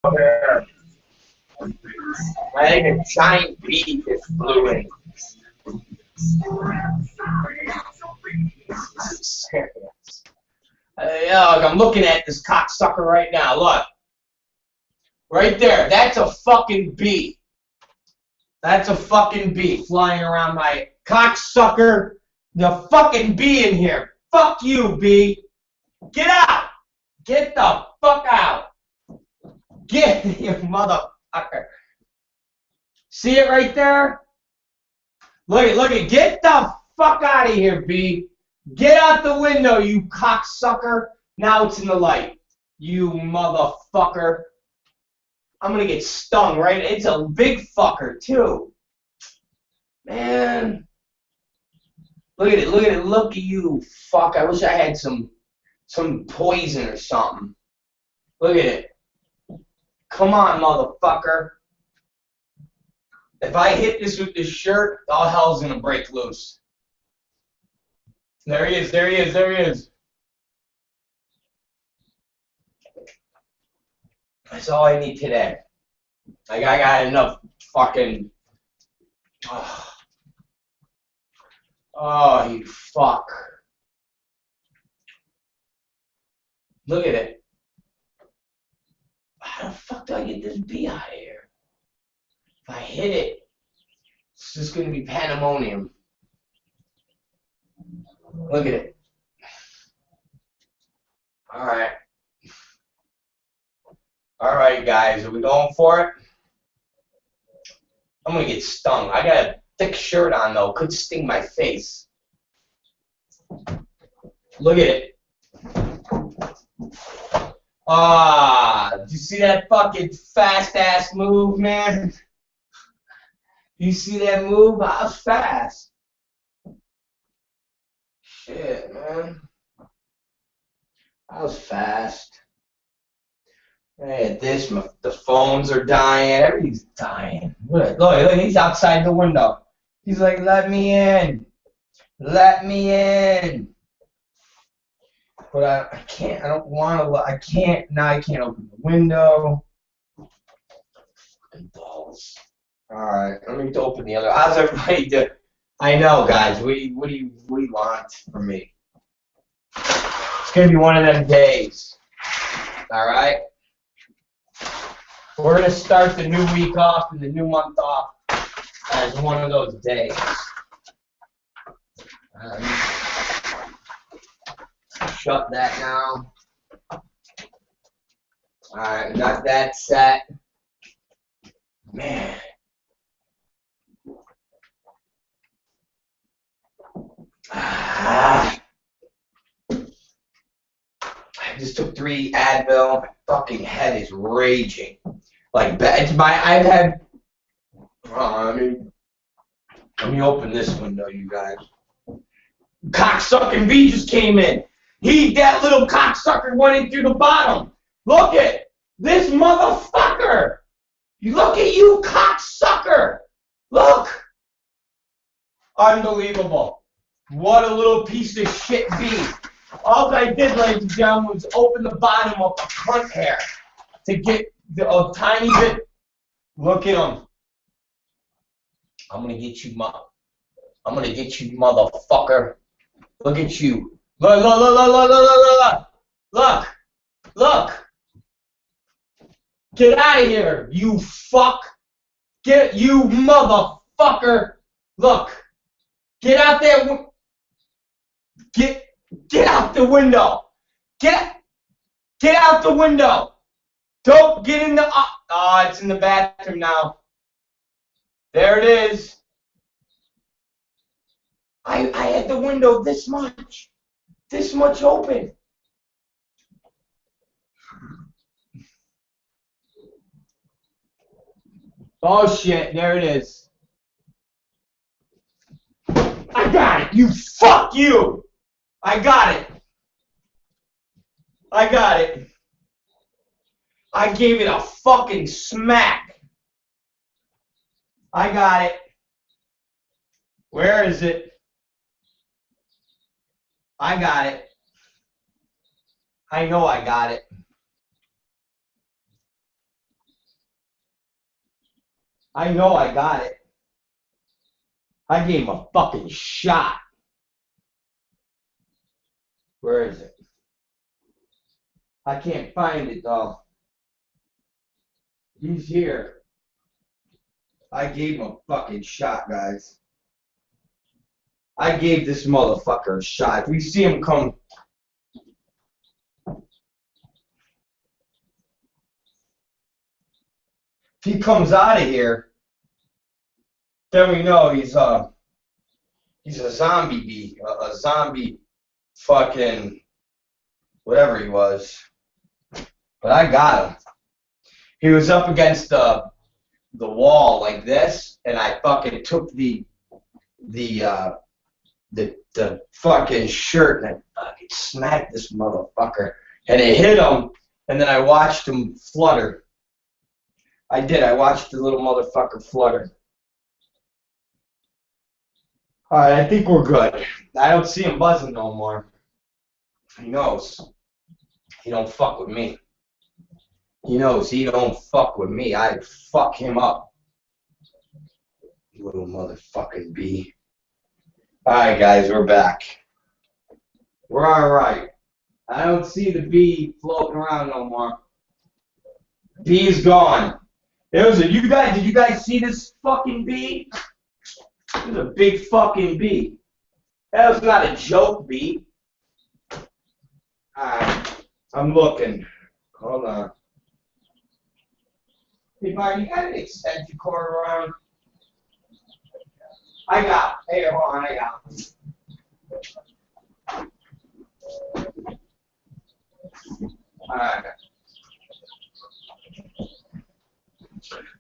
there. I think a giant bee just flew in. Look, I'm looking at this cocksucker right now. Look. Right there. That's a fucking bee. That's a fucking bee flying around my cocksucker. The fucking bee in here. Fuck you, bee. Get out. Get the fuck out. Get you motherfucker. See it right there? Look it. Get the fuck out of here, bee. Get out the window, you cocksucker. Now it's in the light. You motherfucker. I'm gonna get stung, right? It's a big fucker, too. Man. Look at it. Look at you. Fuck, I wish I had some poison or something. Look at it. Come on, motherfucker. If I hit this with this shirt, all hell's gonna break loose. There he is. That's all I need today. Like, I got enough fucking... Oh, you fuck. Look at it. How the fuck do I get this bee out of here? If I hit it, it's just going to be pandemonium. Look at it. Alright. Alright, guys. Are we going for it? I'm going to get stung. I got a thick shirt on, though. Could sting my face. Look at it. Did you see that fucking fast-ass move, man? You see that move? I was fast. Shit, man. I was fast. Hey, the phones are dying. Everything's dying. Look, he's outside the window. He's like, let me in. Let me in. But I can't. I don't want to. I can't. Now I can't open the window. Fucking balls. All right. Let me open the other. How's everybody doing? I know, guys. What do you want from me? It's gonna be one of them days. All right. We're gonna start the new week off and the new month off as one of those days. Shut that now. Alright, got that set. Man. I just took 3 Advil. My fucking head is raging. Like, it's I've had. Let me open this window, you guys. Cocksucking bee just came in. That little cocksucker went in through the bottom. Look at this motherfucker. Look at you, cocksucker. Look. Unbelievable. What a little piece of shit bee. All I did, ladies and gentlemen, was open the bottom of the front hair to get a tiny bit. Look at him. I'm gonna get you, motherfucker. Look at you. Look. Get out of here, you fuck. You motherfucker. Look. Get out there. Get out the window. Get out the window. Don't get in the... Oh, it's in the bathroom now. There it is. I had the window this much open. Oh shit, there it is. I got it, you fuck you! I got it. I gave it a fucking smack. I got it. Where is it? I got it. I know I got it. I know I got it. I gave him a fucking shot. Where is it? I can't find it though. He's here. I gave him a fucking shot, guys. I gave this motherfucker a shot. If we see him come... If he comes out of here, then we know he's a zombie bee, a zombie fucking whatever he was. But I got him. He was up against the wall like this, and I fucking took the fucking shirt and I fucking smacked this motherfucker, and it hit him, and then I watched him flutter. I did. I watched the little motherfucker flutter. All right, I think we're good. I don't see him buzzing no more. He knows. He don't fuck with me. He knows he don't fuck with me. I fuck him up. Little motherfucking bee. Alright, guys, we're back. We're alright. I don't see the bee floating around no more. Bee is gone. Did you guys see this fucking bee? It was a big fucking bee. That was not a joke bee. Alright, I'm looking. Hold on. Hey, Marty, you got an extension cord around? I got it. Hey, hold on, I got it. Alright.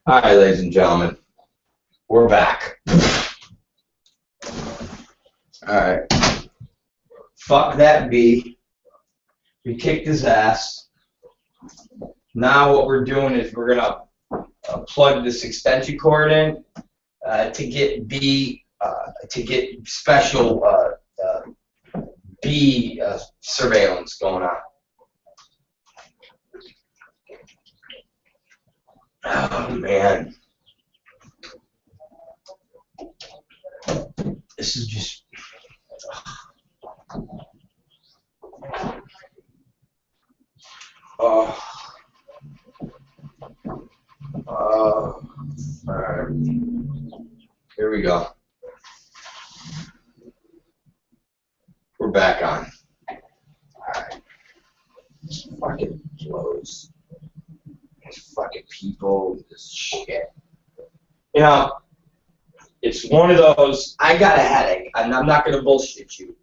Alright, ladies and gentlemen. We're back. Alright. Fuck that bee. We kicked his ass. Now what we're doing is we're gonna plug this extension cord in to get special bee surveillance going on. Oh man, this is just. Oh. All right. Here we go. We're back on. Alright. This fucking blows. These fucking people, this shit. You know, it's one of those, I got a headache, and I'm not going to bullshit you.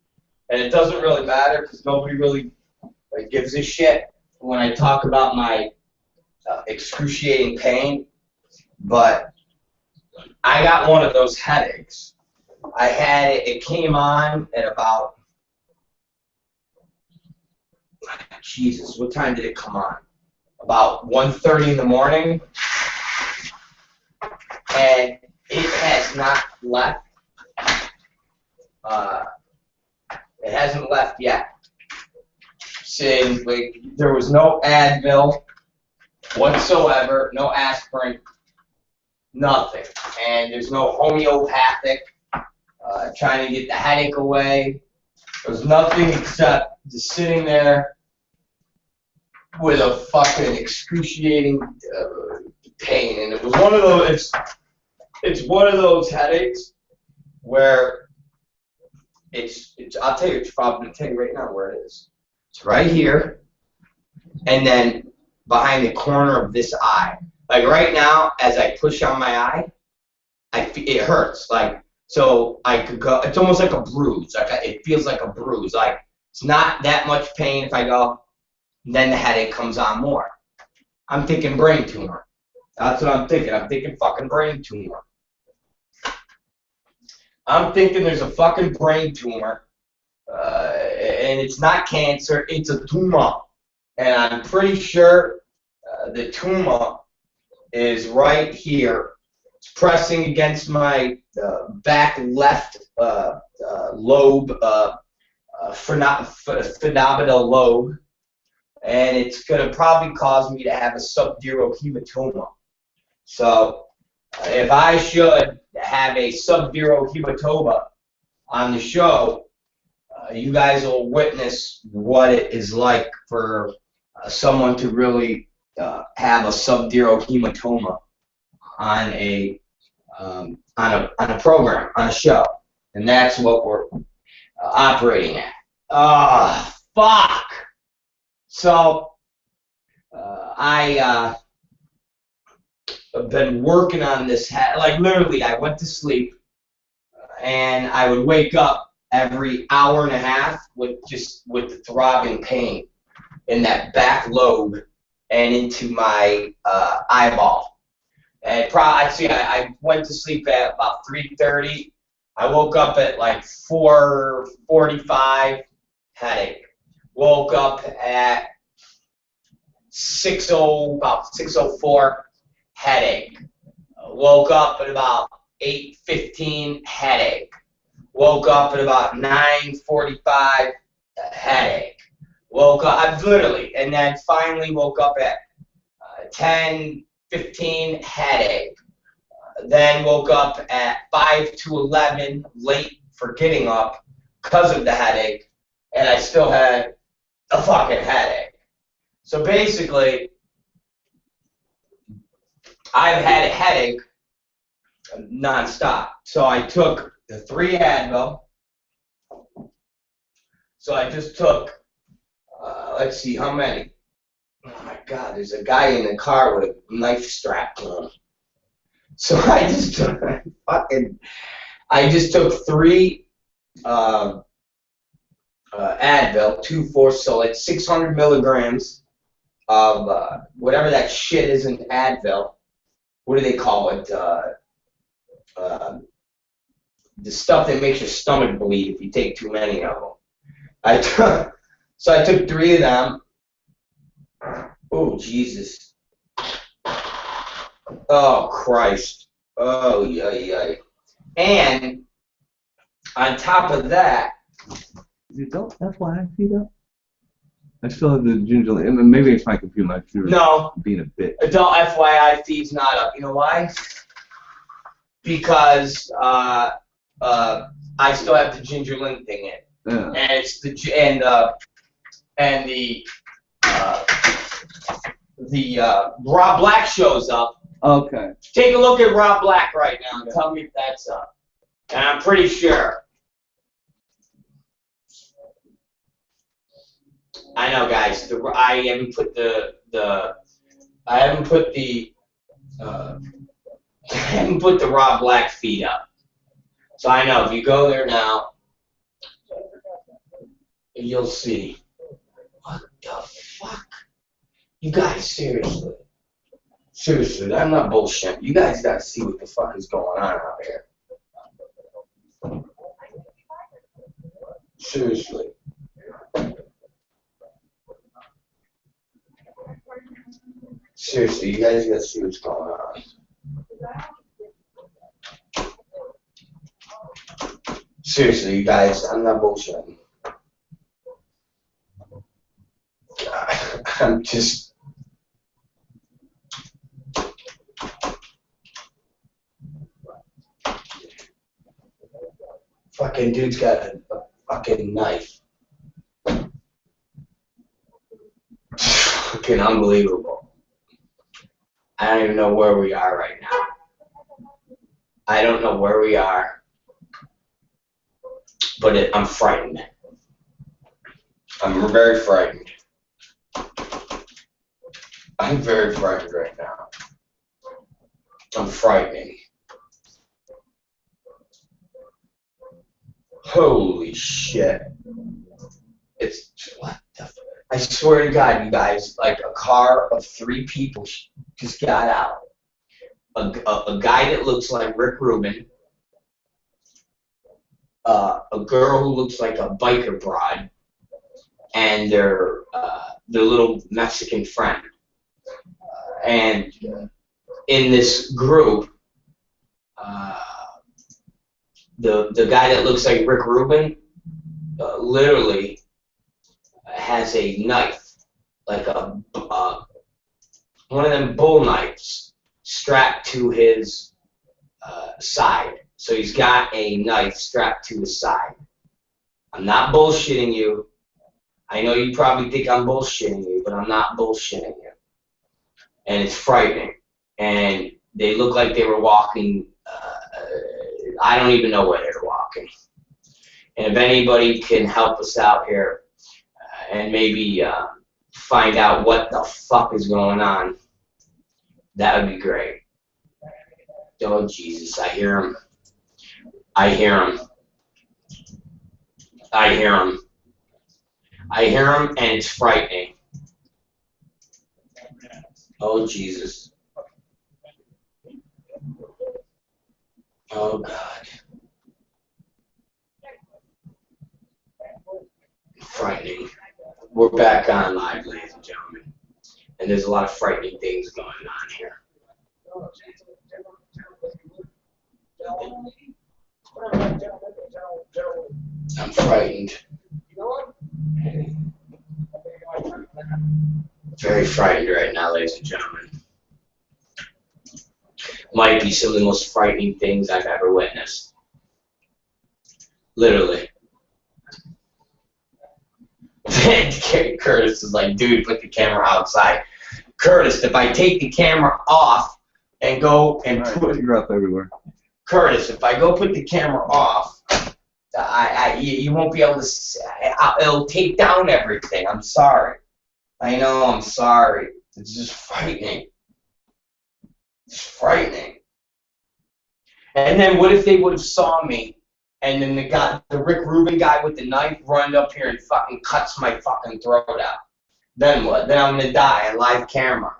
And it doesn't really matter because nobody really gives a shit when I talk about my excruciating pain, but I got one of those headaches. I had it, it came on at about, Jesus, what time did it come on? About 1:30 in the morning, and it has not left. It hasn't left yet. Since like there was no Advil whatsoever, no aspirin, nothing, and there's no homeopathic trying to get the headache away. There's nothing except just sitting there with a fucking excruciating pain, and it was one of those. It's one of those headaches where it's. I'll tell you. I'm gonna tell you right now where it is. It's right here, and then behind the corner of this eye. Like right now, as I push on my eye, it hurts. Like so, I could go. It's almost like a bruise. Like it feels like a bruise. Like it's not that much pain if I go. Then the headache comes on more. I'm thinking brain tumor. That's what I'm thinking. I'm thinking fucking brain tumor. I'm thinking there's a fucking brain tumor, and it's not cancer. It's a tumor, and I'm pretty sure the tumor is right here. It's pressing against my back left lobe, phenomenal lobe. And it's going to probably cause me to have a subdural hematoma. So if I should have a sub-zero hematoma on the show, you guys will witness what it is like for someone to really have a sub-zero hematoma on a program, on a show, and that's what we're operating at. Fuck. So I've been working on this. Like literally, I went to sleep, and I would wake up every hour and a half with the throbbing pain in that back lobe and into my eyeball. And I went to sleep at about 3:30. I woke up at like 4:45, headache. Woke up at about 6:04, headache. Woke up at about 8:15, headache. Woke up at about 9:45, headache. Woke up, and then finally woke up at 10:15, headache. Then woke up at 5 to 11, late for getting up because of the headache, and I still had a fucking headache. So basically, I've had a headache nonstop. So I took the 3 Advil. So I just took, let's see, how many? Oh my God, there's a guy in the car with a knife strap on. So I just took 3 Advil, 2/4, so it's 600 milligrams of whatever that shit is in Advil. What do they call it? The stuff that makes your stomach bleed if you take too many of them. So I took 3 of them. Oh, Jesus. Oh, Christ. Oh, yeah. And on top of that, don't FYI feed up? I still have the ginger. Maybe it's my computer. My computer no, being a bitch. Adult FYI feed's not up. You know why? Because I still have the gingerlin thing in, and it's the Rob Black show's up. Okay. Take a look at Rob Black right now and tell me if that's up. And I'm pretty sure. I know, guys. I haven't put the Rob Black feed up. So I know if you go there now, you'll see. What the fuck? You guys, seriously. Seriously, I'm not bullshit. You guys gotta see what the fuck is going on out here. Seriously. Seriously, you guys gotta see what's going on. Seriously, you guys, I'm not bullshitting. I'm just... Fucking dude's got a fucking knife. Fucking unbelievable. I don't even know where we are right now. I don't know where we are. But I'm frightened. I'm very frightened. I'm very frightened right now. I'm frightening. Holy shit. It's, what the fuck? I swear to God, you guys, like a car of 3 people just got out. A guy that looks like Rick Rubin. A girl who looks like a biker broad. And their little Mexican friend. And in this group, the guy that looks like Rick Rubin literally has a knife, like one of them bull knives, strapped to his side. So he's got a knife strapped to his side. I'm not bullshitting you. I know you probably think I'm bullshitting you, but I'm not bullshitting you. And it's frightening. And they look like they were walking, I don't even know where they're walking. And if anybody can help us out here and maybe find out what the fuck is going on, that would be great. Oh, Jesus, I hear him. I hear him. I hear him. I hear him, and it's frightening. Oh, Jesus. Oh, God. Frightening. We're back on live, ladies and gentlemen. And there's a lot of frightening things going on here. I'm frightened. Very frightened right now, ladies and gentlemen. Might be some of the most frightening things I've ever witnessed. Literally. Curtis is like, dude, put the camera outside. Curtis, if I take the camera off and go and put you're up everywhere. Curtis, if I go put the camera off, you won't be able to. It'll take down everything. I'm sorry. I know. I'm sorry. It's just frightening. It's frightening. And then what if they would have saw me, and then the Rick Rubin guy with the knife run up here and fucking cuts my fucking throat out? Then what? Then I'm gonna die on live camera.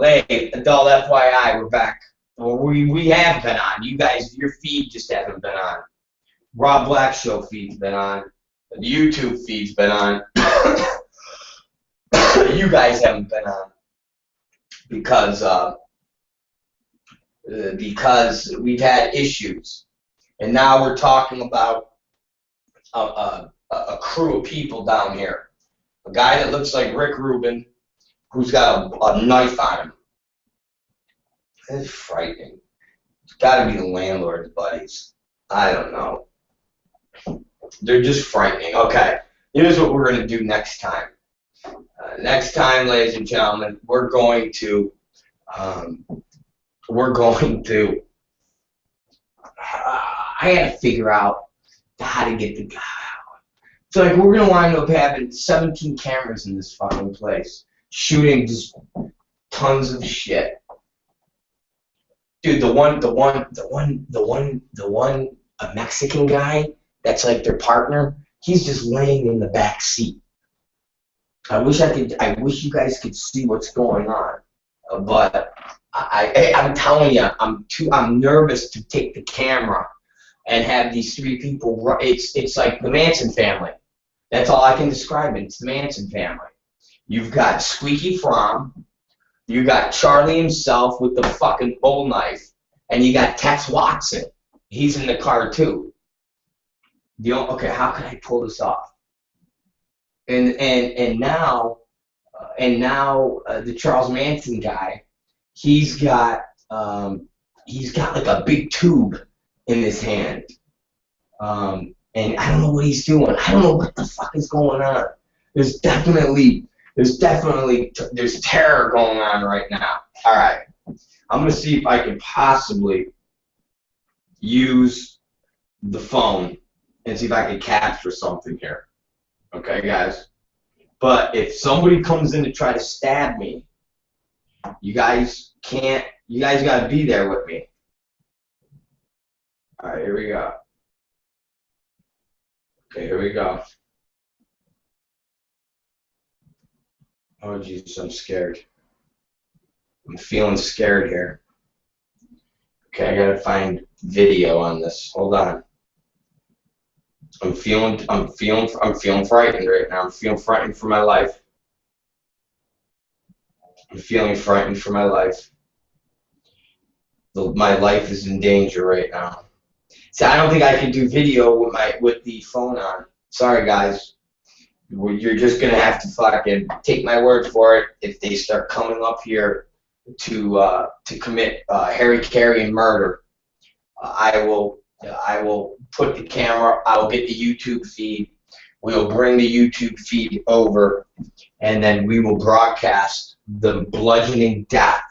Hey, adult FYI, we're back. Well, we have been on. You guys, your feed just hasn't been on. ROB Black Show feed's been on. The YouTube feed's been on. You guys haven't been on because we've had issues, and now we're talking about a crew of people down here. A guy that looks like Rick Rubin, who's got a knife on him. It's frightening. It's got to be the landlord's buddies. I don't know. They're just frightening. Okay, here's what we're going to do next time. Next time, ladies and gentlemen, we're going to I got to figure out how to get the guy out. So like we're gonna wind up having 17 cameras in this fucking place, shooting just tons of shit. Dude, the one a Mexican guy that's like their partner, he's just laying in the back seat. I wish you guys could see what's going on, but I'm telling you, I'm nervous to take the camera and have these three people. It's like the Manson family. That's all I can describe it. It's the Manson family. You've got Squeaky Fromm, you got Charlie himself with the fucking bull knife, and you got Tex Watson. He's in the car too. Okay, how can I pull this off? And now the Charles Manson guy, he's got like a big tube in his hand, and I don't know what he's doing. I don't know what the fuck is going on. There's terror going on right now. All right, I'm gonna see if I can possibly use the phone and see if I can capture something here. Okay, guys. But if somebody comes in to try to stab me, you guys gotta be there with me. Alright, here we go. Okay, here we go. Oh, Jesus, I'm scared. I'm feeling scared here. Okay, I gotta find video on this. Hold on. I'm feeling frightened right now. I'm feeling frightened for my life. I'm feeling frightened for my life. My life is in danger right now. See, I don't think I can do video with the phone on. Sorry, guys. You're just gonna have to fucking take my word for it. If they start coming up here to commit Harry Carey and murder, I will put the camera. I will get the YouTube feed. We'll bring the YouTube feed over, and then we will broadcast the bludgeoning death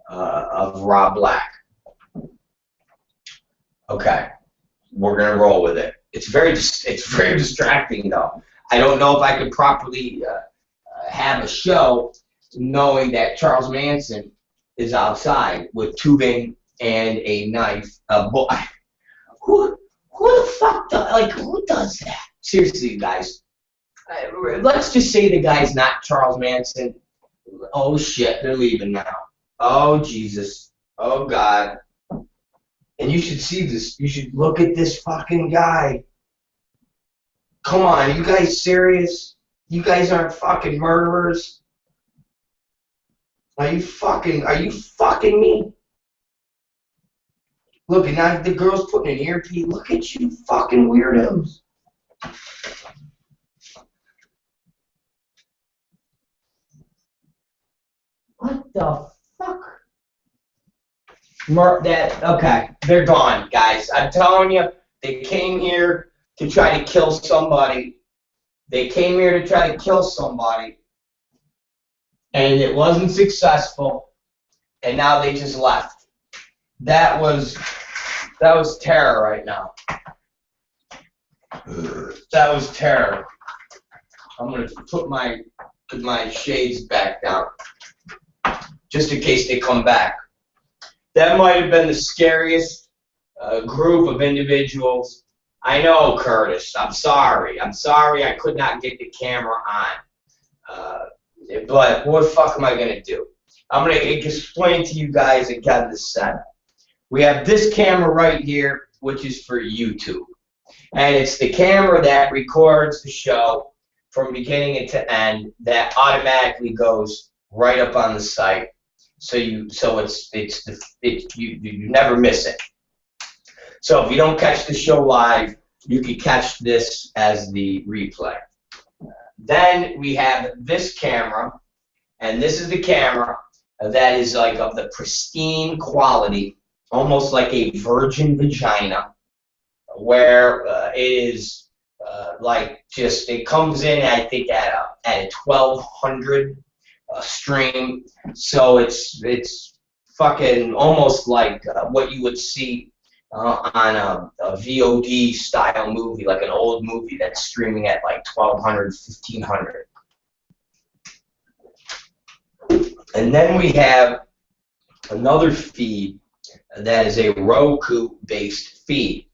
of Rob Black. Okay, we're gonna roll with it. It's very distracting though. I don't know if I could properly have a show knowing that Charles Manson is outside with tubing and a knife. Who the fuck who does that? Seriously, guys. Let's just say the guy's not Charles Manson. Oh shit, they're leaving now. Oh Jesus. Oh God. And you should see this. You should look at this fucking guy. Come on, are you guys serious? You guys aren't fucking murderers? Are you fucking me? Look, and now the girl's putting an earpiece. Look at you fucking weirdos. What the fuck? Okay, they're gone, guys. I'm telling you, they came here to try to kill somebody. They came here to try to kill somebody, and it wasn't successful, and now they just left. That was terror right now. That was terror. I'm gonna put my shades back down, just in case they come back. That might have been the scariest group of individuals. I know, Curtis. I'm sorry. I'm sorry I could not get the camera on. But what the fuck am I going to do? I'm going to explain to you guys again the setup. We have this camera right here, which is for YouTube. And it's the camera that records the show from beginning to end that automatically goes right up on the site. So you never miss it. So if you don't catch the show live, you can catch this as the replay. Then we have this camera, and this is the camera that is like of the pristine quality, almost like a virgin vagina, where it is like just, it comes in, I think, at a 1200 stream, so it's fucking almost like what you would see on a VOD style movie, like an old movie that's streaming at like 1200, 1500. And then we have another feed that is a Roku-based feed.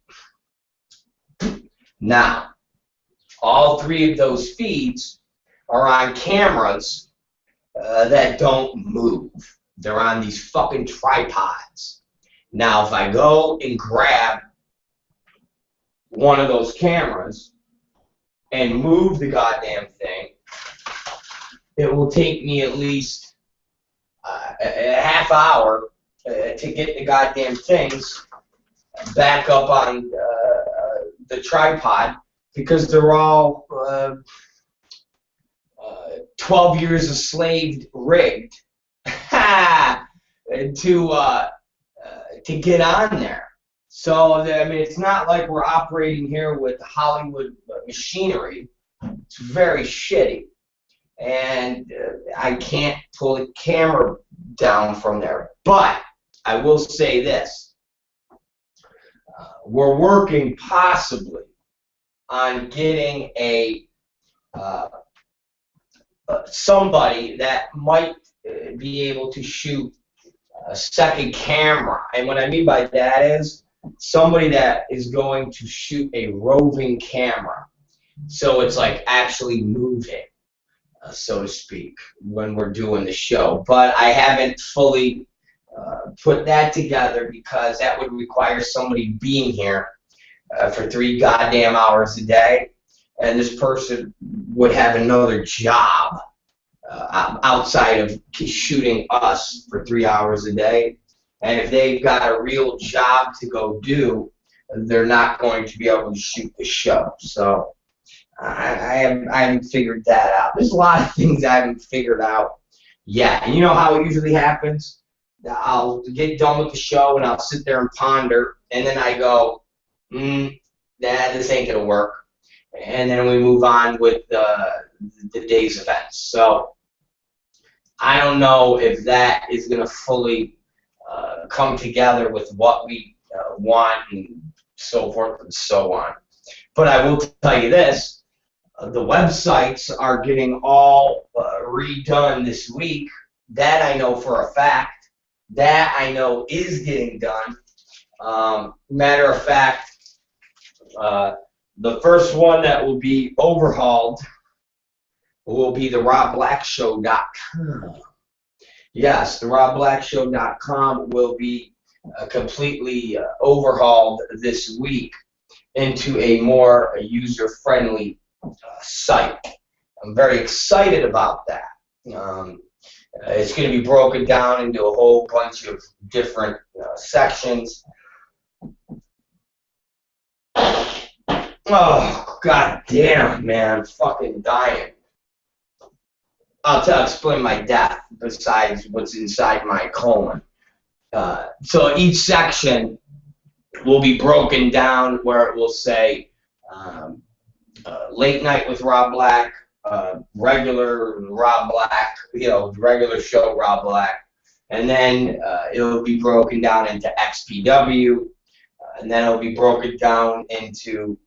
Now, all three of those feeds are on cameras that don't move. They're on these fucking tripods. Now, if I go and grab one of those cameras and move the goddamn thing, it will take me at least a half hour to get the goddamn things back up on the tripod, because they're all 12 years a slave rigged to get on there. So, I mean, it's not like we're operating here with Hollywood machinery. It's very shitty. And I can't pull the camera down from there. But I will say this. We're working possibly on getting somebody that might be able to shoot a second camera. And what I mean by that is somebody that is going to shoot a roving camera. So it's like actually moving, so to speak, when we're doing the show. But I haven't fully put that together, because that would require somebody being here for 3 goddamn hours a day. And this person would have another job outside of shooting us for 3 hours a day. And if they've got a real job to go do, they're not going to be able to shoot the show. So I haven't figured that out. There's a lot of things I haven't figured out yet. And you know how it usually happens? I'll get done with the show and I'll sit there and ponder, and then I go, this ain't gonna work, and then we move on with the day's events. So I don't know if that is gonna fully come together with what we want and so forth and so on. But I will tell you this, the websites are getting all redone this week. That I know for a fact. That I know is getting done. Matter of fact, the first one that will be overhauled will be the ROBBlackShow.com. Yes, the ROBBlackShow.com will be completely overhauled this week into a more user-friendly site. I'm very excited about that. It's going to be broken down into a whole bunch of different sections. Oh, god damn, man. I'm fucking dying. I'll explain my death besides what's inside my colon. So each section will be broken down where it will say Late Night with Rob Black, regular Rob Black, regular show Rob Black, and then it'll be broken down into XPW, and then it'll be broken down into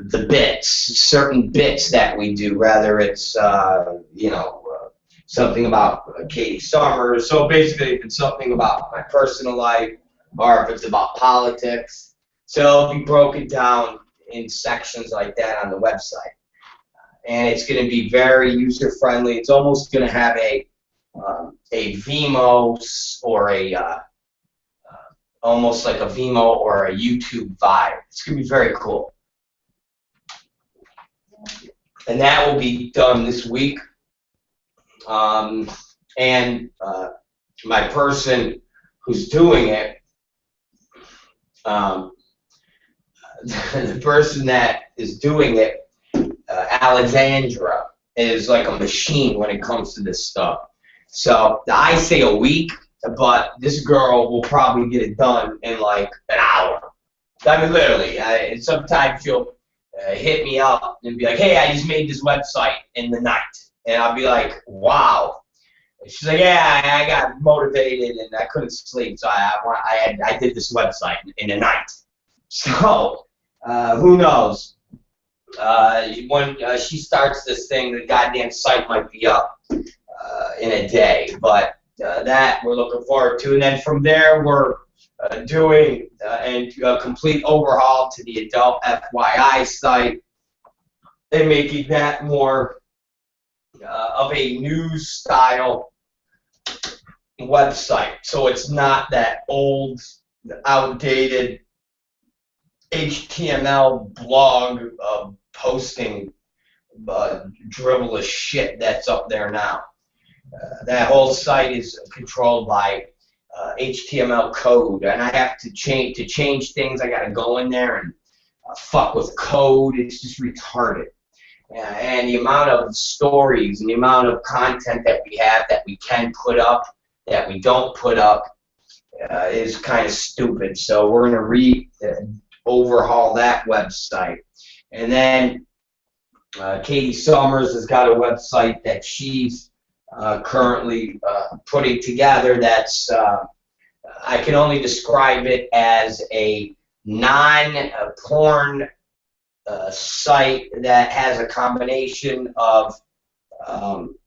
the bits, certain bits that we do, whether it's something about Katie Summers. So basically, if it's something about my personal life, or if it's about politics, so it'll be broken down in sections like that on the website, and it's going to be very user friendly. It's almost going to have a Vimeo or almost like a Vimeo or a YouTube vibe. It's going to be very cool. And that will be done this week. And my person who's doing it, the person that is doing it, Alexandra, is like a machine when it comes to this stuff. So I say a week, but this girl will probably get it done in like an hour. I mean, literally. Sometimes she'll hit me up and be like, hey, I just made this website in the night. And I'll be like, wow. And she's like, yeah, I got motivated and I couldn't sleep, so I did this website in the night. So, who knows? When she starts this thing, the goddamn site might be up in a day. But that we're looking forward to. And then from there, we're doing a complete overhaul to the adult FYI site and making that more of a news style website. So it's not that old, outdated HTML blog posting dribble of shit that's up there now. That whole site is controlled by HTML code, and I have to change things. I gotta go in there and fuck with code. It's just retarded. And the amount of stories and the amount of content that we have that we can put up, that we don't put up, is kind of stupid. So we're gonna overhaul that website. And then Katie Summers has got a website that she's currently putting together. That's I can only describe it as a non-porn site that has a combination of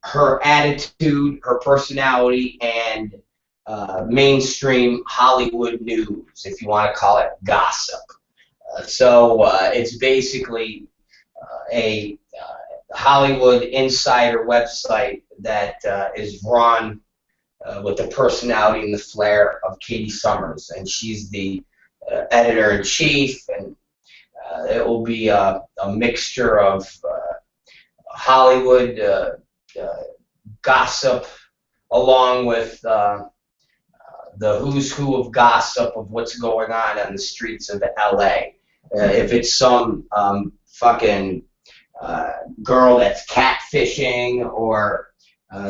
her attitude, her personality, and mainstream Hollywood news, if you want to call it gossip. So it's basically a Hollywood insider website that is run with the personality and the flair of Katie Summers, and she's the editor-in-chief, and it will be a mixture of Hollywood gossip along with the who's who of gossip of what's going on the streets of LA. If it's some fucking girl that's catfishing, or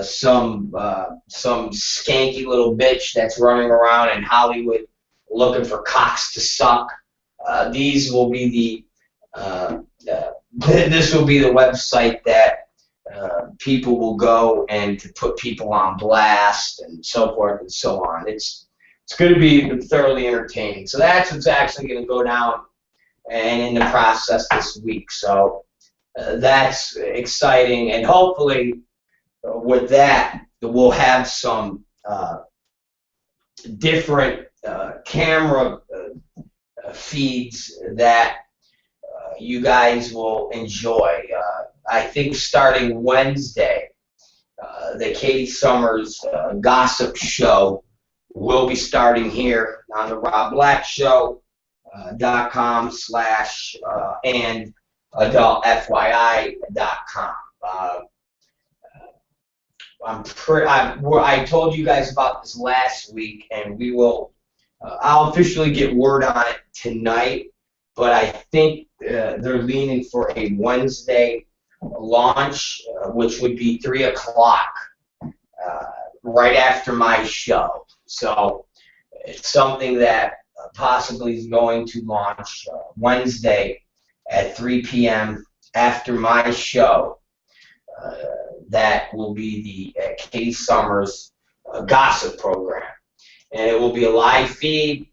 some skanky little bitch that's running around in Hollywood looking for cocks to suck. These will be this will be the website that people will go and to put people on blast and so forth and so on. It's going to be thoroughly entertaining. So that's what's actually going to go down and in the process this week. So that's exciting, and hopefully with that we'll have some different camera feeds that you guys will enjoy. I think starting Wednesday, the Katie Summers gossip show will be starting here on the Rob Black Show .com / and adultfyi.com. I told you guys about this last week, and we will. I'll officially get word on it tonight, but I think they're leaning for a Wednesday launch, which would be 3 o'clock, right after my show. So it's something that possibly is going to launch Wednesday at 3 p.m. after my show. That will be the Katie Summers gossip program. And it will be a live feed.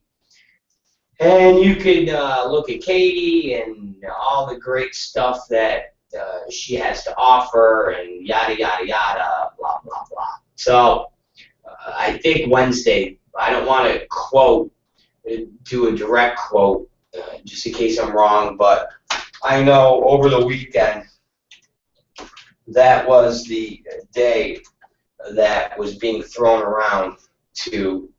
And you can look at Katie and all the great stuff that she has to offer, and yada, yada, yada, blah, blah, blah. So I think Wednesday, I don't want to do a direct quote, just in case I'm wrong, but I know over the weekend, that was the day that was being thrown around to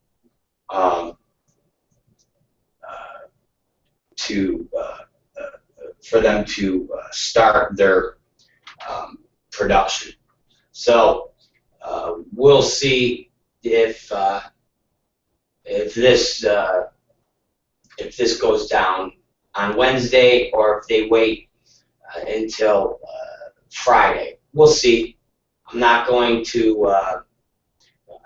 for them to start their production. So we'll see if this goes down on Wednesday, or if they wait until Friday. We'll see. I'm not going to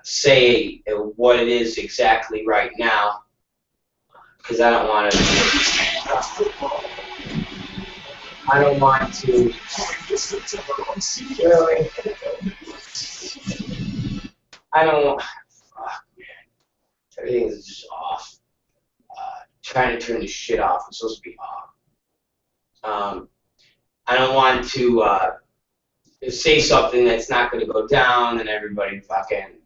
say what it is exactly right now, because I don't want to. I don't want to. I don't. Fuck, man. Everything is just off. Trying to turn this shit off. It's supposed to be off. I don't want to say something that's not going to go down, and everybody fucking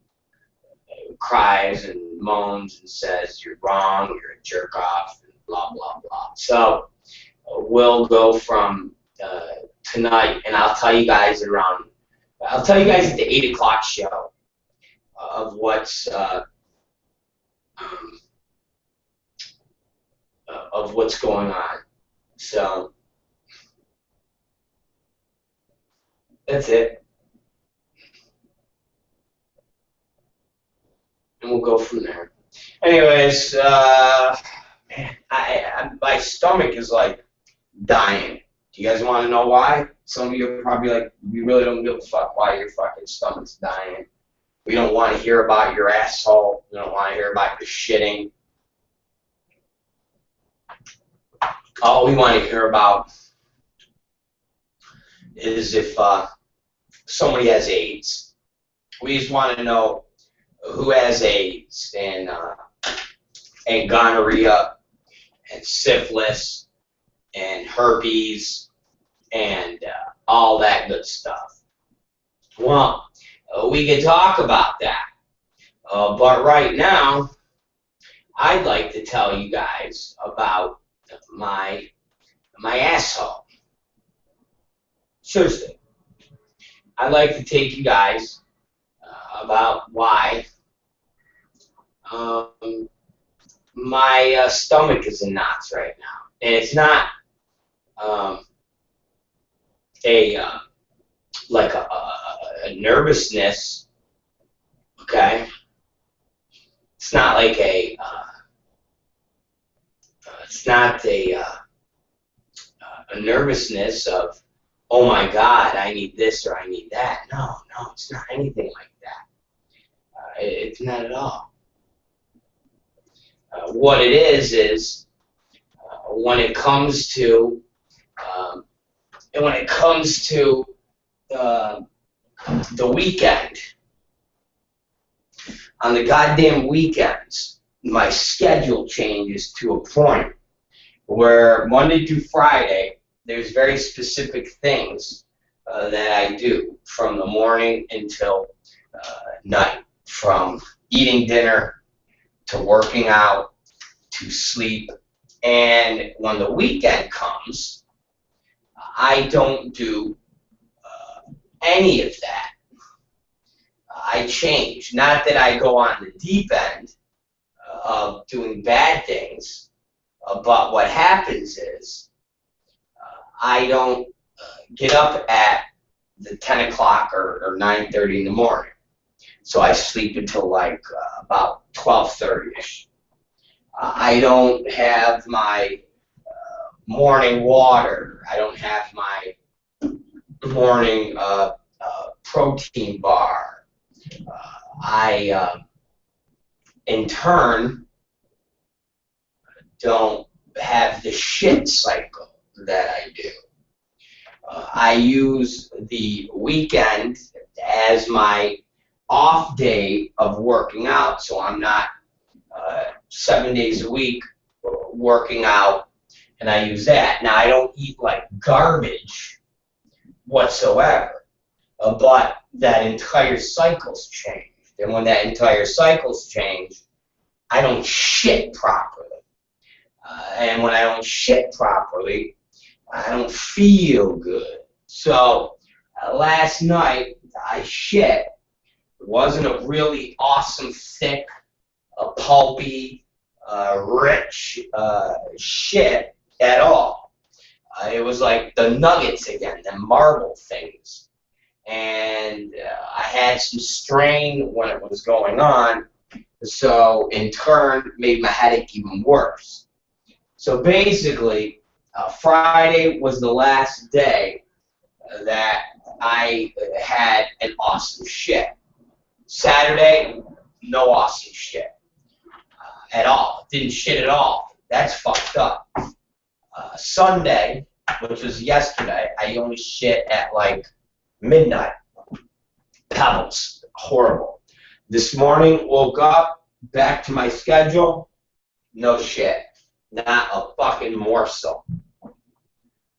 cries and moans and says you're wrong, you're a jerk off, and blah blah blah. So we'll go from tonight, and I'll tell you guys at the 8 o'clock show of what's going on. So that's it. And we'll go from there. Anyways, man, my stomach is like dying. Do you guys want to know why? Some of you are probably like, we really don't give a fuck why your fucking stomach's dying. We don't want to hear about your asshole. We don't want to hear about your shitting. All we want to hear about is if somebody has AIDS. We just want to know who has AIDS and gonorrhea and syphilis and herpes and all that good stuff. Well, we can talk about that, but right now I'd like to tell you guys about my asshole. Seriously, I'd like to take you guys about why my stomach is in knots right now, and it's not like a nervousness. Okay, it's not like it's not a nervousness of oh my God, I need this or I need that. No, it's not anything like that. It's not at all. What it is when it comes to the weekend, on the goddamn weekends, my schedule changes to a point where Monday through Friday, there's very specific things that I do from the morning until night, from eating dinner to working out to sleep. And when the weekend comes, I don't do any of that. I change. Not that I go on the deep end of doing bad things, but what happens is I don't get up at the 10 o'clock or 9:30 in the morning. So I sleep until like about 12:30ish. I don't have my morning water. I don't have my morning protein bar. I, in turn, don't have the shit cycle that I do. I use the weekend as my off day of working out, so I'm not 7 days a week working out, and I use that. Now, I don't eat like garbage whatsoever, but that entire cycle's changed. And when that entire cycle's changed, I don't shit properly. And when I don't shit properly, I don't feel good. So last night, I shit. It wasn't a really awesome, thick, pulpy, rich shit at all. It was like the nuggets again, the marble things. And I had some strain when it was going on, so in turn made my headache even worse. So basically, Friday was the last day that I had an awesome shit. Saturday, no awesome shit at all. Didn't shit at all. That's fucked up. Sunday, which was yesterday, I only shit at like midnight. Pebbles. Horrible. This morning, woke up, back to my schedule, no shit. Not a fucking morsel.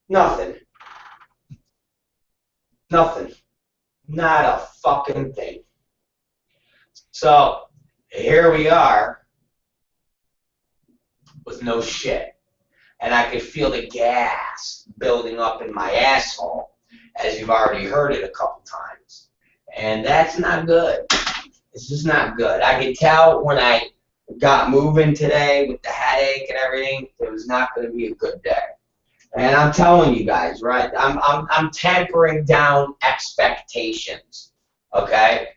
Nothing. Nothing. Not a fucking thing. So, here we are with no shit. And I could feel the gas building up in my asshole, as you've already heard it a couple times. And that's not good. It's just not good. I could tell when I got moving today with the headache and everything, it was not going to be a good day. And I'm telling you guys, right, I'm tempering down expectations, okay?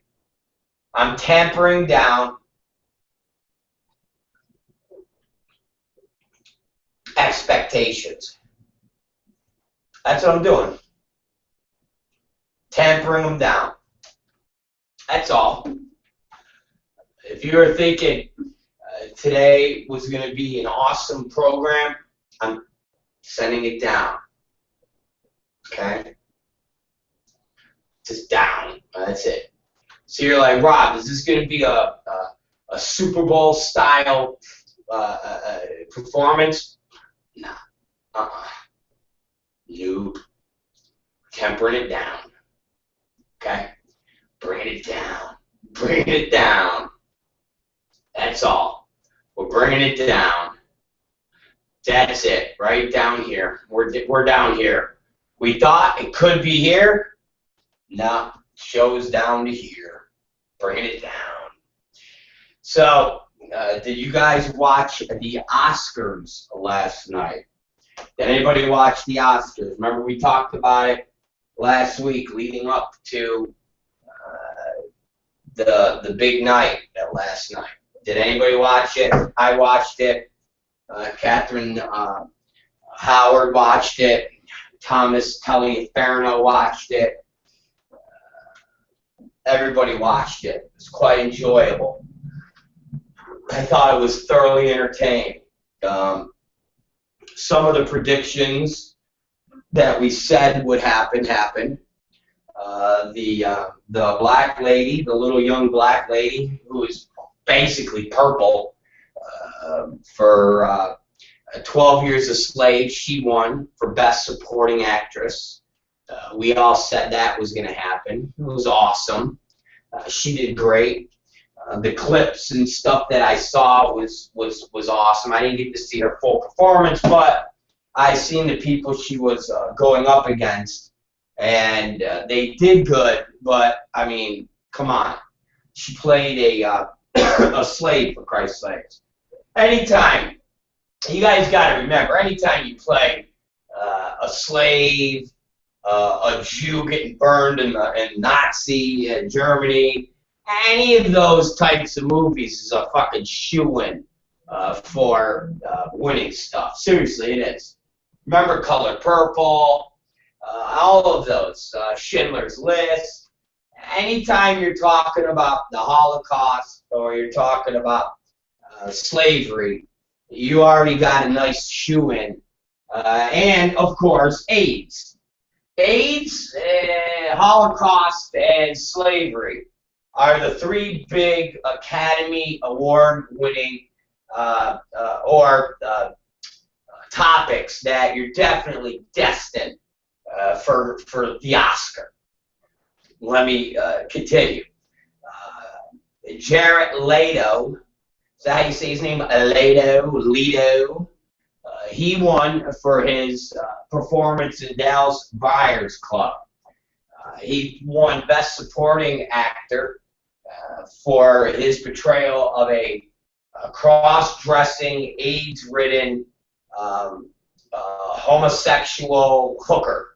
I'm tempering down expectations. That's what I'm doing. Tempering them down. That's all. If you were thinking today was going to be an awesome program, I'm sending it down. Okay? Just down. That's it. So you're like, Rob, is this going to be a Super Bowl style performance? Nah. Nope. Tempering it down. Okay? Bring it down. Bring it down. That's all. We're bringing it down. That's it. Right down here. We're down here. We thought it could be here. No. Show's down to here. Bringing it down. So, did you guys watch the Oscars last night? Did anybody watch the Oscars? Remember we talked about it last week leading up to the big night last night. Did anybody watch it? I watched it. Catherine Howard watched it. Thomas Taliaferro watched it. Everybody watched it. It was quite enjoyable. I thought it was thoroughly entertaining. Some of the predictions that we said would happen happened. The black lady, the little young black lady who is basically purple for 12 Years a Slave, she won for Best Supporting Actress. We all said that was going to happen. It was awesome. She did great. The clips and stuff that I saw was awesome. I didn't get to see her full performance, but I seen the people she was going up against, and they did good. But I mean, come on, she played a a slave, for Christ's sakes. Anytime, you guys got to remember, anytime you play a slave, a Jew getting burned in Nazi Germany, any of those types of movies is a fucking shoo-in for winning stuff. Seriously, it is. Remember Color Purple, all of those, Schindler's List. Anytime you're talking about the Holocaust or you're talking about slavery, you already got a nice shoo-in. And, of course, AIDS. AIDS, Holocaust, and slavery are the three big Academy Award-winning topics that you're definitely destined for the Oscar. Let me continue. Jared Leto, is that how you say his name? Leto. He won for his performance in Dallas Buyers Club. He won Best Supporting Actor for his portrayal of a cross-dressing, AIDS-ridden homosexual hooker.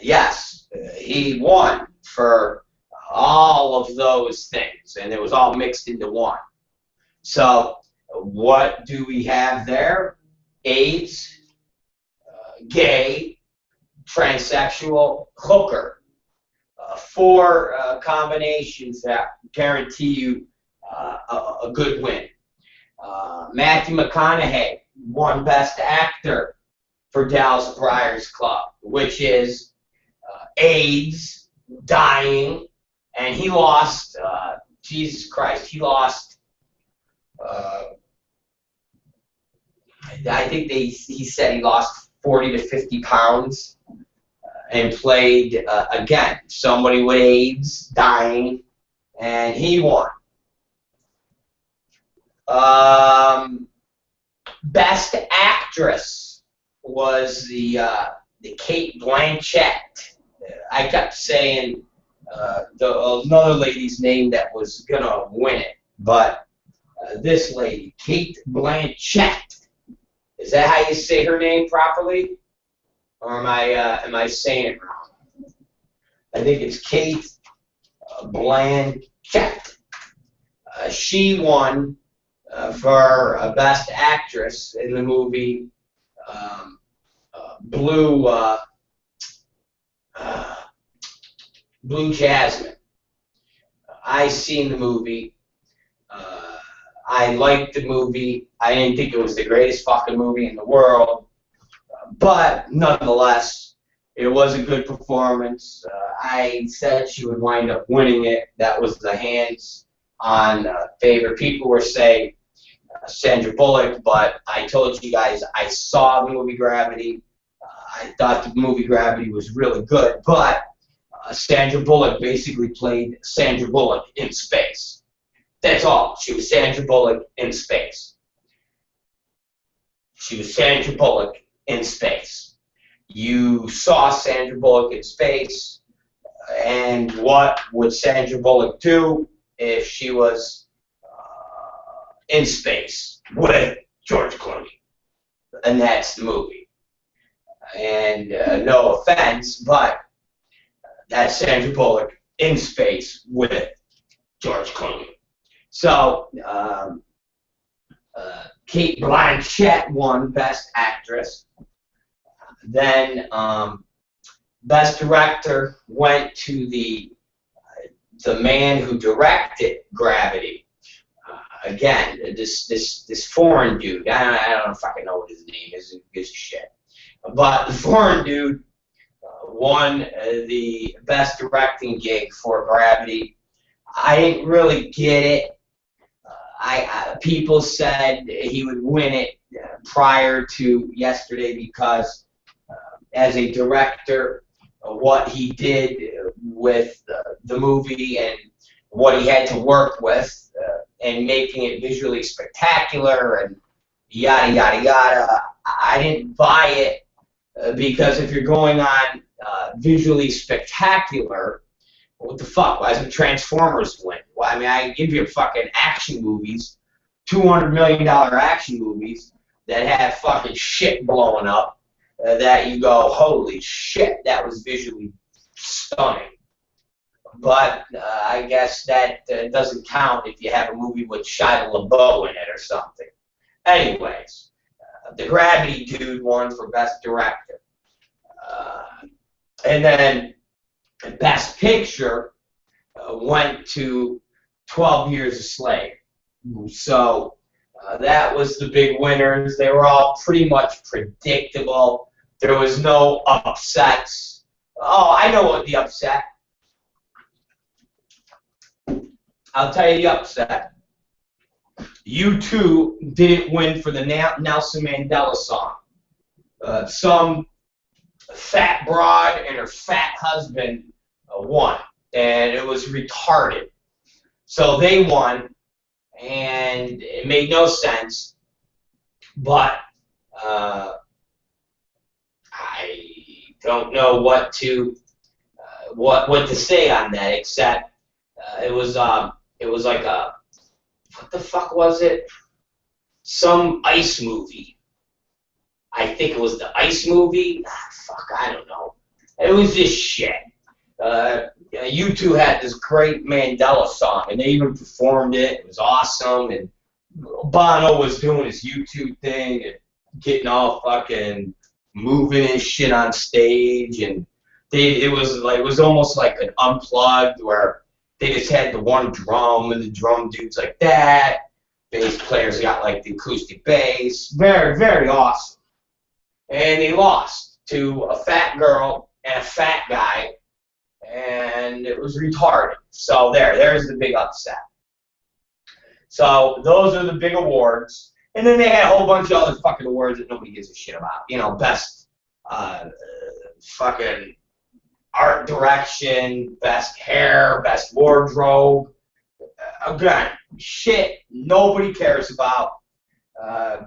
Yes, he won for all of those things, and it was all mixed into one. So what do we have there? AIDS, gay, transsexual, hooker. Four combinations that guarantee you a good win. Matthew McConaughey won Best Actor for Dallas Buyers Club, which is AIDS, dying, and he lost, Jesus Christ, he lost, I think he said he lost 40 to 50 pounds and played, again, somebody with AIDS, dying, and he won. Best Actress was the Cate Blanchett. I kept saying another lady's name that was gonna win it, but this lady, Cate Blanchett. Is that how you say her name properly, or am I saying it wrong? I think it's Cate Blanchett. She won for Best Actress in the movie Blue Jasmine. I seen the movie. I liked the movie. I didn't think it was the greatest fucking movie in the world, but nonetheless, it was a good performance. I said she would wind up winning it. That was the hands-on favorite. People were saying Sandra Bullock, but I told you guys I saw the movie Gravity. I thought the movie Gravity was really good, but Sandra Bullock basically played Sandra Bullock in space. That's all. She was Sandra Bullock in space. She was Sandra Bullock in space. You saw Sandra Bullock in space, and what would Sandra Bullock do if she was in space with George Clooney? And that's the movie. And no offense, but that's Sandra Bullock in space with George Clooney. So, Cate Blanchett won Best Actress. Then Best Director went to the man who directed Gravity. Again, this foreign dude. I don't know if I can know what his name is. Who gives a shit? But the foreign dude won the Best Directing gig for Gravity. I didn't really get it. People said he would win it prior to yesterday because, as a director, what he did with the movie and what he had to work with and making it visually spectacular and yada yada yada. I didn't buy it because if you're going on visually spectacular, what the fuck? Why doesn't Transformers win? Well, I mean, I give you fucking action movies, $200 million action movies that have fucking shit blowing up that you go, holy shit, that was visually stunning. But I guess that doesn't count if you have a movie with Shia LaBeouf in it or something. Anyways, the Gravity dude won for Best Director. And then Best Picture went to 12 Years a Slave. So that was the big winners. They were all pretty much predictable. There was no upsets. Oh, I know what the upset. I'll tell you the upset. U2 didn't win for the Nelson Mandela song. Some fat broad and her fat husband won, and it was retarded. So they won, and it made no sense. But I don't know what to say on that, except it was like a, what the fuck was it? Some ice movie. I think it was the Ice movie. Fuck, I don't know. It was just shit. U2 had this great Mandela song, and they even performed it. It was awesome, and Bono was doing his U2 thing and getting all fucking moving and shit on stage, and it was almost like an unplugged where they just had the one drum, and the drum dude's like that. Bass players got like the acoustic bass. Very, very awesome. And they lost to a fat girl and a fat guy, and it was retarded. So there's the big upset. So those are the big awards. And then they had a whole bunch of other fucking awards that nobody gives a shit about. You know, best fucking art direction, best hair, best wardrobe. Again, shit nobody cares about.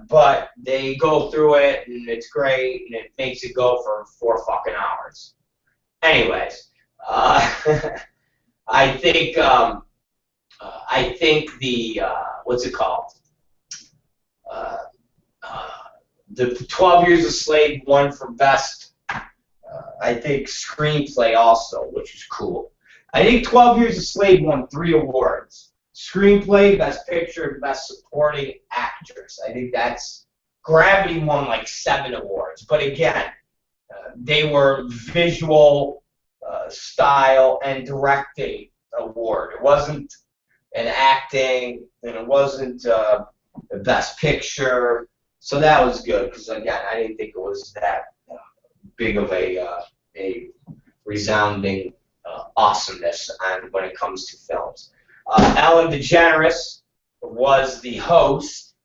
But they go through it, and it's great, and it makes it go for 4 fucking hours. Anyways, I think the what's it called? The 12 Years a Slave won for best. I think screenplay also, which is cool. I think 12 Years a Slave won 3 awards. Screenplay, Best Picture, and Best Supporting Actress. I think that's... Gravity won like 7 awards. But again, they were visual style and directing award. It wasn't an acting, and it wasn't the Best Picture. So that was good, because again, I didn't think it was that big of a resounding awesomeness when it comes to films. Ellen DeGeneres was the host.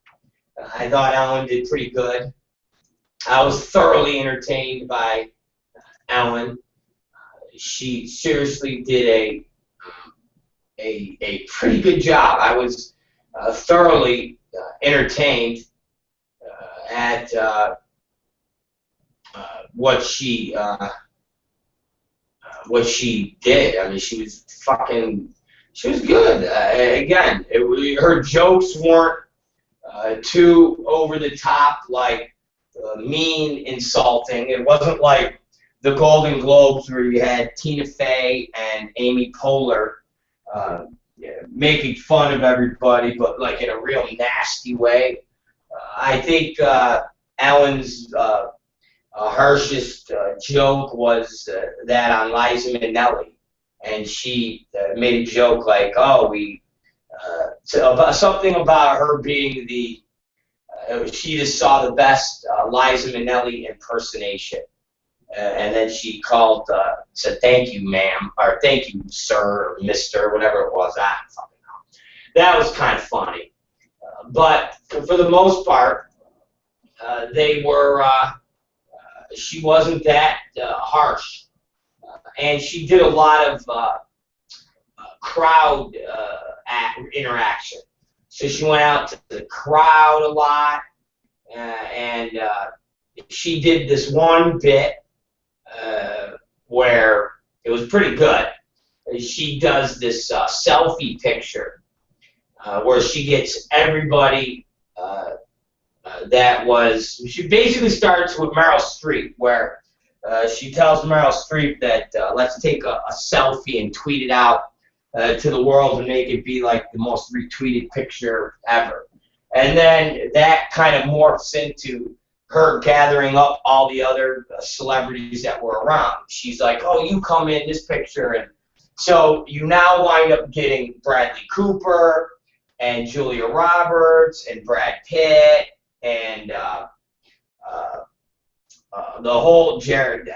I thought Ellen did pretty good. I was thoroughly entertained by Ellen. She seriously did a pretty good job. I was thoroughly entertained at what she did. I mean, she was good. Again, her jokes weren't too over the top, like mean, insulting. It wasn't like the Golden Globes where you had Tina Fey and Amy Poehler making fun of everybody, but like in a real nasty way. I think Ellen's harshest joke was that on Liza Minnelli, and she made a joke like, "Oh, about something about her being the she just saw the best Liza Minnelli impersonation." And then she said, "Thank you, ma'am," or "Thank you, sir," or "Mister," whatever it was. I don't fucking know. That was kind of funny. But for the most part, they were, she wasn't that harsh. And she did a lot of crowd interaction. So she went out to the crowd a lot, and she did this one bit where it was pretty good. She does this selfie picture where she gets everybody she basically starts with Meryl Streep, where she tells Meryl Streep that let's take a selfie and tweet it out to the world and make it be like the most retweeted picture ever. And then that kind of morphs into her gathering up all the other celebrities that were around. She's like, "Oh, you come in this picture." And so you now wind up getting Bradley Cooper and Julia Roberts and Brad Pitt and the whole Kevin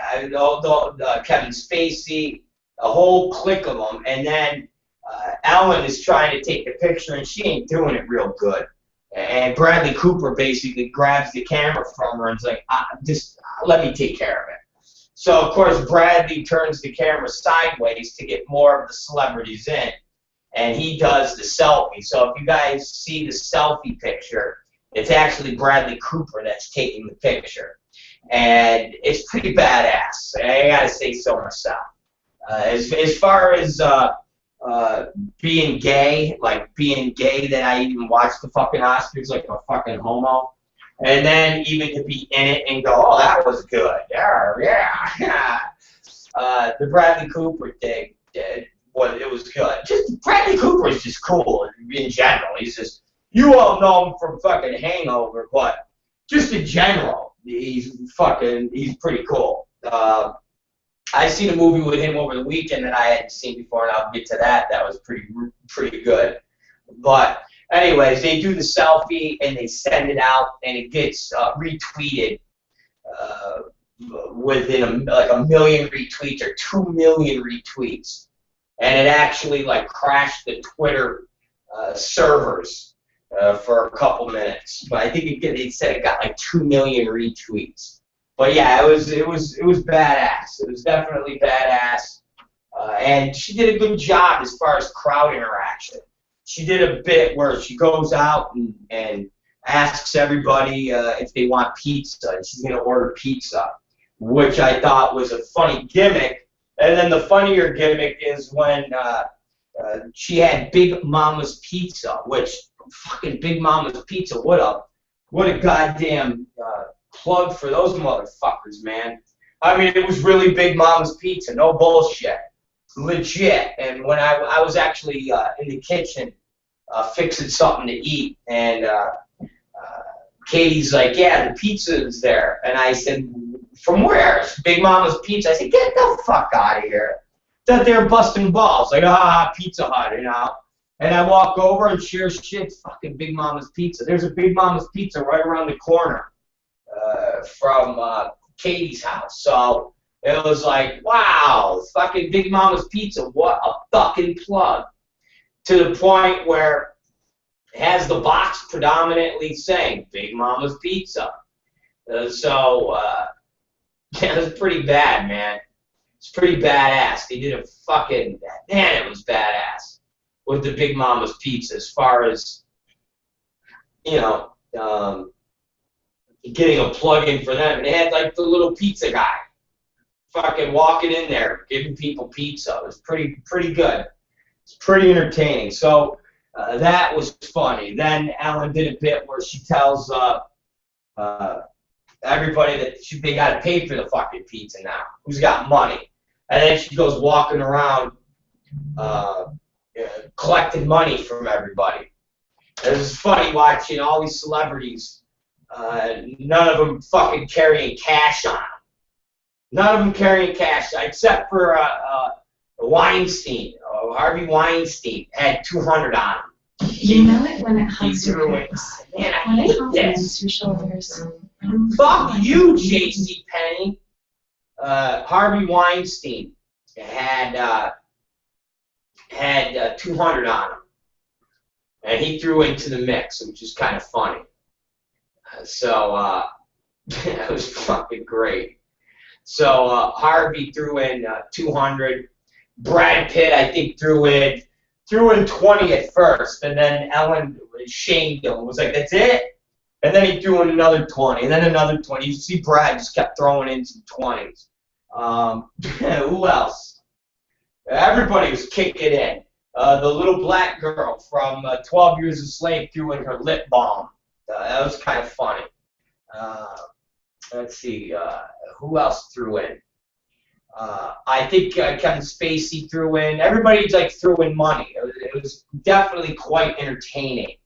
Spacey, a whole clique of them. And then Ellen is trying to take the picture, and she ain't doing it real good. And Bradley Cooper basically grabs the camera from her and is like, just let me take care of it. So, of course, Bradley turns the camera sideways to get more of the celebrities in, and he does the selfie. So if you guys see the selfie picture, it's actually Bradley Cooper that's taking the picture. And it's pretty badass. I gotta say so myself. As far as being gay that I even watched the fucking Oscars like a fucking homo, and then even to be in it and go, "Oh, that was good, yeah." The Bradley Cooper thing, it was good. Just Bradley Cooper is just cool in general. He's just, you all know him from fucking Hangover, but just in general, he's pretty cool. I seen a movie with him over the weekend that I hadn't seen before, and I'll get to that. That was pretty good. But anyways, they do the selfie and they send it out, and it gets retweeted within like a million retweets or 2 million retweets, and it actually like crashed the Twitter servers for a couple minutes. But I think it said it got like 2 million retweets. But yeah, it was badass. It was definitely badass, and she did a good job as far as crowd interaction. She did a bit where she goes out and asks everybody if they want pizza, and she's gonna order pizza, which I thought was a funny gimmick. And then the funnier gimmick is when she had Big Mama's Pizza, which fucking Big Mama's Pizza, what a goddamn plug for those motherfuckers, man. I mean, it was really Big Mama's Pizza, no bullshit, legit. And when I was actually in the kitchen fixing something to eat, and Katie's like, "Yeah, the pizza is there," and I said, "From where?" "Big Mama's Pizza." I said, "Get the fuck out of here!" Thought they were busting balls, like, Pizza Hut, you know. And I walk over, and sure as shit, it's fucking Big Mama's Pizza. There's a Big Mama's Pizza right around the corner from Katie's house. So it was like, wow, fucking Big Mama's Pizza, what a fucking plug. To the point where it has the box predominantly saying Big Mama's Pizza. Yeah, it was pretty bad, man. It's pretty badass. They did a fucking, man, it was badass with the Big Mama's Pizza as far as, you know, getting a plug-in for them. And they had, like, the little pizza guy fucking walking in there, giving people pizza. It was pretty good. It's pretty entertaining. So that was funny. Then Ellen did a bit where she tells everybody that they got to pay for the fucking pizza now. Who's got money? And then she goes walking around collecting money from everybody. It was funny watching all these celebrities None of them fucking carrying cash on them. None of them carrying cash, except for Weinstein. Harvey Weinstein had 200 on him. You know it when it hugs your Man, hips, I when it hate compliments this. your shoulders. Fuck you, J.C. Penney. Harvey Weinstein had 200 on him, and he threw into the mix, which is kind of funny. So that was fucking great. So Harvey threw in 200. Brad Pitt, I think, threw in 20 at first, and then Ellen shamed him. Was like, "That's it." And then he threw in another 20, and then another 20. You see, Brad just kept throwing in some 20s. Who else? Everybody was kicking in. The little black girl from 12 Years a Slave threw in her lip balm. That was kind of funny. Let's see. Who else threw in? I think Kevin Spacey threw in. Everybody like threw in money. It was definitely quite entertaining.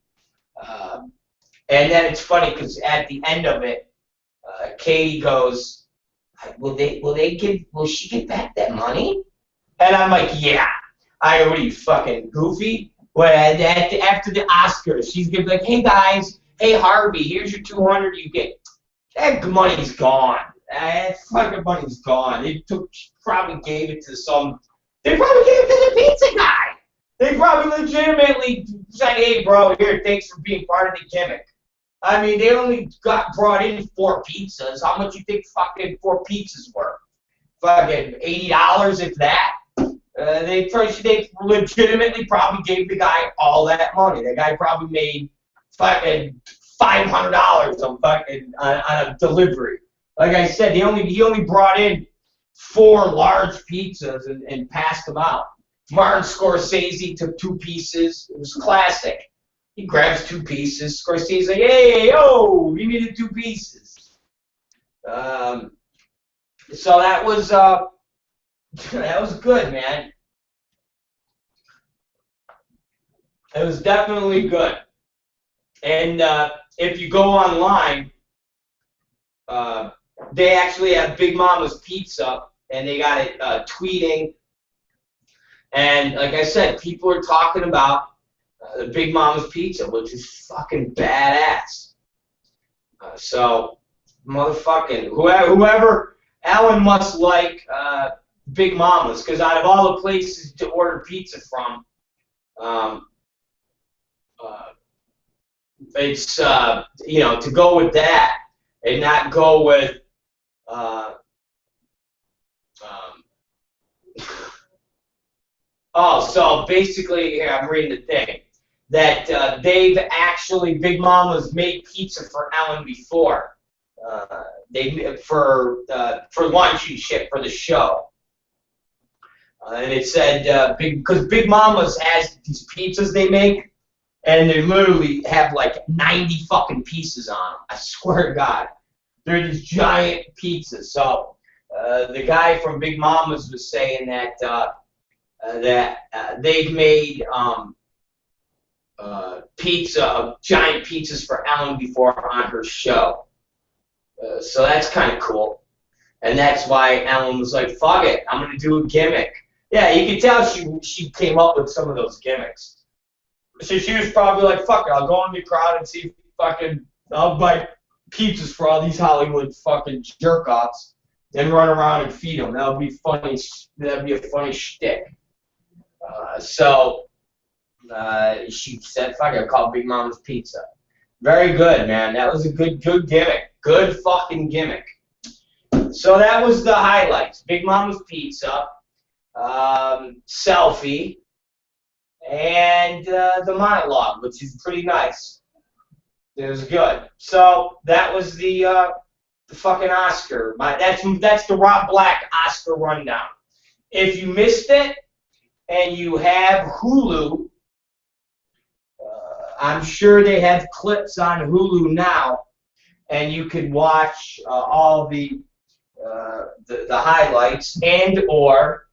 And then it's funny because at the end of it, Katie goes, "Will she get back that money?" And I'm like, "Yeah." I go, "What are you, fucking goofy?" Well, after the Oscars, she's gonna be like, "Hey guys, hey Harvey, here's your 200. You get that money's gone. That fucking money's gone. They probably gave it to some. They probably gave it to the pizza guy. They probably legitimately said, 'Hey, bro, here, thanks for being part of the gimmick.'" I mean, they only got brought in 4 pizzas. How much you think fucking 4 pizzas were? Fucking $80, if that. They legitimately probably gave the guy all that money. The guy probably made fucking $500 on a delivery. Like I said, he only brought in 4 large pizzas and passed them out. Martin Scorsese took 2 pieces. It was classic. He grabs 2 pieces. Scorsese's like, "Hey, yo, you needed 2 pieces." So that was good, man. It was definitely good. And if you go online, they actually have Big Mama's Pizza, and they got it tweeting. And like I said, people are talking about the Big Mama's Pizza, which is fucking badass. So, motherfucking whoever Alan must like Big Mama's, because out of all the places to order pizza from, it's to go with that and not go with so basically, here I'm reading the thing that they've actually Big Mama's made pizza for Ellen before. They for lunch and shit for the show. And it said because Big Mama's has these pizzas they make, and they literally have like 90 fucking pieces on them. I swear to God, they're these giant pizzas. So the guy from Big Mama's was saying that they've made giant pizzas for Ellen before on her show. So that's kind of cool. And that's why Ellen was like, "Fuck it, I'm going to do a gimmick." Yeah, you can tell she came up with some of those gimmicks. So she was probably like, "Fuck it, I'll go in the crowd and see if I'll buy pizzas for all these Hollywood fucking jerk-offs and run around and feed them. That'll be funny. That'd be a funny shtick." So she said, "Fuck it, I'll call Big Mama's Pizza." Very good, man. That was a good gimmick. Good fucking gimmick. So that was the highlights. Big Mama's Pizza, selfie, and the monologue, which is pretty nice. It was good. So that was the fucking Oscar. That's the Rob Black Oscar rundown. If you missed it and you have Hulu, I'm sure they have clips on Hulu now, and you can watch all the highlights, or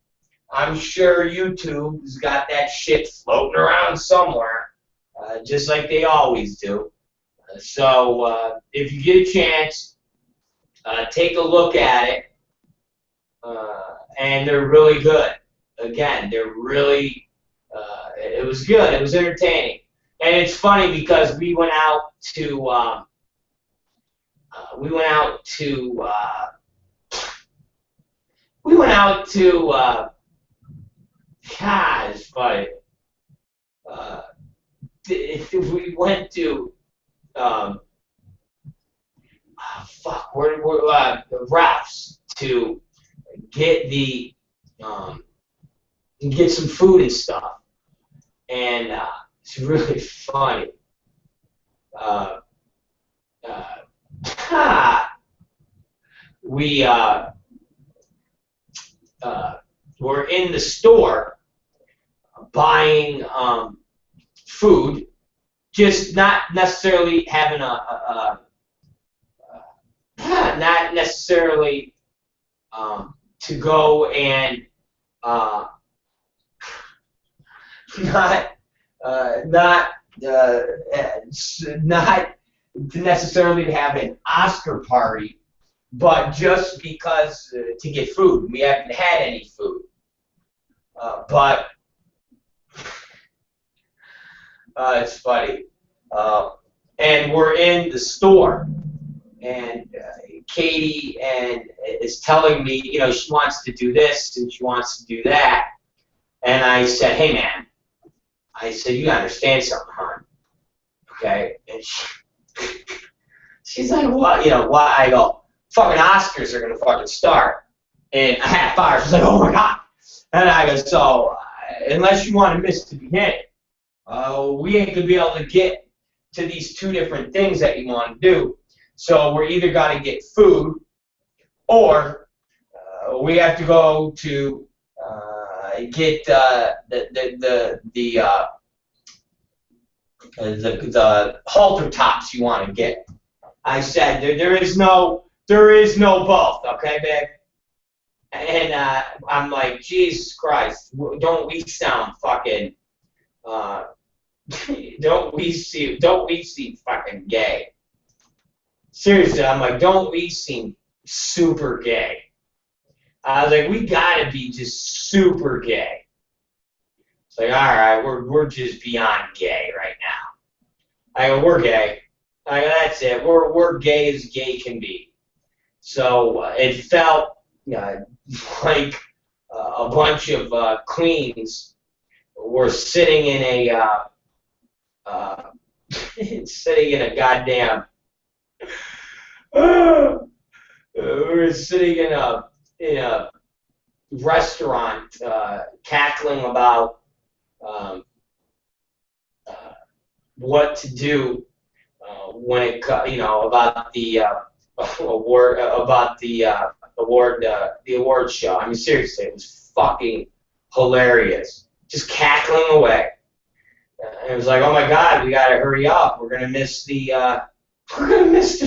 I'm sure YouTube has got that shit floating around somewhere, just like they always do. So if you get a chance, take a look at it. And they're really good. Again, they're really, it was good. It was entertaining. And it's funny because we went out to, God, it's funny. We went to, Ralph's to get get some food and stuff, and it's really funny. We were in the store buying food, just not necessarily having not necessarily to go and not necessarily to have an Oscar party, but just because to get food. We haven't had any food, but it's funny. And we're in the store, and Katie is telling me, you know, she wants to do this and she wants to do that. And I said, hey, man, I said, you gotta understand something, hon. Okay? And she's like, what? You know, why? I go, fucking Oscars are gonna fucking start in a half hour. She's like, oh my God. And I go, so, unless you want to miss the beginning, we ain't gonna be able to get to these two different things that you want to do. So we're either gonna get food, or we have to go to get the halter tops you want to get. I said there is no both, okay, babe? And I'm like, Jesus Christ, don't we sound fucking don't we seem fucking gay? Seriously, I'm like, don't we seem super gay? I was like, we gotta be just super gay. It's like, all right, we're just beyond gay right now. I go, we're gay. I go, that's it. We're gay as gay can be. So it felt like a bunch of queens were sitting in a goddamn. We're sitting in a restaurant, cackling about what to do when it about the award show. I mean, seriously, it was fucking hilarious. Just cackling away. And it was like, oh my God, we gotta hurry up. We're gonna miss the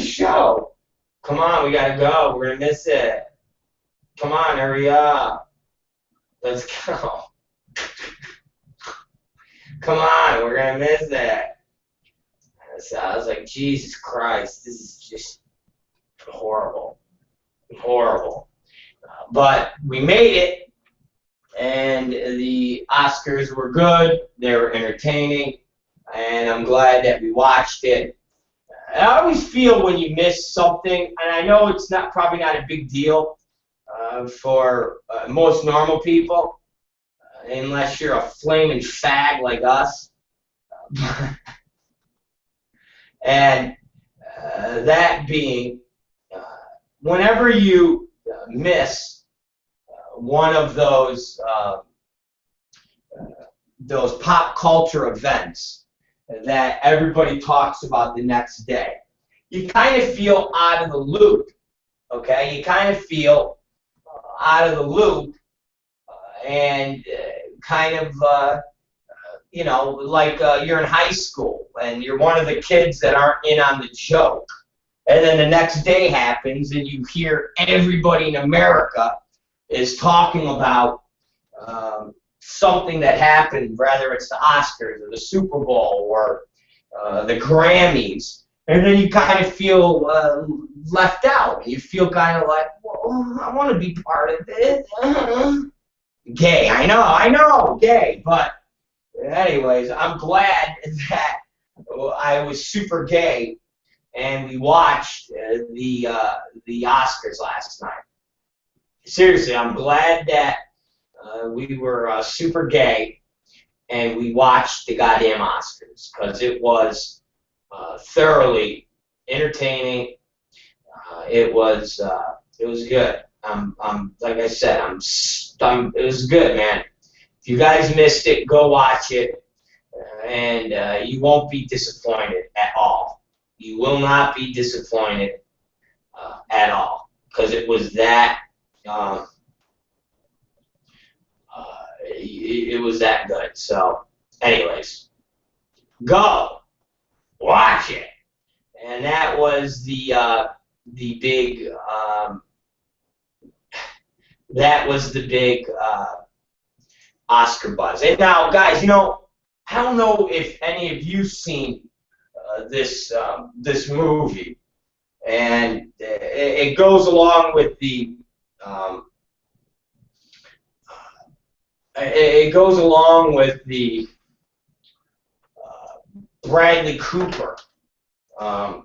show. Come on, we gotta go. We're gonna miss it. Come on, hurry up. Let's go. Come on, we're gonna miss it. So I was like, Jesus Christ, this is just horrible. Horrible. But we made it, and the Oscars were good. They were entertaining, and I'm glad that we watched it. I always feel when you miss something, and I know it's probably not a big deal for most normal people, unless you're a flaming fag like us. And that being, whenever you miss one of those pop culture events that everybody talks about the next day, you kind of feel out of the loop, okay? You kind of feel out of the loop and kind of, like you're in high school and you're one of the kids that aren't in on the joke. And then the next day happens and you hear everybody in America is talking about something that happened, whether it's the Oscars or the Super Bowl or the Grammys. And then you kind of feel left out. You feel kind of like, well, I want to be part of this. Gay, I know, gay. But anyways, I'm glad that I was super gay and we watched the Oscars last night. Seriously, I'm glad that we were super gay and we watched the goddamn Oscars because it was thoroughly entertaining. It was good. Like I said, it was good, man. If you guys missed it, go watch it, and you won't be disappointed at all. You will not be disappointed at all because it was that. It was that good. So, anyways, go watch it. And that was the big Oscar buzz. And now, guys, you know, I don't know if any of you seen this movie, and it goes along with the Bradley Cooper. What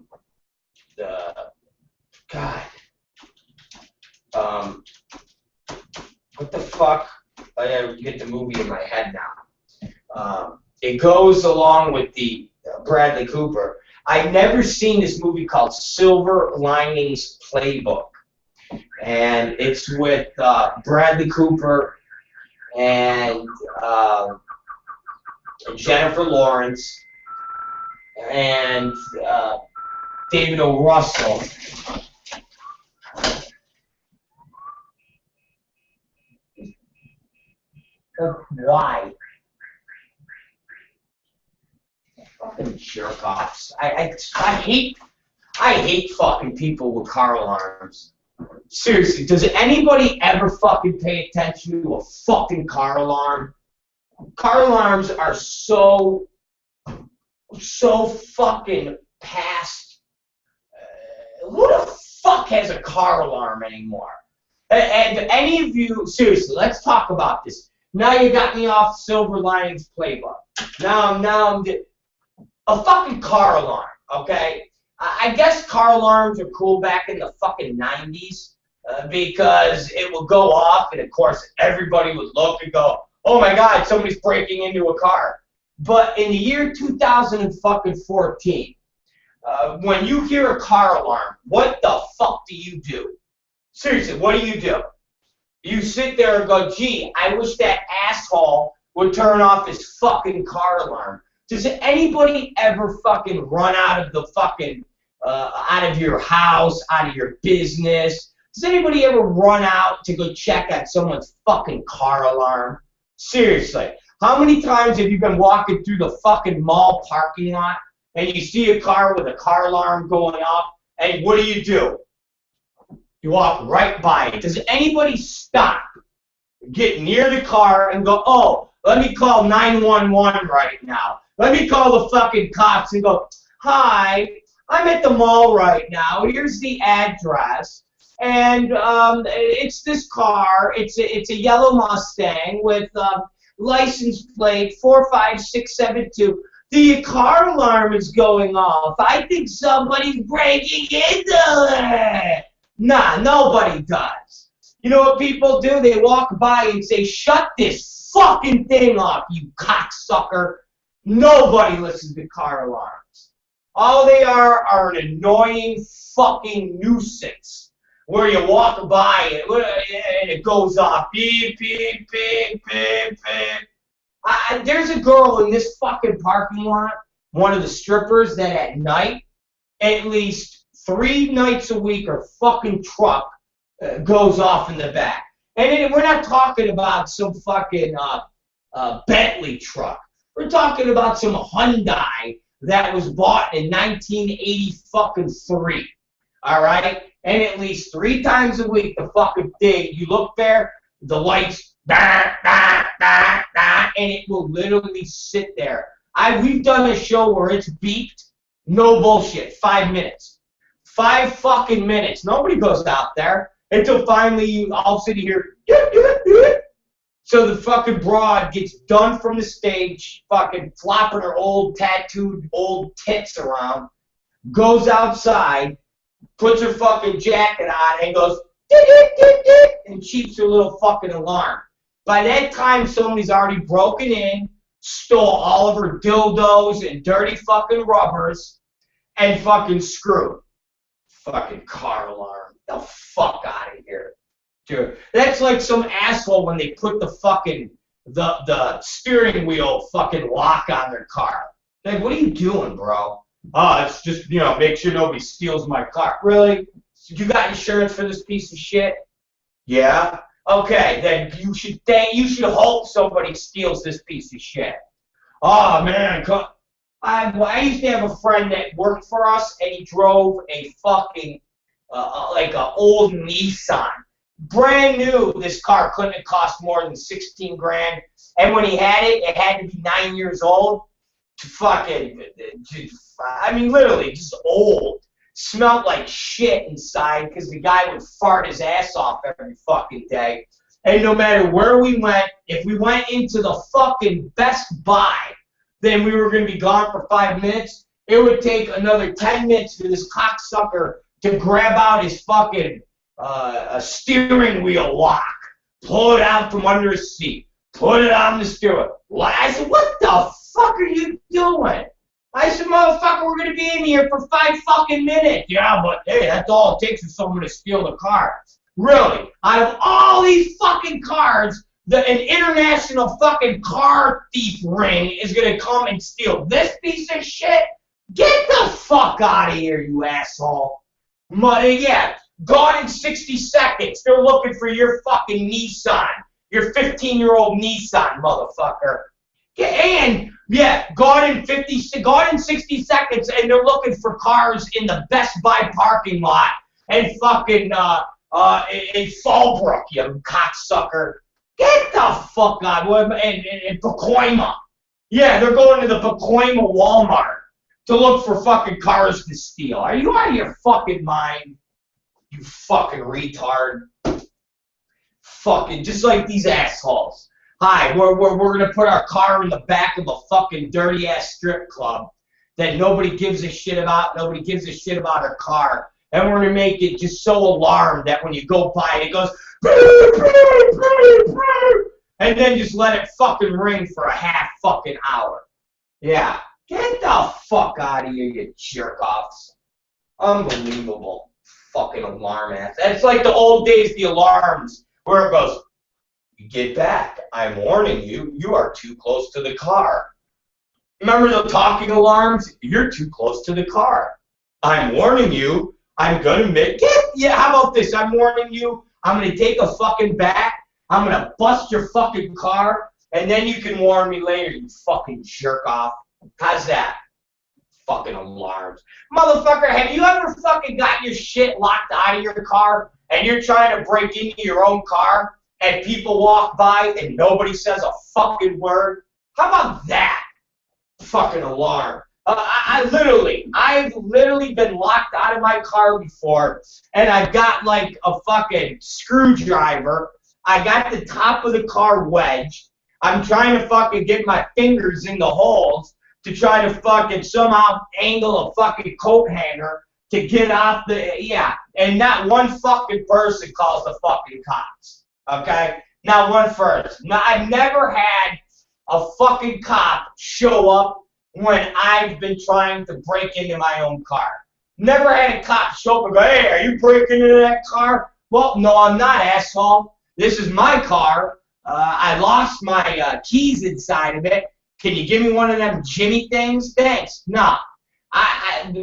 the fuck? I gotta get the movie in my head now. It goes along with the Bradley Cooper. I've never seen this movie called Silver Linings Playbook, and it's with Bradley Cooper and Jennifer Lawrence and David O. Russell. Why? Fucking jerk offs. I hate fucking people with car alarms. Seriously, does anybody ever fucking pay attention to a fucking car alarm? Car alarms are so fucking past. Who the fuck has a car alarm anymore? And any of you, seriously, let's talk about this. Now you got me off Silver Linings Playbook. Now I'm a fucking car alarm, okay? I guess car alarms are cool back in the fucking 90s because it would go off, and of course everybody would look and go, oh my God, somebody's breaking into a car. But in the year 2014, when you hear a car alarm, what the fuck do you do? Seriously, what do? You sit there and go, gee, I wish that asshole would turn off his fucking car alarm. Does anybody ever fucking run out of the fucking, out of your house, out of your business? Does anybody ever run out to go check out someone's fucking car alarm? Seriously, how many times have you been walking through the fucking mall parking lot and you see a car with a car alarm going off, and what do? You walk right by it. Does anybody stop, get near the car, and go, oh, let me call 911 right now. Let me call the fucking cops and go, hi, I'm at the mall right now. Here's the address. And it's this car. It's a yellow Mustang with license plate 45672. The car alarm is going off. I think somebody's breaking into it. Nah, nobody does. You know what people do? They walk by and say, shut this fucking thing off, you cocksucker. Nobody listens to car alarms. All they are an annoying fucking nuisance where you walk by and it goes off. Beep, beep, beep, beep, beep. There's a girl in this fucking parking lot, one of the strippers, that at night, at least 3 nights a week, her fucking truck goes off in the back. And we're not talking about some fucking Bentley truck. We're talking about some Hyundai that was bought in 1983. All right? And at least 3 times a week, the fucking thing, you look there, the lights, and it will literally sit there. We've done a show where it's beeped No bullshit. 5 minutes. 5 fucking minutes. Nobody goes out there until finally you all sit here. So the fucking broad gets done from the stage, fucking flopping her old tattooed old tits around, goes outside, puts her fucking jacket on, and goes, and cheeps her little fucking alarm. By that time, somebody's already broken in, stole all of her dildos and dirty fucking rubbers, and fucking screwed. Fucking car alarm. The fuck out of here. Dude, that's like some asshole when they put the fucking, the steering wheel fucking lock on their car. Like, what are you doing, bro? Oh, it's just, you know, make sure nobody steals my car. Really? You got insurance for this piece of shit? Yeah? Okay, then you should hope somebody steals this piece of shit. Oh, man. I used to have a friend that worked for us, and he drove a fucking, like an old Nissan. Brand new, this car couldn't have cost more than 16 grand. And when he had it, it had to be 9 years old. I mean, literally, just old. Smelled like shit inside because the guy would fart his ass off every fucking day. And no matter where we went, if we went into the fucking Best Buy, then we were going to be gone for 5 minutes. It would take another 10 minutes for this cocksucker to grab out his fucking a steering wheel lock, pull it out from under his seat, put it on the steering wheel. I said, what the fuck are you doing? I said, motherfucker, we're going to be in here for 5 fucking minutes. Yeah, but hey, that's all it takes for someone to steal the car. Really? Out of all these fucking cars, an international fucking car thief ring is going to come and steal this piece of shit? Get the fuck out of here, you asshole. Yeah, gone in 60 seconds. They're looking for your fucking Nissan. Your 15-year-old Nissan, motherfucker. And, yeah, gone in 60 seconds, and they're looking for cars in the Best Buy parking lot and fucking, in Fallbrook, you cocksucker. Get the fuck out. And Pacoima. Yeah, they're going to the Pacoima Walmart to look for fucking cars to steal. Are you out of your fucking mind? You fucking retard. Fucking, just like these assholes. Hi, we're going to put our car in the back of a fucking dirty-ass strip club that nobody gives a shit about. Nobody gives a shit about our car. And we're going to make it just so alarmed that when you go by it, it goes, and then just let it fucking ring for a half fucking hour. Yeah. Get the fuck out of here, you jerk-offs. Unbelievable. Fucking alarm ass. It's like the old days, the alarms, where it goes, get back. I'm warning you, you are too close to the car. Remember the talking alarms? You're too close to the car. I'm warning you, I'm gonna make it. Yeah, how about this? I'm warning you, I'm gonna take a fucking bat, I'm gonna bust your fucking car, and then you can warn me later, you fucking jerk off. How's that? Fucking alarms. Motherfucker, have you ever fucking got your shit locked out of your car and you're trying to break into your own car and people walk by and nobody says a fucking word? How about that? Fucking alarm. I've literally been locked out of my car before, and I've got like a fucking screwdriver. I got the top of the car wedged. I'm trying to fucking get my fingers in the holes to try to fucking somehow angle a fucking coat hanger to get off and not one fucking person calls the fucking cops, okay? Not one person. Now, I've never had a fucking cop show up when I've been trying to break into my own car. Never had a cop show up and go, hey, are you breaking into that car? Well, no, I'm not, asshole. This is my car. I lost my keys inside of it. Can you give me one of them Jimmy things? Thanks. No.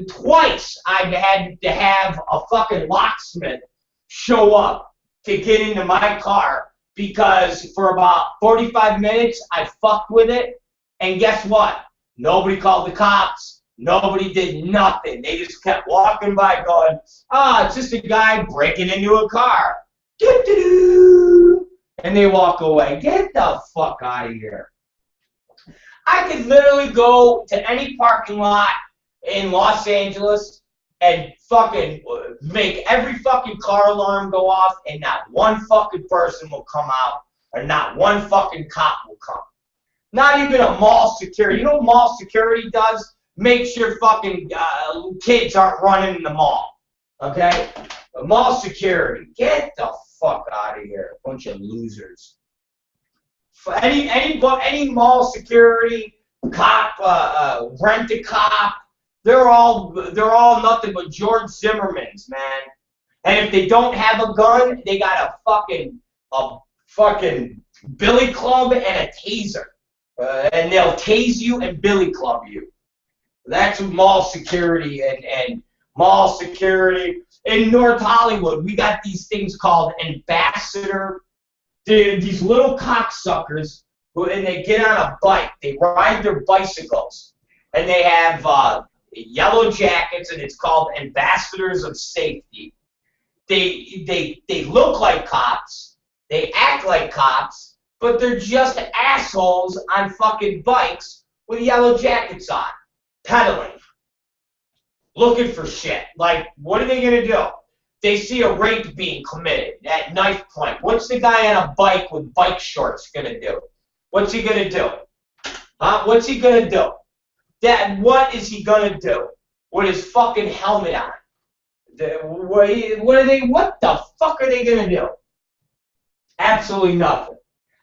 Twice I've had to have a fucking locksmith show up to get into my car because for about 45 minutes I fucked with it, and guess what? Nobody called the cops. Nobody did nothing. They just kept walking by going, it's just a guy breaking into a car. Doo-doo-doo. And they walk away. Get the fuck out of here. I could literally go to any parking lot in Los Angeles and fucking make every fucking car alarm go off and not one fucking person will come out or not one fucking cop will come. Not even a mall security. You know what mall security does? Make sure fucking kids aren't running in the mall. Okay? Mall security. Get the fuck out of here. Bunch of losers. Any mall security, cop, rent-a-cop, they're all nothing but George Zimmermans, man. And if they don't have a gun, they got a fucking billy club and a taser. And they'll tase you and billy club you. That's mall security and mall security. In North Hollywood, we got these things called ambassador. These little cocksuckers and they get on a bike. They ride their bicycles. And they have yellow jackets, and it's called ambassadors of safety. They look like cops. They act like cops. But they're just assholes on fucking bikes with yellow jackets on. Pedaling. Looking for shit. Like, what are they going to do? They see a rape being committed at knife point. What's the guy on a bike with bike shorts going to do? What's he going to do? Huh? What's he going to do? What is he going to do with his fucking helmet on? What the fuck are they going to do? Absolutely nothing.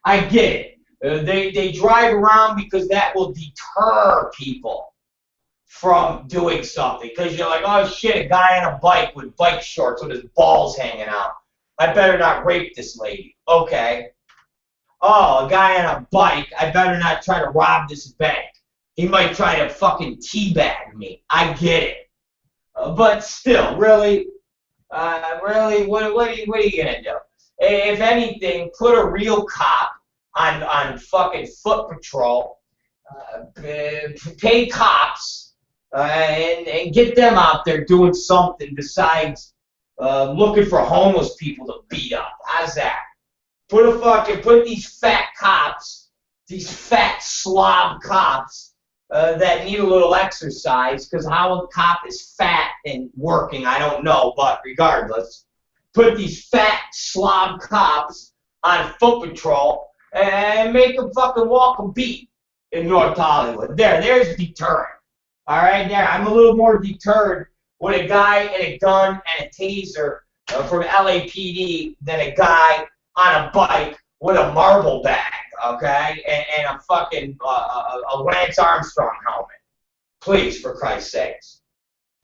I get it. They drive around because that will deter people from doing something. Because you're like, oh shit, a guy on a bike with bike shorts with his balls hanging out. I better not rape this lady. Okay. Oh, a guy on a bike, I better not try to rob this bank. He might try to fucking teabag me. I get it. But still, really, what are you going to do? If anything, put a real cop on fucking foot patrol, pay cops, and get them out there doing something besides looking for homeless people to beat up. How's that? Put these fat cops, these fat slob cops that need a little exercise, because how a cop is fat and working, I don't know, but regardless, put these fat slob cops on foot patrol and make them fucking walk a beat in North Hollywood. There's deterrent. All right, there. I'm a little more deterred with a guy and a gun and a taser from LAPD than a guy on a bike with a marble bag, okay, and a fucking a Lance Armstrong helmet. Please, for Christ's sakes.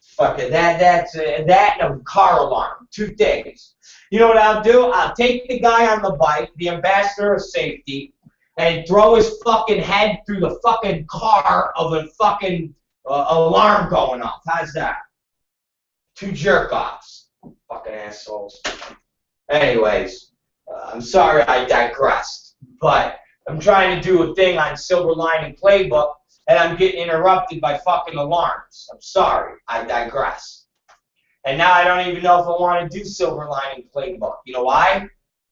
Fucking that and a car alarm. Two things. You know what I'll do? I'll take the guy on the bike, the ambassador of safety, and throw his fucking head through the fucking car of a fucking alarm going off. How's that? Two jerk-offs. Fucking assholes. Anyways, I'm sorry I digressed, but I'm trying to do a thing on Silver Lining Playbook, and I'm getting interrupted by fucking alarms. I'm sorry, I digress. And now I don't even know if I want to do Silver Lining Playbook. You know why?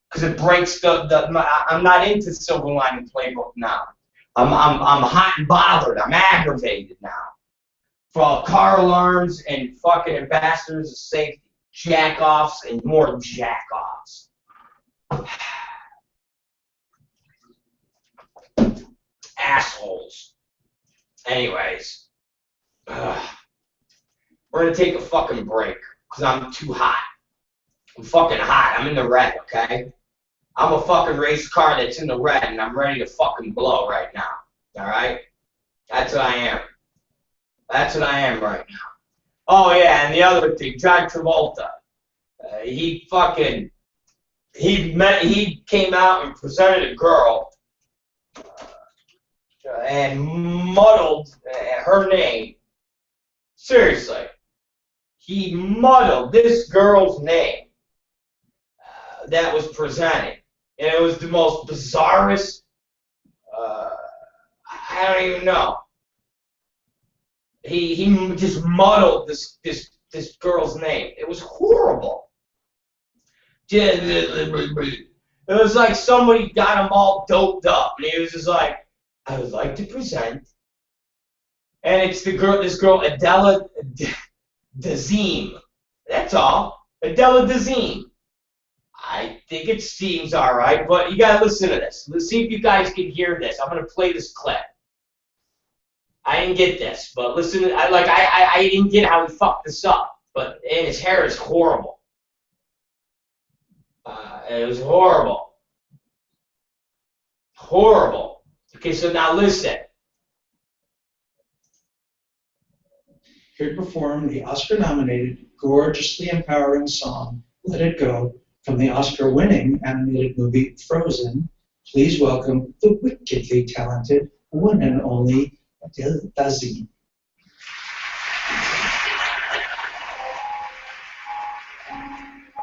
Because it breaks I'm not into Silver Lining Playbook now. I'm hot and bothered. I'm aggravated now. For all car alarms and fucking ambassadors of safety, jack-offs and more jack-offs. Assholes. Anyways. We're going to take a fucking break, because I'm too hot. I'm fucking hot. I'm in the red, okay? I'm a fucking race car that's in the red, and I'm ready to fucking blow right now. Alright? That's what I am. That's what I am right now. Oh, yeah, and the other thing, John Travolta. He came out and presented a girl and muddled her name. Seriously. He muddled this girl's name that was presented. And it was the most bizarrest, I don't even know. He just muddled this girl's name. It was horrible. It was like somebody got him all doped up. And he was just like, I would like to present And it's this girl, Adela Dazeem. That's all. Adela Dazeem. I think it seems all right, but you gotta listen to this. Let's see if you guys can hear this. I'm gonna play this clip. I didn't get this, but listen. I didn't get how he fucked this up. But and his hair is horrible. It was horrible. Horrible. Okay, so now listen. Here to perform the Oscar-nominated, gorgeously empowering song, Let It Go, from the Oscar-winning animated movie Frozen, please welcome the wickedly talented one and only Adele Dazeem.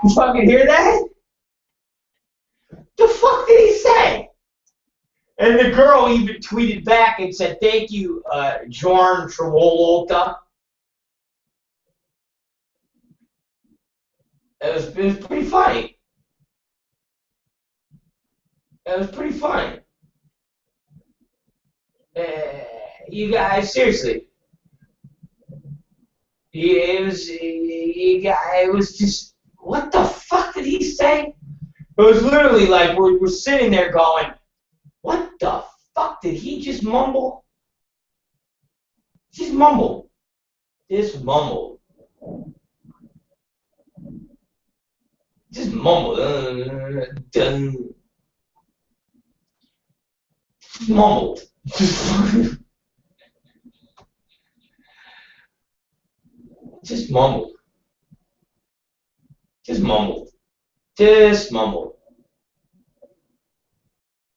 You fucking hear that? The fuck did he say? And the girl even tweeted back and said, "Thank you, John Travolta." It was pretty funny. It was pretty funny. You guys, seriously. It was just, what the fuck did he say? It was literally like we're sitting there going, what the fuck did he just mumble? Just mumble. Just mumble. Just mumble. Mumbled. Just mumbled. Just mumbled. Just mumbled.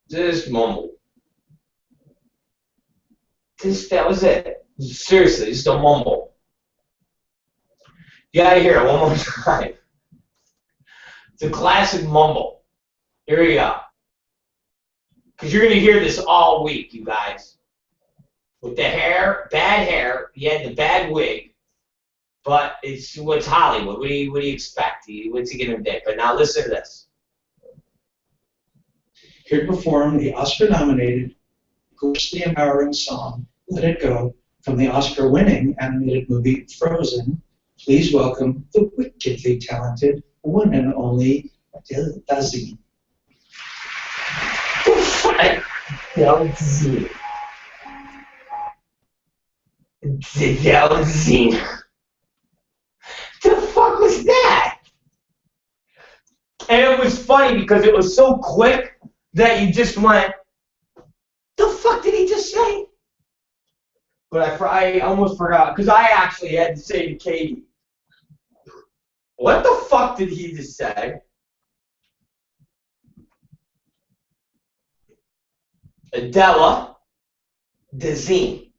Just mumbled. That was it. Seriously, just a mumble. You gotta hear it one more time. It's a classic mumble. Here we go. Because you're going to hear this all week, you guys. With the hair, bad hair, he had the bad wig, but it's what's Hollywood. What do you expect? What's he going to do? But now listen to this. Here to perform the Oscar-nominated, gorgeously empowering song, Let It Go, from the Oscar-winning animated movie Frozen, please welcome the wickedly talented one and only Adele Dazeem. Dazeem. The fuck was that? And it was funny because it was so quick that you just went, the fuck did he just say? But I almost forgot, because I actually had to say to Katie, what the fuck did he just say? Adela Dazeem.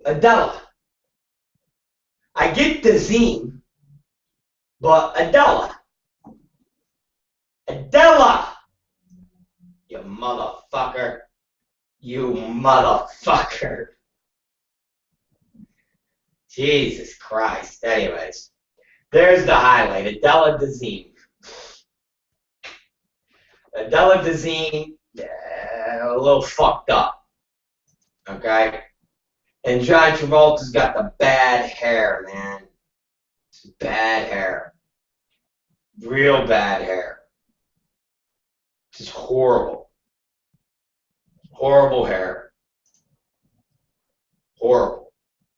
Adela. I get Dazeem, but Adela. Adela! You motherfucker. You motherfucker. Jesus Christ. Anyways, there's the highlight. Adela Dazeem. Adela Dazeem, a little fucked up. Okay? And John Travolta's got the bad hair, man. It's bad hair. Real bad hair. Just horrible. Horrible hair. Horrible.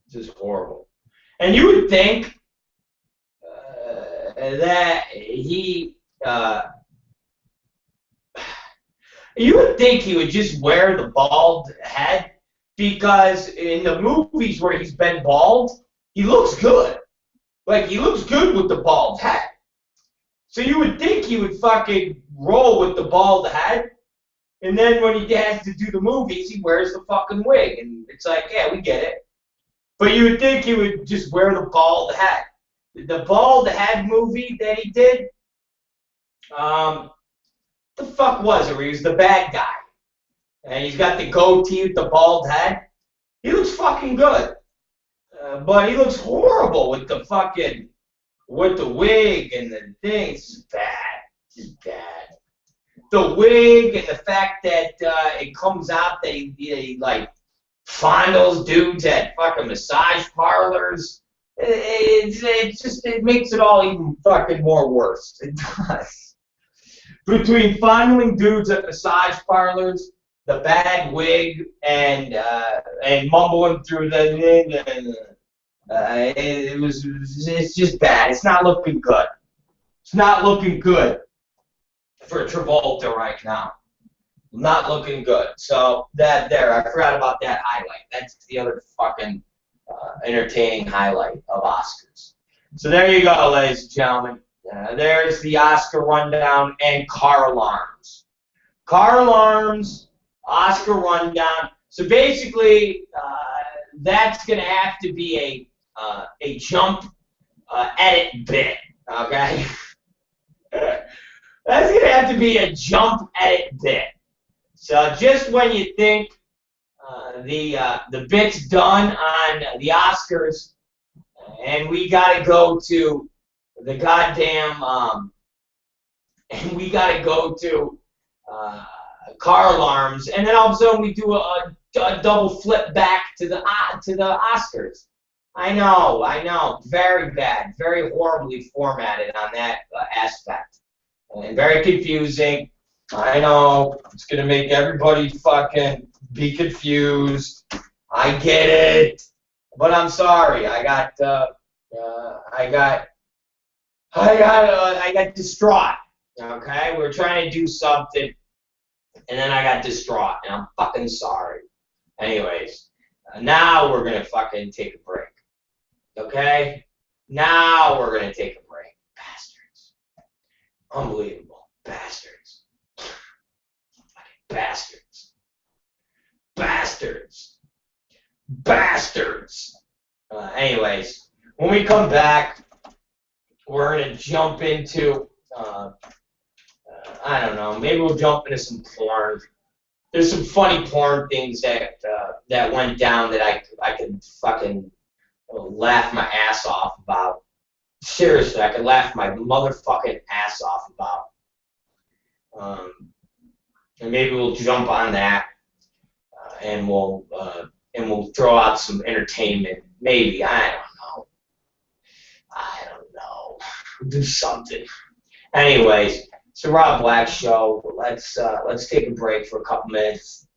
Just horrible. And you would think that he would just wear the bald head, because in the movies where he's been bald, he looks good. Like, he looks good with the bald head. So you would think he would fucking roll with the bald head, and then when he has to do the movies, he wears the fucking wig. And it's like, yeah, we get it. But you would think he would just wear the bald head. The bald head movie that he did, the fuck was it, where he was the bad guy? And he's got the goatee with the bald head. He looks fucking good. But he looks horrible with the fucking, with the wig and the thing. It's just bad. Just bad. The wig and the fact that it comes out that he like, fondles dudes at fucking massage parlors. It makes it all even fucking more worse. It does. Between fondling dudes at massage parlors, the bad wig, and mumbling through it's just bad. It's not looking good. It's not looking good for Travolta right now. Not looking good. So I forgot about that highlight. That's the other fucking entertaining highlight of Oscars. So there you go, ladies and gentlemen. There's the Oscar rundown and car alarms. Car alarms, Oscar rundown. So basically, that's going to have to be a jump edit bit, okay? That's going to have to be a jump edit bit. So just when you think the bit's done on the Oscars, and we got to go to the goddamn, car alarms, and then all of a sudden we do a double flip back to the Oscars. I know, very bad, very horribly formatted on that aspect, and very confusing. I know, it's gonna make everybody fucking be confused. I get it, but I'm sorry. I got distraught. Okay, we were trying to do something, and then I got distraught, and I'm fucking sorry. Anyways, now we're gonna fucking take a break. Okay, now we're gonna take a break. Bastards, unbelievable bastards. Bastards. Bastards. Bastards. Anyways, when we come back, we're going to jump into, I don't know, maybe we'll jump into some porn. There's some funny porn things that went down that I could fucking laugh my ass off about. Seriously, I could laugh my motherfucking ass off about. And maybe we'll jump on that, and we'll throw out some entertainment. Maybe, I don't know. We'll do something. Anyways, it's the Rob Black Show. Let's take a break for a couple minutes,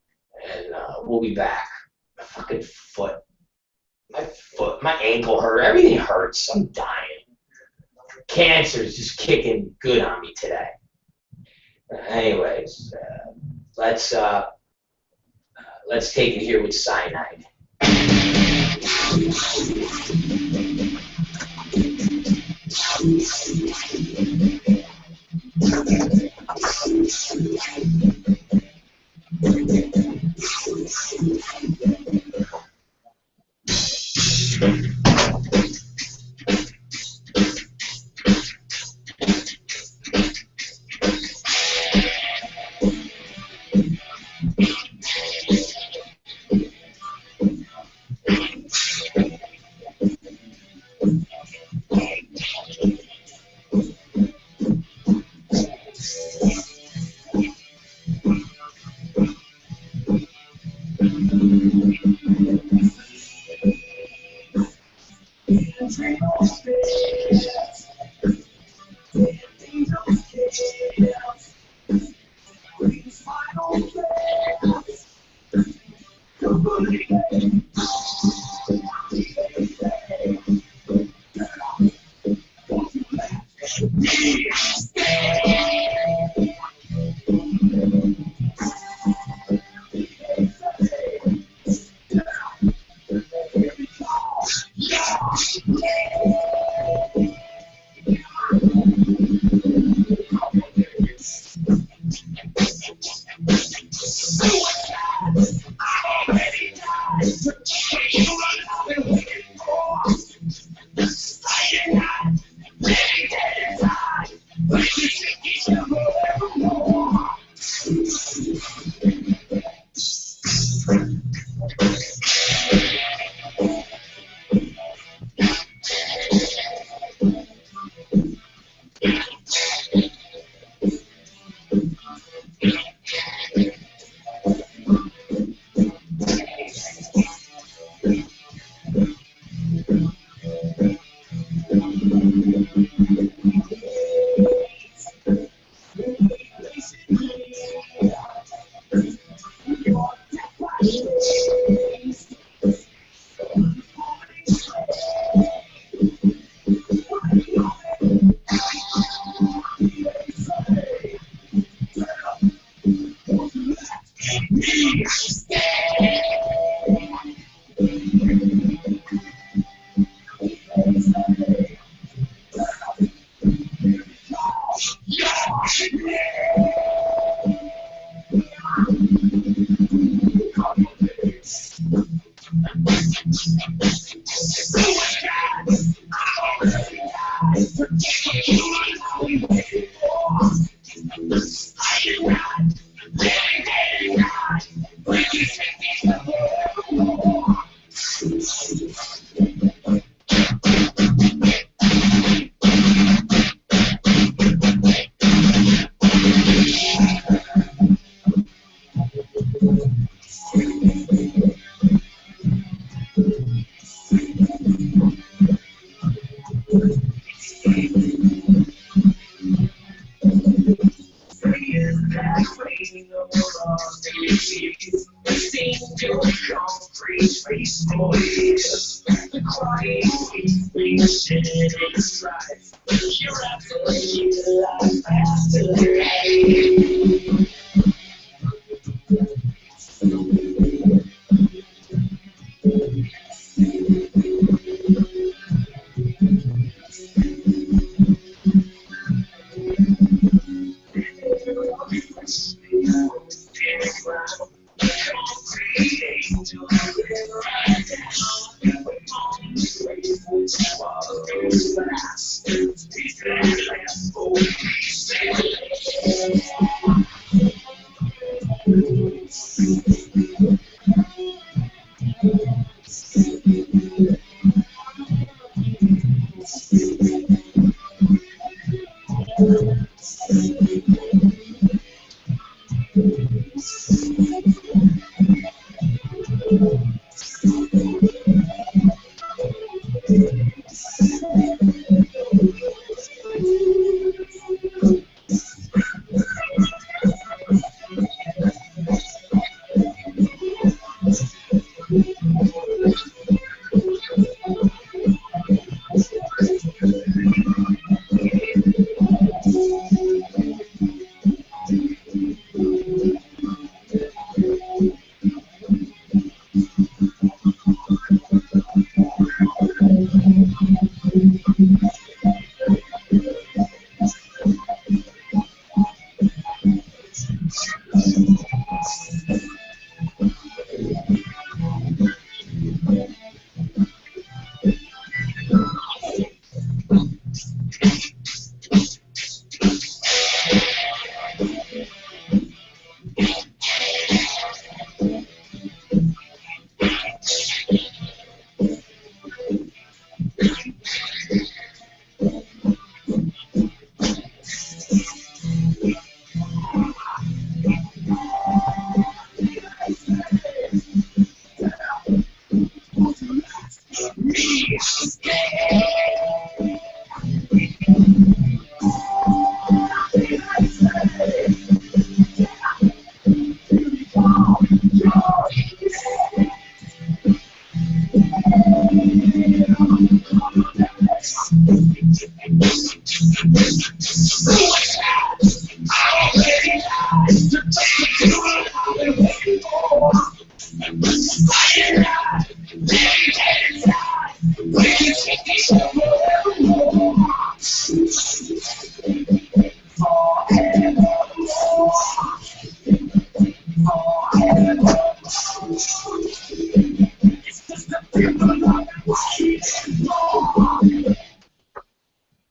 and we'll be back. My fucking foot, my ankle hurt. Everything hurts. I'm dying. Cancer is just kicking good on me today. Anyways, let's take it here with cyanide.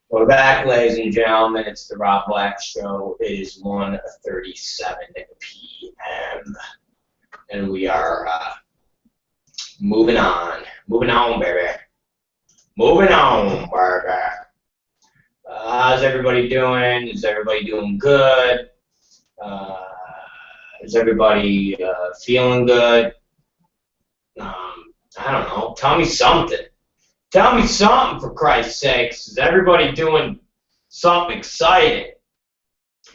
We're back, ladies and gentlemen. It's the Rob Black Show. It is 1:37 p.m. and we are moving on. Moving on, baby. Moving on, baby. How's everybody doing? Is everybody doing good? Is everybody feeling good? I don't know. Tell me something. Tell me something, for Christ's sakes. Is everybody doing something exciting?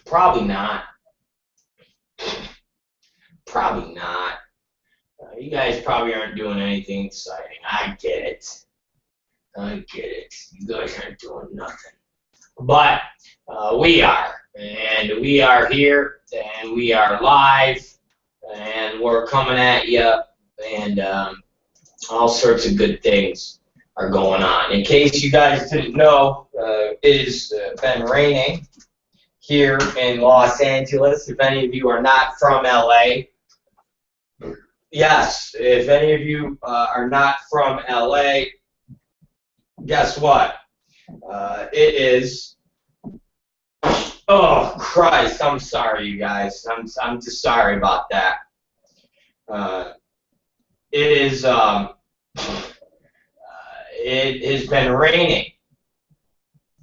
Probably not. Probably not. You guys probably aren't doing anything exciting. I get it. I get it. You guys aren't doing nothing. But we are. And we are here. And we are live. And we're coming at you. And all sorts of good things are going on. In case you guys didn't know, it has been raining here in Los Angeles. If any of you are not from LA, yes, if any of you are not from LA, guess what? It is. Oh Christ! I'm sorry, you guys. I'm just sorry about that. It is. It has been raining,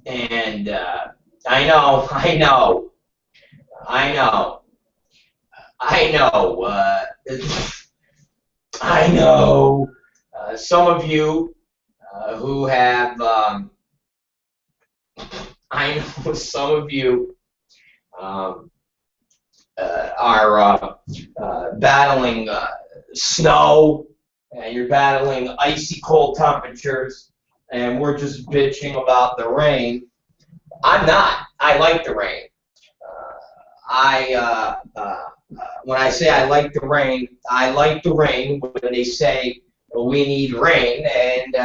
and I know. I know. Some of you who have. I know some of you are battling snow, and you're battling icy cold temperatures, and we're just bitching about the rain. I'm not. I like the rain. When I say I like the rain when they say we need rain, and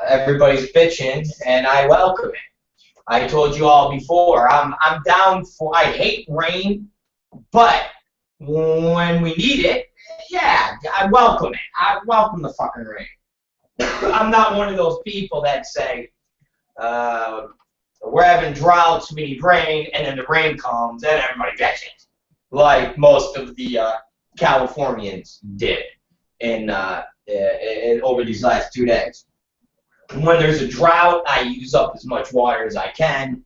everybody's bitching, and I welcome it. I told you all before, I'm down for, I hate rain, but when we need it, yeah, I welcome it. I welcome the fucking rain. I'm not one of those people that say, we're having droughts, we need rain, and then the rain comes, and everybody gets it. Like most of the Californians did in over these last 2 days. When there's a drought, I use up as much water as I can.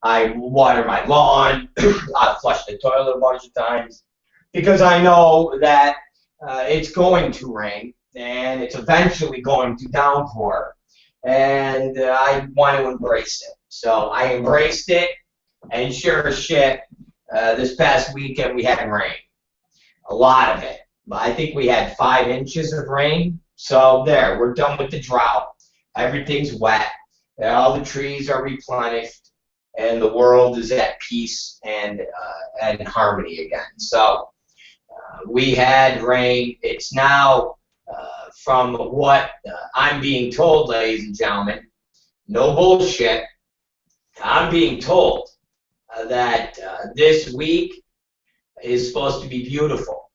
I water my lawn. I flush the toilet a bunch of times because I know that it's going to rain and it's eventually going to downpour, and I want to embrace it. So I embraced it, and sure as shit, this past weekend we had rain, a lot of it. But I think we had 5 inches of rain. So there, we're done with the drought. Everything's wet, and all the trees are replenished, and the world is at peace and harmony again. So we had rain. It's now, from what I'm being told, ladies and gentlemen, no bullshit, I'm being told that this week is supposed to be beautiful.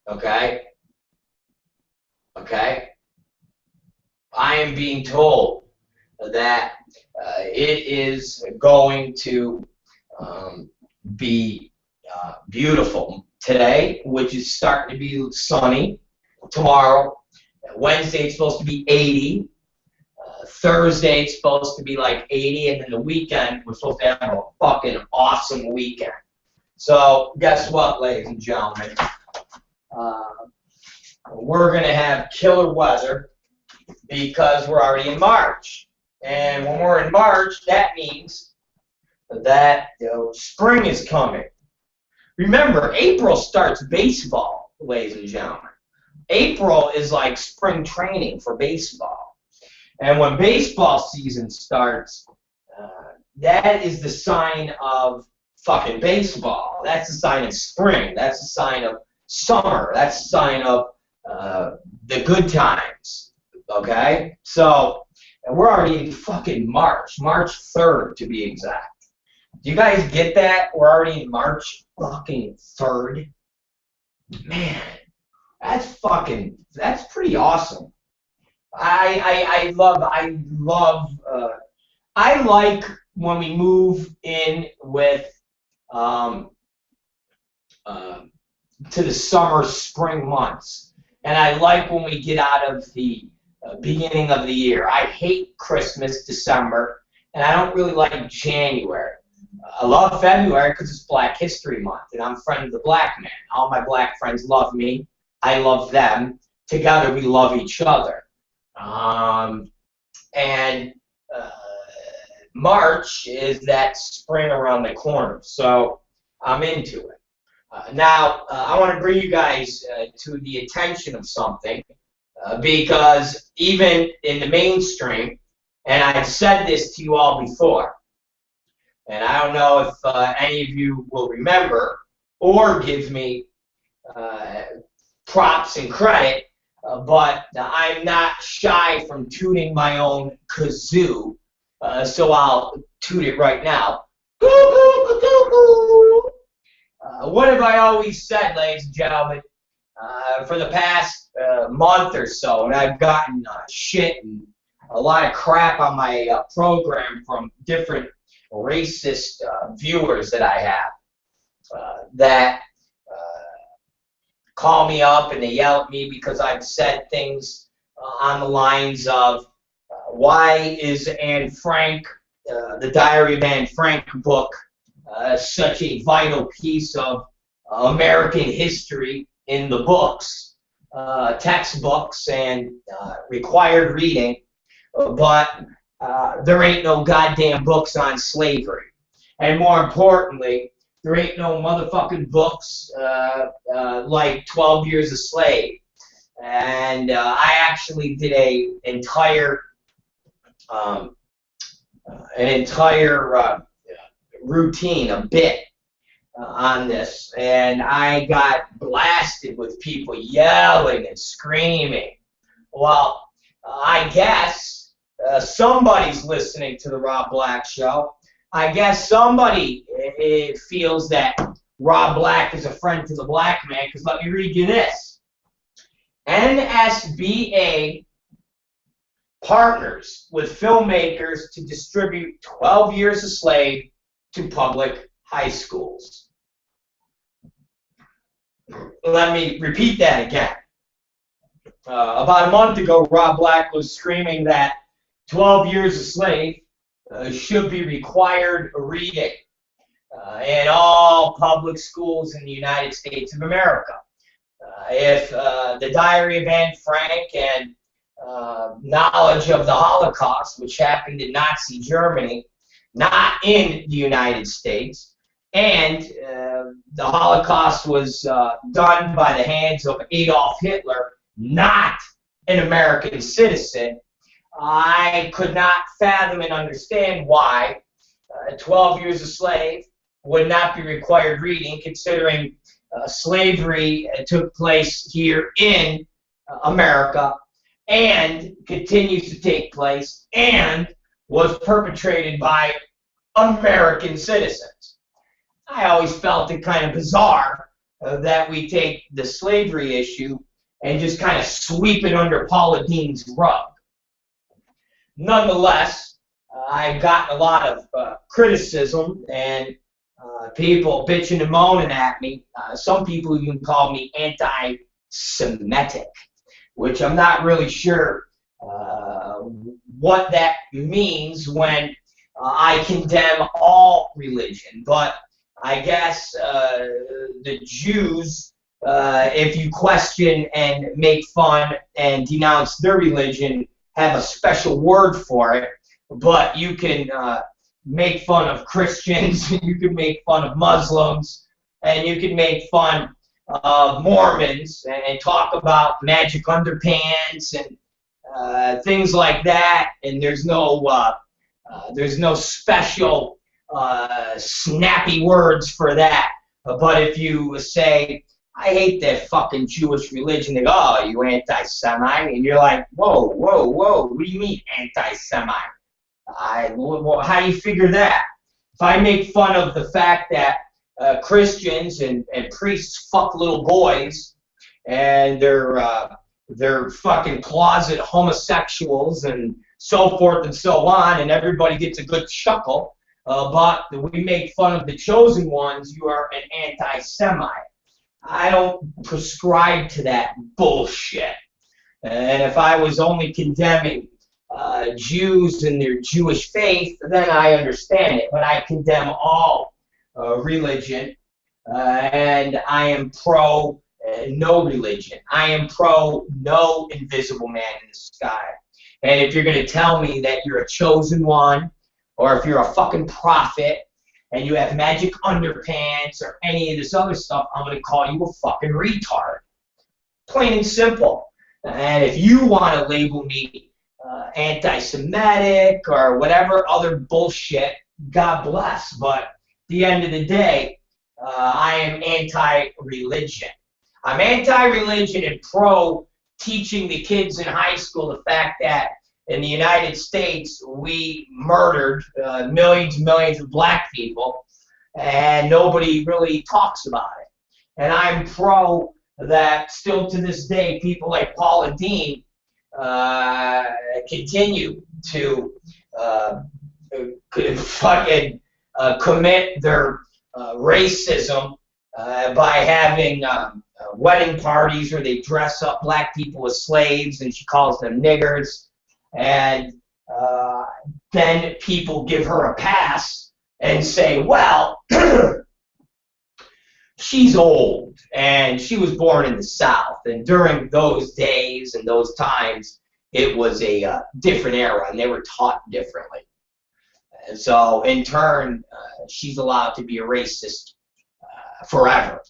Okay? Okay? I am being told that it is going to be beautiful today, which is starting to be sunny. Tomorrow, Wednesday, it's supposed to be 80. Thursday, it's supposed to be like 80, and then the weekend, we're supposed to have a fucking awesome weekend. So, guess what, ladies and gentlemen? We're going to have killer weather because we're already in March. And when we're in March, that means that spring is coming. Remember, April starts baseball, ladies and gentlemen. April is like spring training for baseball. And when baseball season starts, that is the sign of fucking baseball. That's the sign of spring. That's the sign of summer. That's the sign of the good times. Okay? So, and we're already in fucking March 3rd to be exact. Do you guys get that? We're already in March fucking 3rd. Man, that's pretty awesome. I like when we move in with to the summer, spring months, and I like when we get out of the beginning of the year. I hate Christmas, December, and I don't really like January. I love February because it's Black History Month, and I'm friend of the black man. All my black friends love me. I love them. Together, we love each other. And March is that spring around the corner, so I'm into it. Now, I want to bring you guys to the attention of something, because even in the mainstream, and I've said this to you all before, and I don't know if any of you will remember or give me props and credit, but I'm not shy from tooting my own kazoo, so I'll toot it right now. What have I always said, ladies and gentlemen? for the past month or so, and I've gotten shit and a lot of crap on my program from different racist viewers that I have that call me up and they yell at me because I've said things on the lines of, why is Anne Frank, the Diary of Anne Frank book, such a vital piece of American history in the books, textbooks, and required reading, but there ain't no goddamn books on slavery. And more importantly, there ain't no motherfucking books like 12 Years a Slave. And I actually did an entire routine, a bit on this, and I got blasted with people yelling and screaming. Well, I guess somebody's listening to the Rob Black Show. I guess somebody feels that Rob Black is a friend to the black man, because let me read you this. NSBA partners with filmmakers to distribute 12 Years a Slave to public high schools. Let me repeat that again. About a month ago, Rob Black was screaming that 12 Years a Slave should be required reading in all public schools in the United States of America. If the Diary of Anne Frank and knowledge of the Holocaust, which happened in Nazi Germany, not in the United States, and the Holocaust was done by the hands of Adolf Hitler, not an American citizen, I could not fathom and understand why 12 Years a Slave would not be required reading, considering slavery took place here in America and continues to take place and was perpetrated by American citizens. I always felt it kind of bizarre that we take the slavery issue and just kind of sweep it under Paula Deen's rug. Nonetheless, I've gotten a lot of criticism and people bitching and moaning at me. Some people even call me anti-Semitic, which I'm not really sure what that means when I condemn all religion. But I guess the Jews, if you question and make fun and denounce their religion, have a special word for it. But you can make fun of Christians, you can make fun of Muslims, and you can make fun of Mormons and talk about magic underpants and things like that. And there's no special snappy words for that. But if you say, I hate that fucking Jewish religion, they go, oh, you anti-Semite? And you're like, whoa, whoa, whoa, what do you mean anti-Semite? How do you figure that? If I make fun of the fact that Christians and priests fuck little boys and they're fucking closet homosexuals and so forth and so on, and everybody gets a good chuckle, but we make fun of the chosen ones, you are an anti-Semite. I don't prescribe to that bullshit. And if I was only condemning Jews and their Jewish faith, then I understand it. But I condemn all religion, and I am pro no religion. I am pro no invisible man in the sky. And if you're going to tell me that you're a chosen one, or if you're a fucking prophet, and you have magic underpants or any of this other stuff, I'm going to call you a fucking retard. Plain and simple. And if you want to label me anti-Semitic or whatever other bullshit, God bless. But at the end of the day, I am anti-religion. I'm anti-religion and pro teaching the kids in high school the fact that in the United States, we murdered millions and millions of black people, and nobody really talks about it. And I'm pro that still to this day, people like Paula Dean continue to fucking commit their racism by having wedding parties where they dress up black people as slaves, and she calls them niggers. And then people give her a pass and say, well, she's old, and she was born in the South, and during those days and those times, it was a different era, and they were taught differently. And so, in turn, she's allowed to be a racist forever.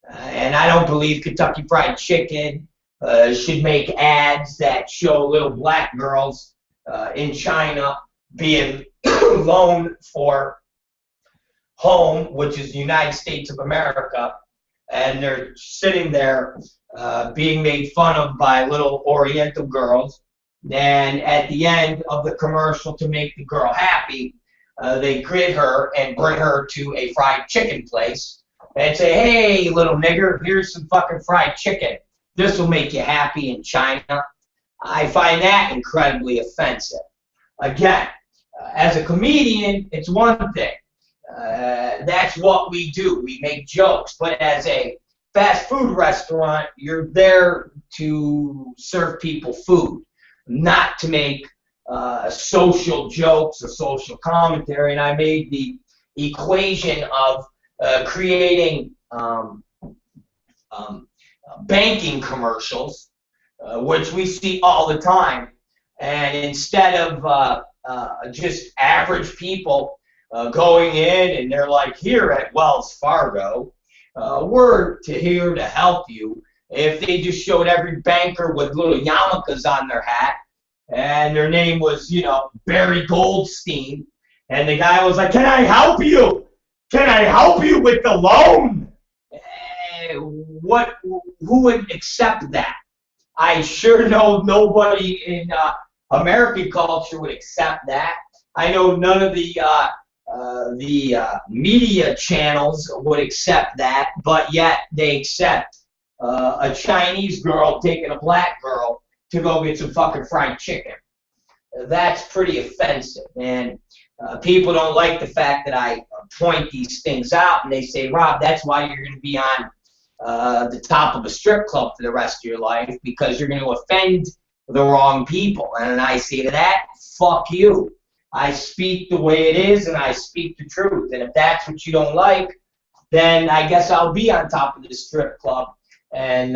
And I don't believe Kentucky Fried Chicken should make ads that show little black girls in China being loaned for home, which is the United States of America, and they're sitting there being made fun of by little Oriental girls. And at the end of the commercial, to make the girl happy, they grid her and bring her to a fried chicken place and say, hey, little nigger, here's some fucking fried chicken. This will make you happy in China. I find that incredibly offensive. Again, as a comedian, it's one thing. That's what we do. We make jokes. But as a fast food restaurant, you're there to serve people food, not to make social jokes or social commentary. And I made the equation of creating banking commercials, which we see all the time. And instead of just average people going in and they're like, here at Wells Fargo, we're here to help you. If they just showed every banker with little yarmulkes on their hat, and their name was, you know, Barry Goldstein, and the guy was like, can I help you? Can I help you with the loan? Who would accept that? I sure know nobody in American culture would accept that. I know none of the media channels would accept that, but yet they accept a Chinese girl taking a black girl to go get some fucking fried chicken. That's pretty offensive, and people don't like the fact that I point these things out, and they say, Rob, that's why you're going to be on the top of a strip club for the rest of your life, because you're going to offend the wrong people. And I say to that, fuck you. I speak the way it is, and I speak the truth. And if that's what you don't like, then I guess I'll be on top of the strip club and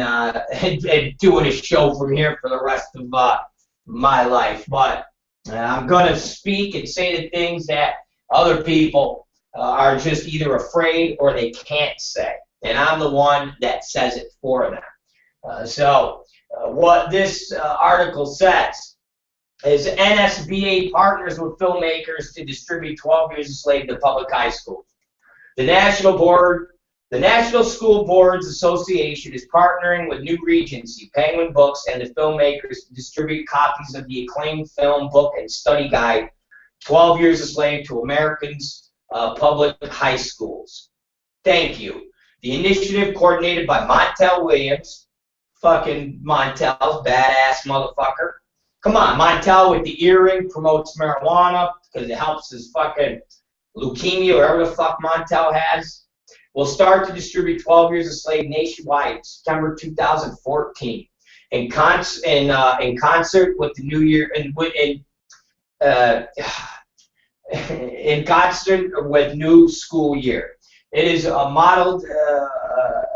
doing a show from here for the rest of my life. But I'm going to speak and say the things that other people are just either afraid or they can't say. And I'm the one that says it for them. So what this article says is NSBA partners with filmmakers to distribute 12 Years a Slave to public high schools. The National School Boards Association is partnering with New Regency, Penguin Books, and the filmmakers to distribute copies of the acclaimed film, book, and study guide, 12 Years a Slave to Americans' public high schools. Thank you. The initiative, coordinated by Montel Williams, fucking Montel's badass motherfucker. Come on, Montel with the earring promotes marijuana because it helps his fucking leukemia, whatever the fuck Montel has. Will start to distribute 12 Years a Slave nationwide in September 2014. In concert with the New Year, in concert with New School Year. It is modeled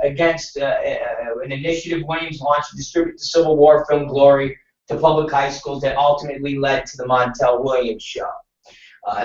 against an initiative Williams launched to distribute the Civil War film Glory to public high schools that ultimately led to the Montel Williams Show.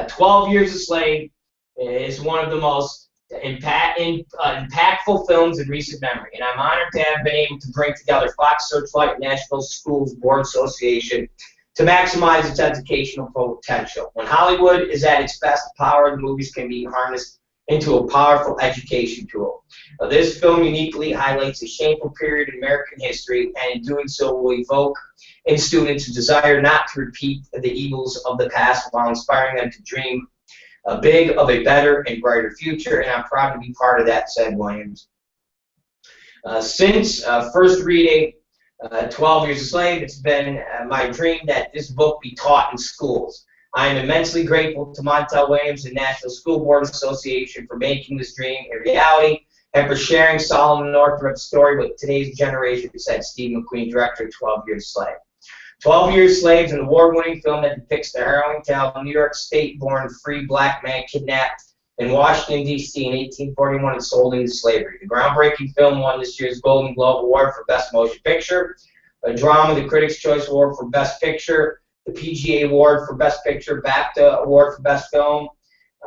12 Years a Slave is one of the most impactful films in recent memory, and I'm honored to have been able to bring together Fox Searchlight National Schools Board Association to maximize its educational potential. When Hollywood is at its best, the power of the movies can be harnessed into a powerful education tool. This film uniquely highlights a shameful period in American history, and in doing so will evoke in students a desire not to repeat the evils of the past while inspiring them to dream big of a better and brighter future, and I'm proud to be part of that, said Williams. Since first reading 12 Years a Slave, it's been my dream that this book be taught in schools. I am immensely grateful to Montel Williams and National School Board Association for making this dream a reality and for sharing Solomon Northrup's story with today's generation, said Steve McQueen, director of 12 Years a Slave. 12 Years a Slave is an award-winning film that depicts the harrowing tale of a New York State-born free black man kidnapped in Washington, D.C. in 1841 and sold into slavery. The groundbreaking film won this year's Golden Globe Award for Best Motion Picture, a drama, the Critics' Choice Award for Best Picture, the PGA Award for Best Picture, BAFTA Award for Best Film,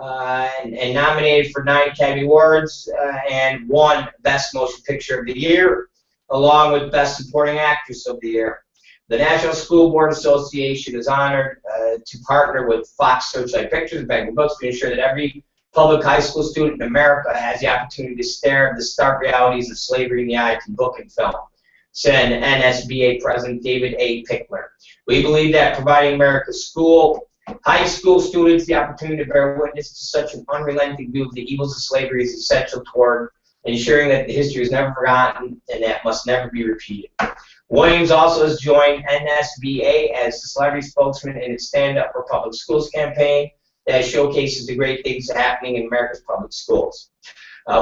and nominated for 9 Academy Awards and won Best Motion Picture of the Year, along with Best Supporting Actress of the Year. The National School Board Association is honored to partner with Fox Searchlight Pictures and Penguin Books to ensure that every public high school student in America has the opportunity to stare at the stark realities of slavery in the eye through book and film, said NSBA President David A. Pickler. We believe that providing America's high school students the opportunity to bear witness to such an unrelenting view of the evils of slavery is essential toward ensuring that the history is never forgotten and that must never be repeated. Williams also has joined NSBA as the celebrity spokesman in its Stand Up for Public Schools campaign that showcases the great things happening in America's public schools.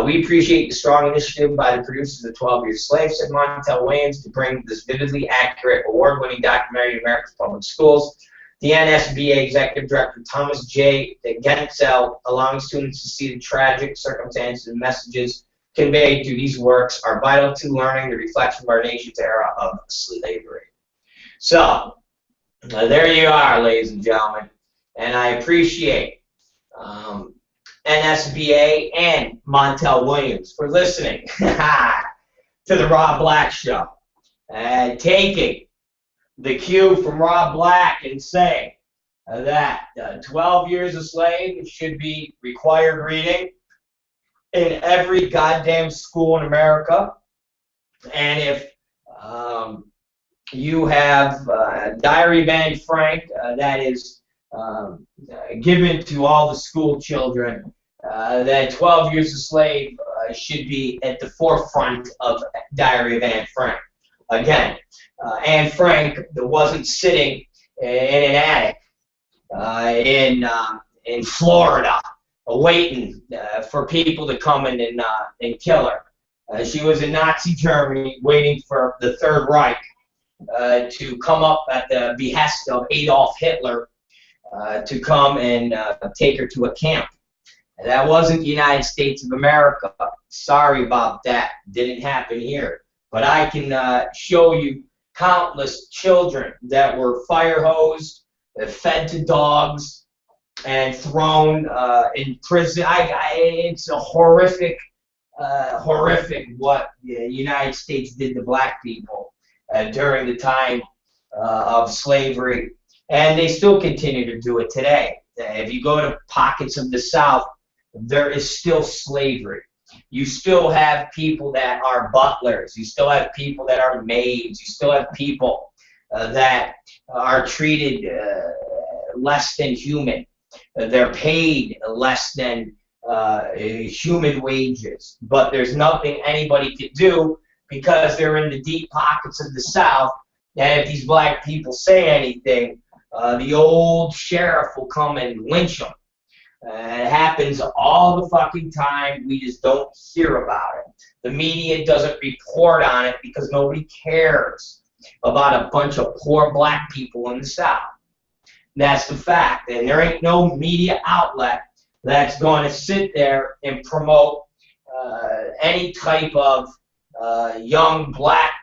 We appreciate the strong initiative by the producers of 12 Years a Slave, said Montel Williams, to bring this vividly accurate, award-winning documentary to America's public schools. The NSBA Executive Director Thomas J. Gensel, allowing students to see the tragic circumstances and messages conveyed through these works are vital to learning the reflection of our nation's era of slavery. So, there you are, ladies and gentlemen. And I appreciate NSBA and Montel Williams for listening to the Rob Black Show. Taking the cue from Rob Black and saying that 12 Years a Slave should be required reading in every goddamn school in America. And if you have Diary of Anne Frank that is given to all the school children, that 12 Years a Slave should be at the forefront of Diary of Anne Frank. Again, Anne Frank wasn't sitting in an attic in Florida waiting for people to come in and kill her. She was in Nazi Germany waiting for the Third Reich to come up at the behest of Adolf Hitler to come and take her to a camp. And that wasn't the United States of America. Sorry about that. Didn't happen here. But I can show you countless children that were fire hosed, fed to dogs, and thrown in prison. It's a horrific what the United States did to black people during the time of slavery. And they still continue to do it today. If you go to pockets of the South, there is still slavery. You still have people that are butlers. You still have people that are maids. You still have people that are treated less than human. They're paid less than human wages. But there's nothing anybody can do because they're in the deep pockets of the South. And if these black people say anything, the old sheriff will come and lynch them. It happens all the fucking time. We just don't hear about it. The media doesn't report on it because nobody cares about a bunch of poor black people in the South. That's the fact. And there ain't no media outlet that's going to sit there and promote any type of young black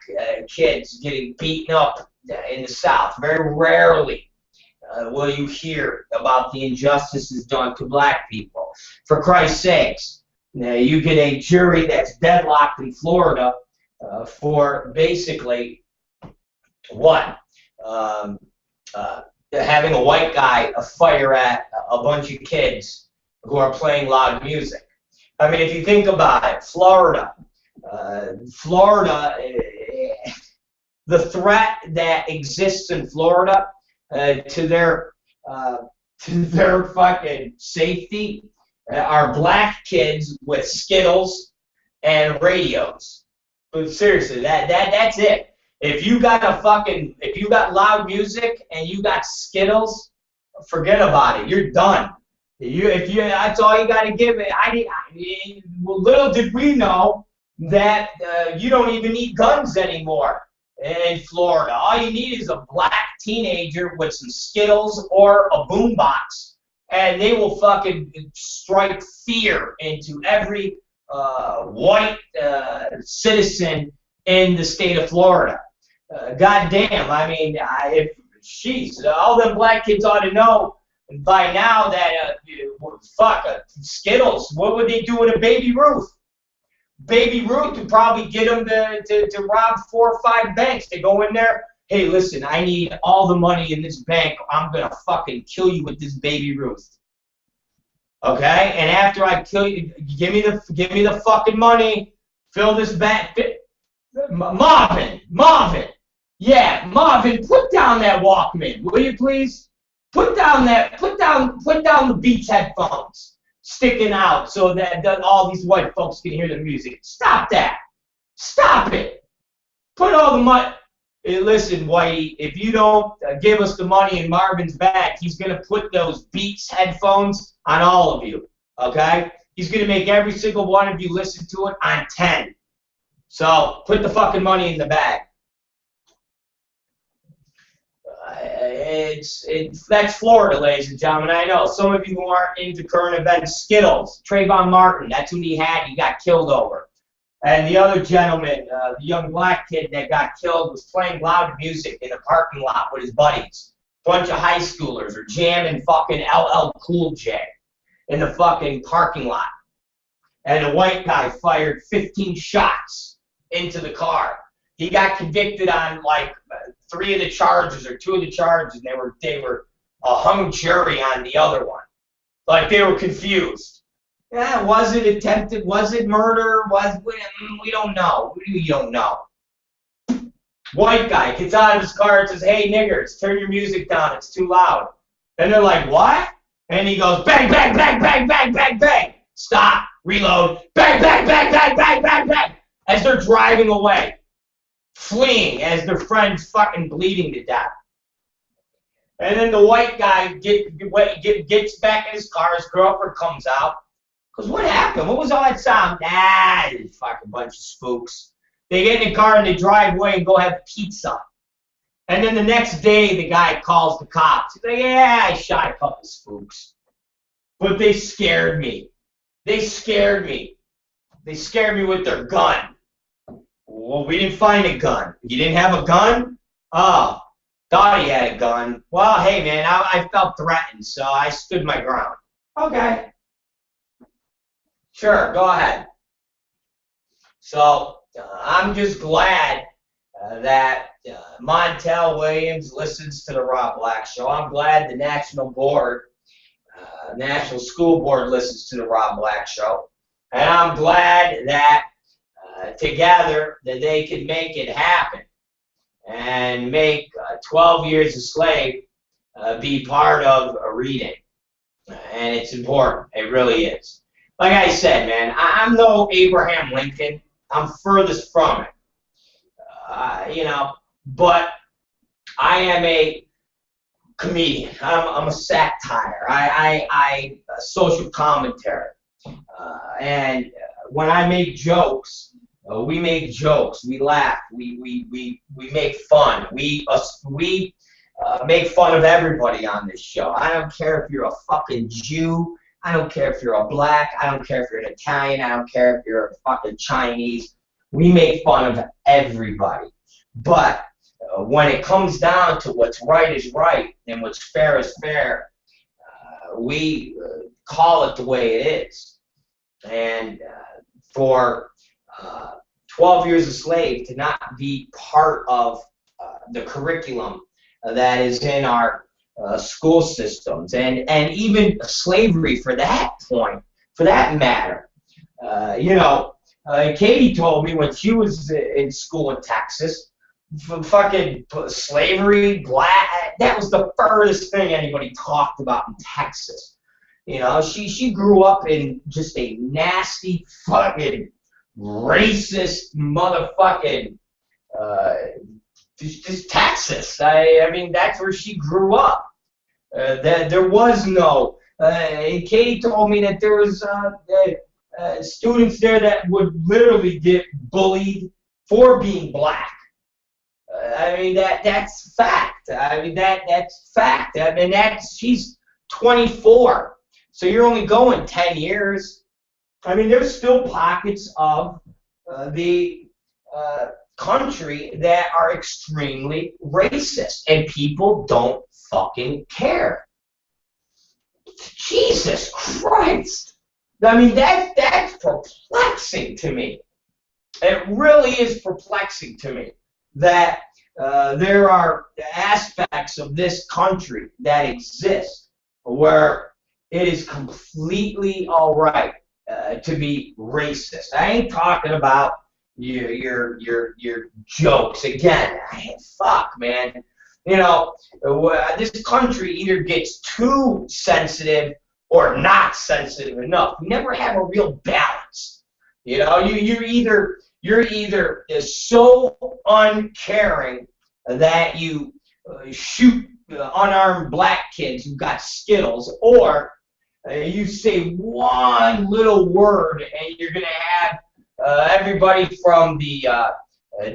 kids getting beaten up in the South. Very rarely will you hear about the injustices done to black people. For Christ's sakes, you get a jury that's deadlocked in Florida for basically what? Having a white guy fire at a bunch of kids who are playing loud music. I mean, if you think about it, Florida, the threat that exists in Florida to their fucking safety are black kids with Skittles and radios. But seriously, that's it. If you got loud music and you got Skittles, forget about it. You're done. That's all you got to give it. Well, little did we know that you don't even need guns anymore in Florida. All you need is a black teenager with some Skittles or a boombox, and they will fucking strike fear into every white citizen in the state of Florida. Goddamn, I mean, all them black kids ought to know by now that, Skittles, what would they do with a Baby Ruth? Baby Ruth would probably get them to rob 4 or 5 banks. They go in there, hey, listen, I need all the money in this bank. I'm going to fucking kill you with this Baby Ruth. Okay? And after I kill you, give me the fucking money, fill this bank. Marvin. Yeah, Marvin, put down that Walkman, will you please? Put down the Beats headphones sticking out so that all these white folks can hear the music. Stop that. Stop it. Put all the money. Hey, listen, Whitey, if you don't give us the money in Marvin's bag, he's going to put those Beats headphones on all of you, okay? He's going to make every single one of you listen to it on 10. So put the fucking money in the bag. That's Florida, ladies and gentlemen. I know some of you who aren't into current events. Skittles, Trayvon Martin, that's who he got killed over. And the other gentleman, the young black kid that got killed, was playing loud music in a parking lot with his buddies. Bunch of high schoolers are jamming fucking LL Cool J in the fucking parking lot. And a white guy fired 15 shots into the car. He got convicted on like 3 of the charges or 2 of the charges, and they were a hung jury on the other one. Like they were confused. Yeah, was it attempted? Was it murder? We don't know. We don't know. White guy gets out of his car and says, "Hey niggers, turn your music down. It's too loud." And they're like, "What?" And he goes, "Bang, bang, bang, bang, bang, bang, bang. Stop. Reload. Bang, bang, bang, bang, bang, bang, bang." As they're driving away. Fleeing as their friend's fucking bleeding to death. And then the white guy gets back in his car, his girlfriend comes out. Goes, "What happened? What was all that sound?" "Nah, it's a fucking bunch of spooks." They get in the car and they drive away and go have pizza. And then the next day the guy calls the cops. He's like, "Yeah, I shot a couple spooks. But they scared me. They scared me. They scared me with their gun." "Well, we didn't find a gun." "You didn't have a gun?" "Oh, thought he had a gun." "Well, hey, man, I felt threatened, so I stood my ground." "Okay. Sure, go ahead." So, I'm just glad that Montel Williams listens to the Rob Black Show. I'm glad the National School Board listens to the Rob Black Show. And I'm glad that together that they can make it happen and make 12 Years a Slave be part of a reading. And it's important. It really is. Like I said, man, I'm no Abraham Lincoln. I'm furthest from it. But I am a comedian. I'm a satire. I social commentary. And when I make jokes, we make jokes. We laugh. We make fun. We make fun of everybody on this show. I don't care if you're a fucking Jew. I don't care if you're a black. I don't care if you're an Italian. I don't care if you're a fucking Chinese. We make fun of everybody. But when it comes down to what's right is right and what's fair is fair, we call it the way it is. And for 12 Years a Slave to not be part of the curriculum that is in our school systems, and even slavery for that matter. Katie told me when she was in school in Texas, fucking slavery, that was the furthest thing anybody talked about in Texas. She grew up in just a nasty fucking racist motherfucking just Texas. I mean, that's where she grew up. There was no. Katie told me that there was students there that would literally get bullied for being black. I mean, that's fact. I mean, that's fact. I mean, she's 24, so you're only going 10 years. I mean, there's still pockets of the country that are extremely racist, and people don't fucking care. Jesus Christ! I mean, that's perplexing to me. It really is perplexing to me that there are aspects of this country that exist where it is completely all right to be racist. I ain't talking about your jokes again. Fuck, man. You know, this country either gets too sensitive or not sensitive enough. We never have a real balance. You know, you're either so uncaring that you shoot unarmed black kids who got Skittles, or you say one little word and you're going to have everybody from the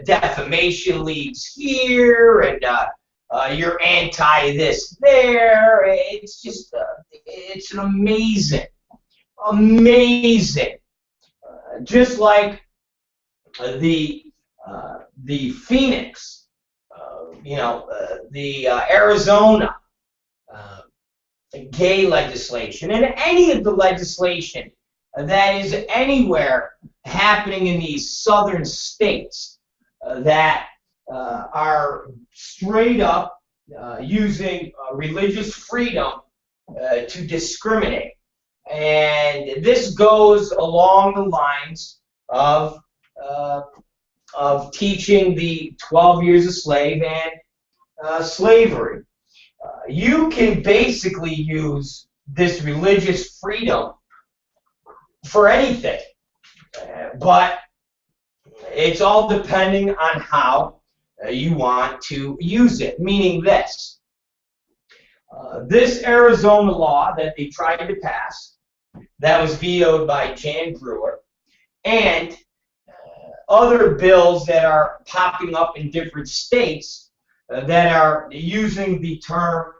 defamation leagues here, and you're anti this there. It's just, it's an amazing. Just like the Phoenix, the Arizona gay legislation, and any of the legislation that is anywhere happening in these southern states that are straight up using religious freedom to discriminate. And this goes along the lines of teaching the 12 years a slave and slavery. You can basically use this religious freedom for anything, but it's all depending on how you want to use it. Meaning this Arizona law that they tried to pass, that was vetoed by Jan Brewer, and other bills that are popping up in different states that are using the term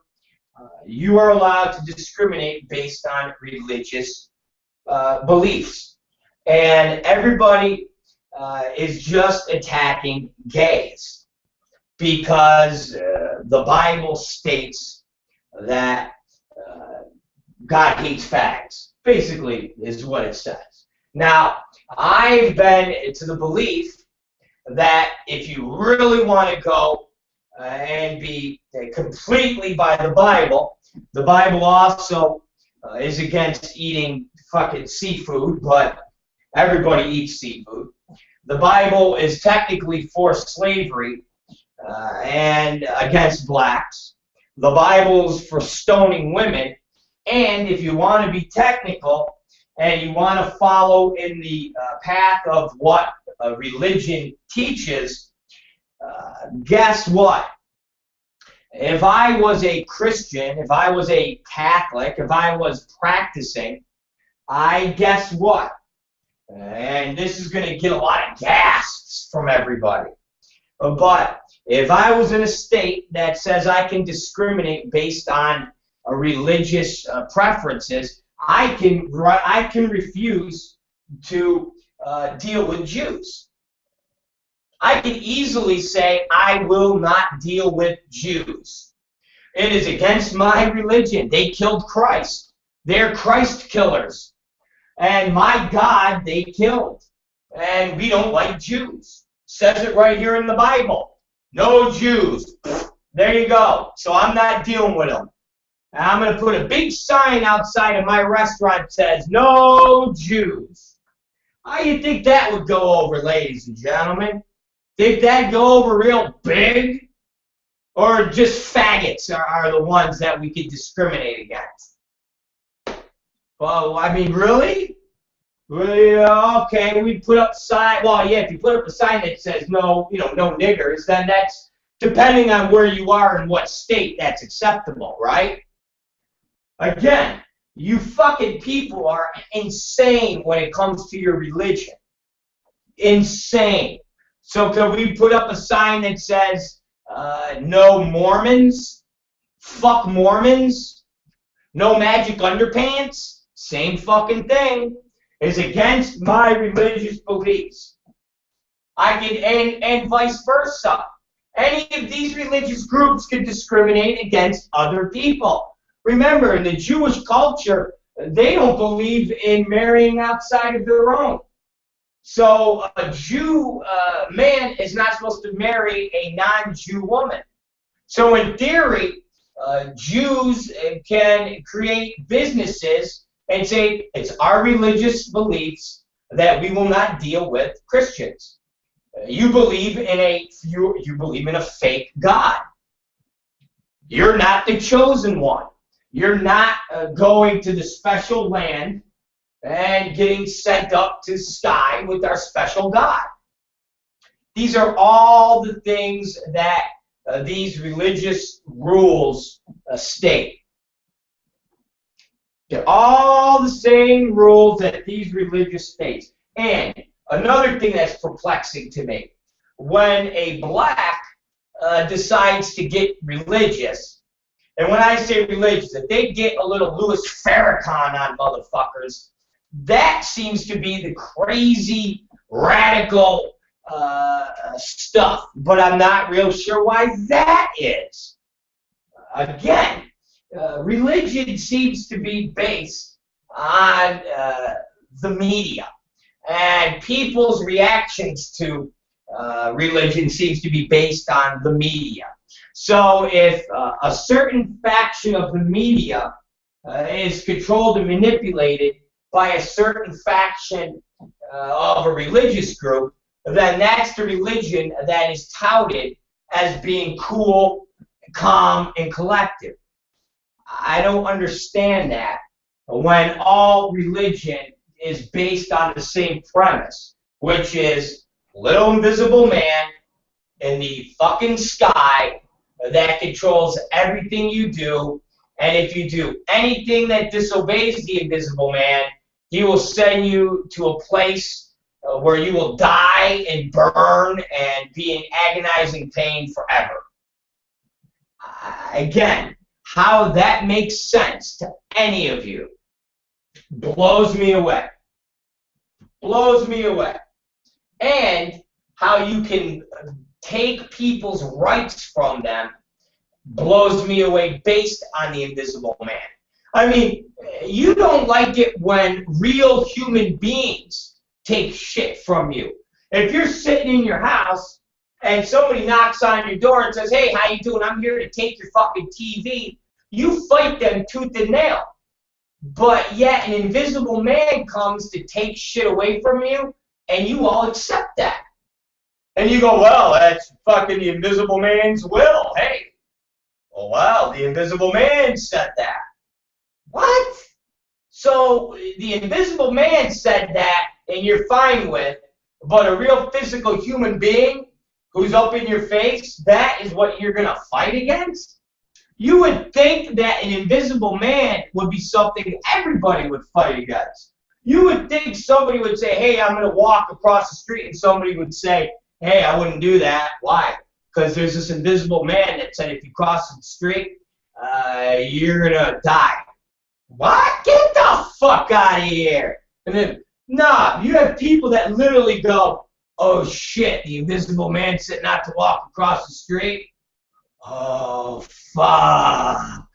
you are allowed to discriminate based on religious beliefs. And everybody is just attacking gays because the Bible states that God hates fags, basically is what it says. Now, I've been to the belief that if you really want to go and be completely by the Bible also is against eating fucking seafood, but everybody eats seafood. The Bible is technically for slavery and against blacks. The Bible's for stoning women, and if you want to be technical and you want to follow in the path of what religion teaches, guess what? If I was a Christian, if I was a Catholic, if I was practicing, guess what? And this is going to get a lot of gasps from everybody. But if I was in a state that says I can discriminate based on religious preferences, I can refuse to deal with Jews. I can easily say I will not deal with Jews. It is against my religion. They killed Christ. They're Christ killers. And my God, they killed. And we don't like Jews. Says it right here in the Bible. No Jews. There you go. So I'm not dealing with them. And I'm going to put a big sign outside of my restaurant that says, no Jews. How do you think that would go over, ladies and gentlemen? Think that'd go over real big? Or just faggots are the ones that we could discriminate against? Well, I mean, really? Well, yeah, okay, we put up a sign. Well, yeah, if you put up a sign that says no, no niggers, then that's depending on where you are and what state that's acceptable, right? Again, you fucking people are insane when it comes to your religion. Insane. So can we put up a sign that says no Mormons? Fuck Mormons? No magic underpants? Same fucking thing. Is against my religious beliefs. I can, and vice versa. Any of these religious groups can discriminate against other people. Remember, in the Jewish culture, they don't believe in marrying outside of their own. So a Jew man is not supposed to marry a non-Jew woman. So in theory, Jews can create businesses and say it's our religious beliefs that we will not deal with Christians. You believe in a fake God. You're not the chosen one. You're not going to the special land and getting sent up to the sky with our special God. These are all the things that these religious rules state. They're all the same rules that these religious states. And another thing that's perplexing to me, when a black decides to get religious, and when I say religious, if they get a little Louis Farrakhan on motherfuckers, that seems to be the crazy, radical stuff. But I'm not real sure why that is. Again, religion seems to be based on the media. And people's reactions to religion seems to be based on the media. So if a certain faction of the media is controlled and manipulated by a certain faction of a religious group, then that's the religion that is touted as being cool, calm, and collective. I don't understand that when all religion is based on the same premise, which is little invisible man in the fucking sky that controls everything you do, and if you do anything that disobeys the invisible man, he will send you to a place where you will die and burn and be in agonizing pain forever. Again, how that makes sense to any of you blows me away. Blows me away. And how you can take people's rights from them blows me away based on the invisible man. I mean, you don't like it when real human beings take shit from you. If you're sitting in your house and somebody knocks on your door and says, hey, how you doing? I'm here to take your fucking TV. You fight them tooth and nail. But yet an invisible man comes to take shit away from you, and you all accept that. And you go, well, that's fucking the invisible man's will. Hey, oh, well, the invisible man said that. What? So the invisible man said that, and you're fine with, but a real physical human being who's up in your face, that is what you're going to fight against? You would think that an invisible man would be something everybody would fight against. You would think somebody would say, hey, I'm going to walk across the street, and somebody would say, hey, I wouldn't do that. Why? Because there's this invisible man that said if you cross the street, you're going to die. What? Get the fuck out of here. And then, nah, you have people that literally go, oh shit, the invisible man said not to walk across the street. Oh, fuck.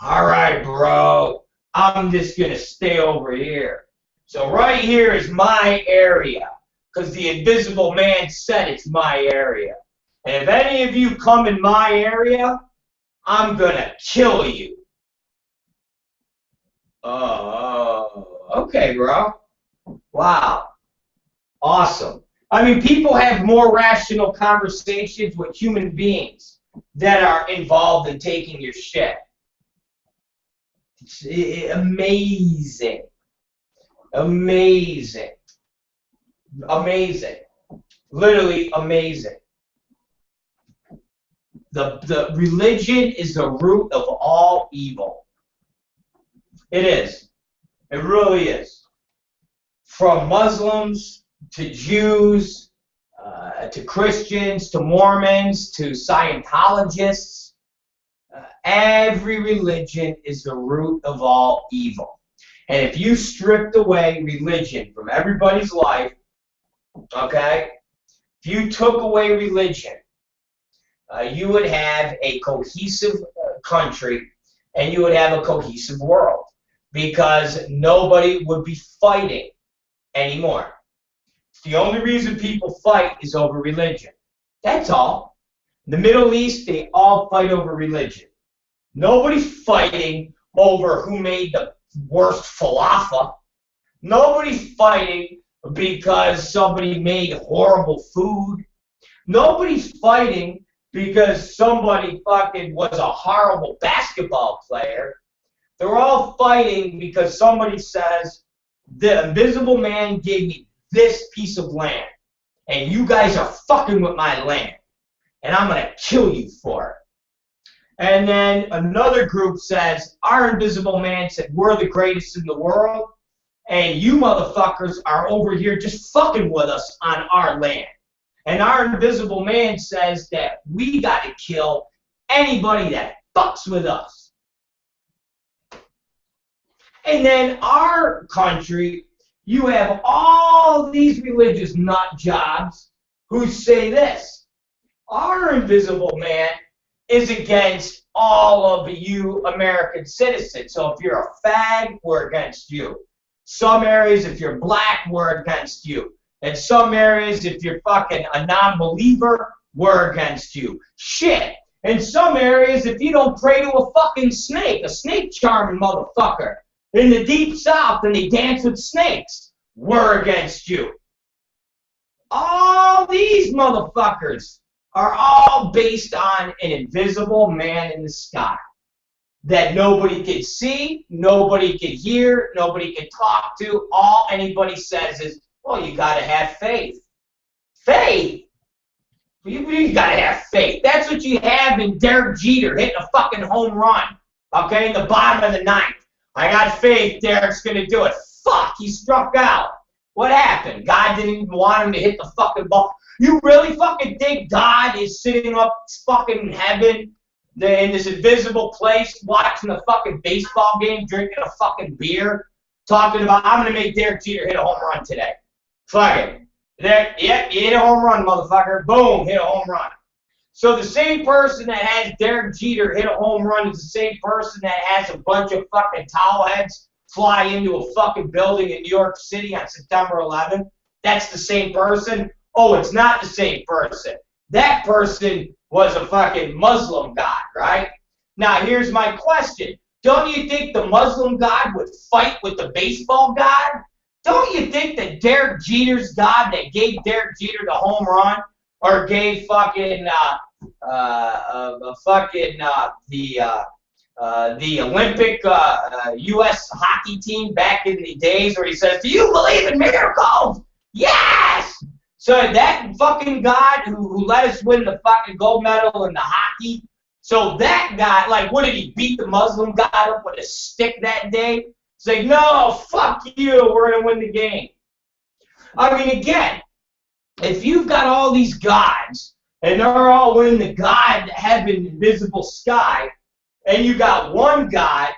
All right, bro. I'm just going to stay over here. So right here is my area, because the invisible man said it's my area. And if any of you come in my area, I'm going to kill you. Oh, okay, bro. Wow. Awesome. I mean, people have more rational conversations with human beings that are involved in taking your shit. It's amazing. Amazing. Amazing. Literally amazing. The religion is the root of all evil. It is. It really is. From Muslims to Jews to Christians to Mormons to Scientologists, every religion is the root of all evil. And if you stripped away religion from everybody's life, okay, if you took away religion, you would have a cohesive country and you would have a cohesive world because nobody would be fighting anymore. The only reason people fight is over religion. That's all. In the Middle East, they all fight over religion. Nobody's fighting over who made the worst falafel. Nobody's fighting because somebody made horrible food. Nobody's fighting because somebody fucking was a horrible basketball player. They're all fighting because somebody says, the invisible man gave me this piece of land, and you guys are fucking with my land, and I'm going to kill you for it. And then another group says, our invisible man said we're the greatest in the world, and you motherfuckers are over here just fucking with us on our land. And our invisible man says that we got to kill anybody that fucks with us. And then our country, you have all these religious nut jobs who say this. Our invisible man is against all of you American citizens. So if you're a fag, we're against you. Some areas, if you're black, we're against you. In some areas, if you're fucking a non-believer, we're against you. Shit. In some areas, if you don't pray to a fucking snake, a snake charming motherfucker, in the deep south and they dance with snakes, we're against you. All these motherfuckers are all based on an invisible man in the sky that nobody can see, nobody can hear, nobody can talk to. All anybody says is, well, you got to have faith. Faith? You got to have faith. That's what you have in Derek Jeter hitting a fucking home run, okay, in the bottom of the ninth. I got faith Derek's going to do it. Fuck, he struck out. What happened? God didn't want him to hit the fucking ball. You really fucking think God is sitting up fucking heaven in this invisible place watching a fucking baseball game, drinking a fucking beer, talking about, I'm going to make Derek Jeter hit a home run today. Fuck it. Yep, you hit a home run, motherfucker. Boom, hit a home run. So the same person that has Derek Jeter hit a home run is the same person that has a bunch of fucking towel heads fly into a fucking building in New York City on September 11th. That's the same person. Oh, it's not the same person. That person was a fucking Muslim god, right? Now, here's my question. Don't you think the Muslim god would fight with the baseball god? Don't you think that Derek Jeter's god that gave Derek Jeter the home run or gave fucking the Olympic U.S. hockey team back in the days where he says, do you believe in miracles? Yes! So that fucking God who let us win the fucking gold medal in the hockey, so that guy, like, what did he beat the Muslim God up with a stick that day? It's like, no, fuck you, we're going to win the game. I mean, again, if you've got all these gods, and they're all in the God, heaven, invisible sky, and you got one God,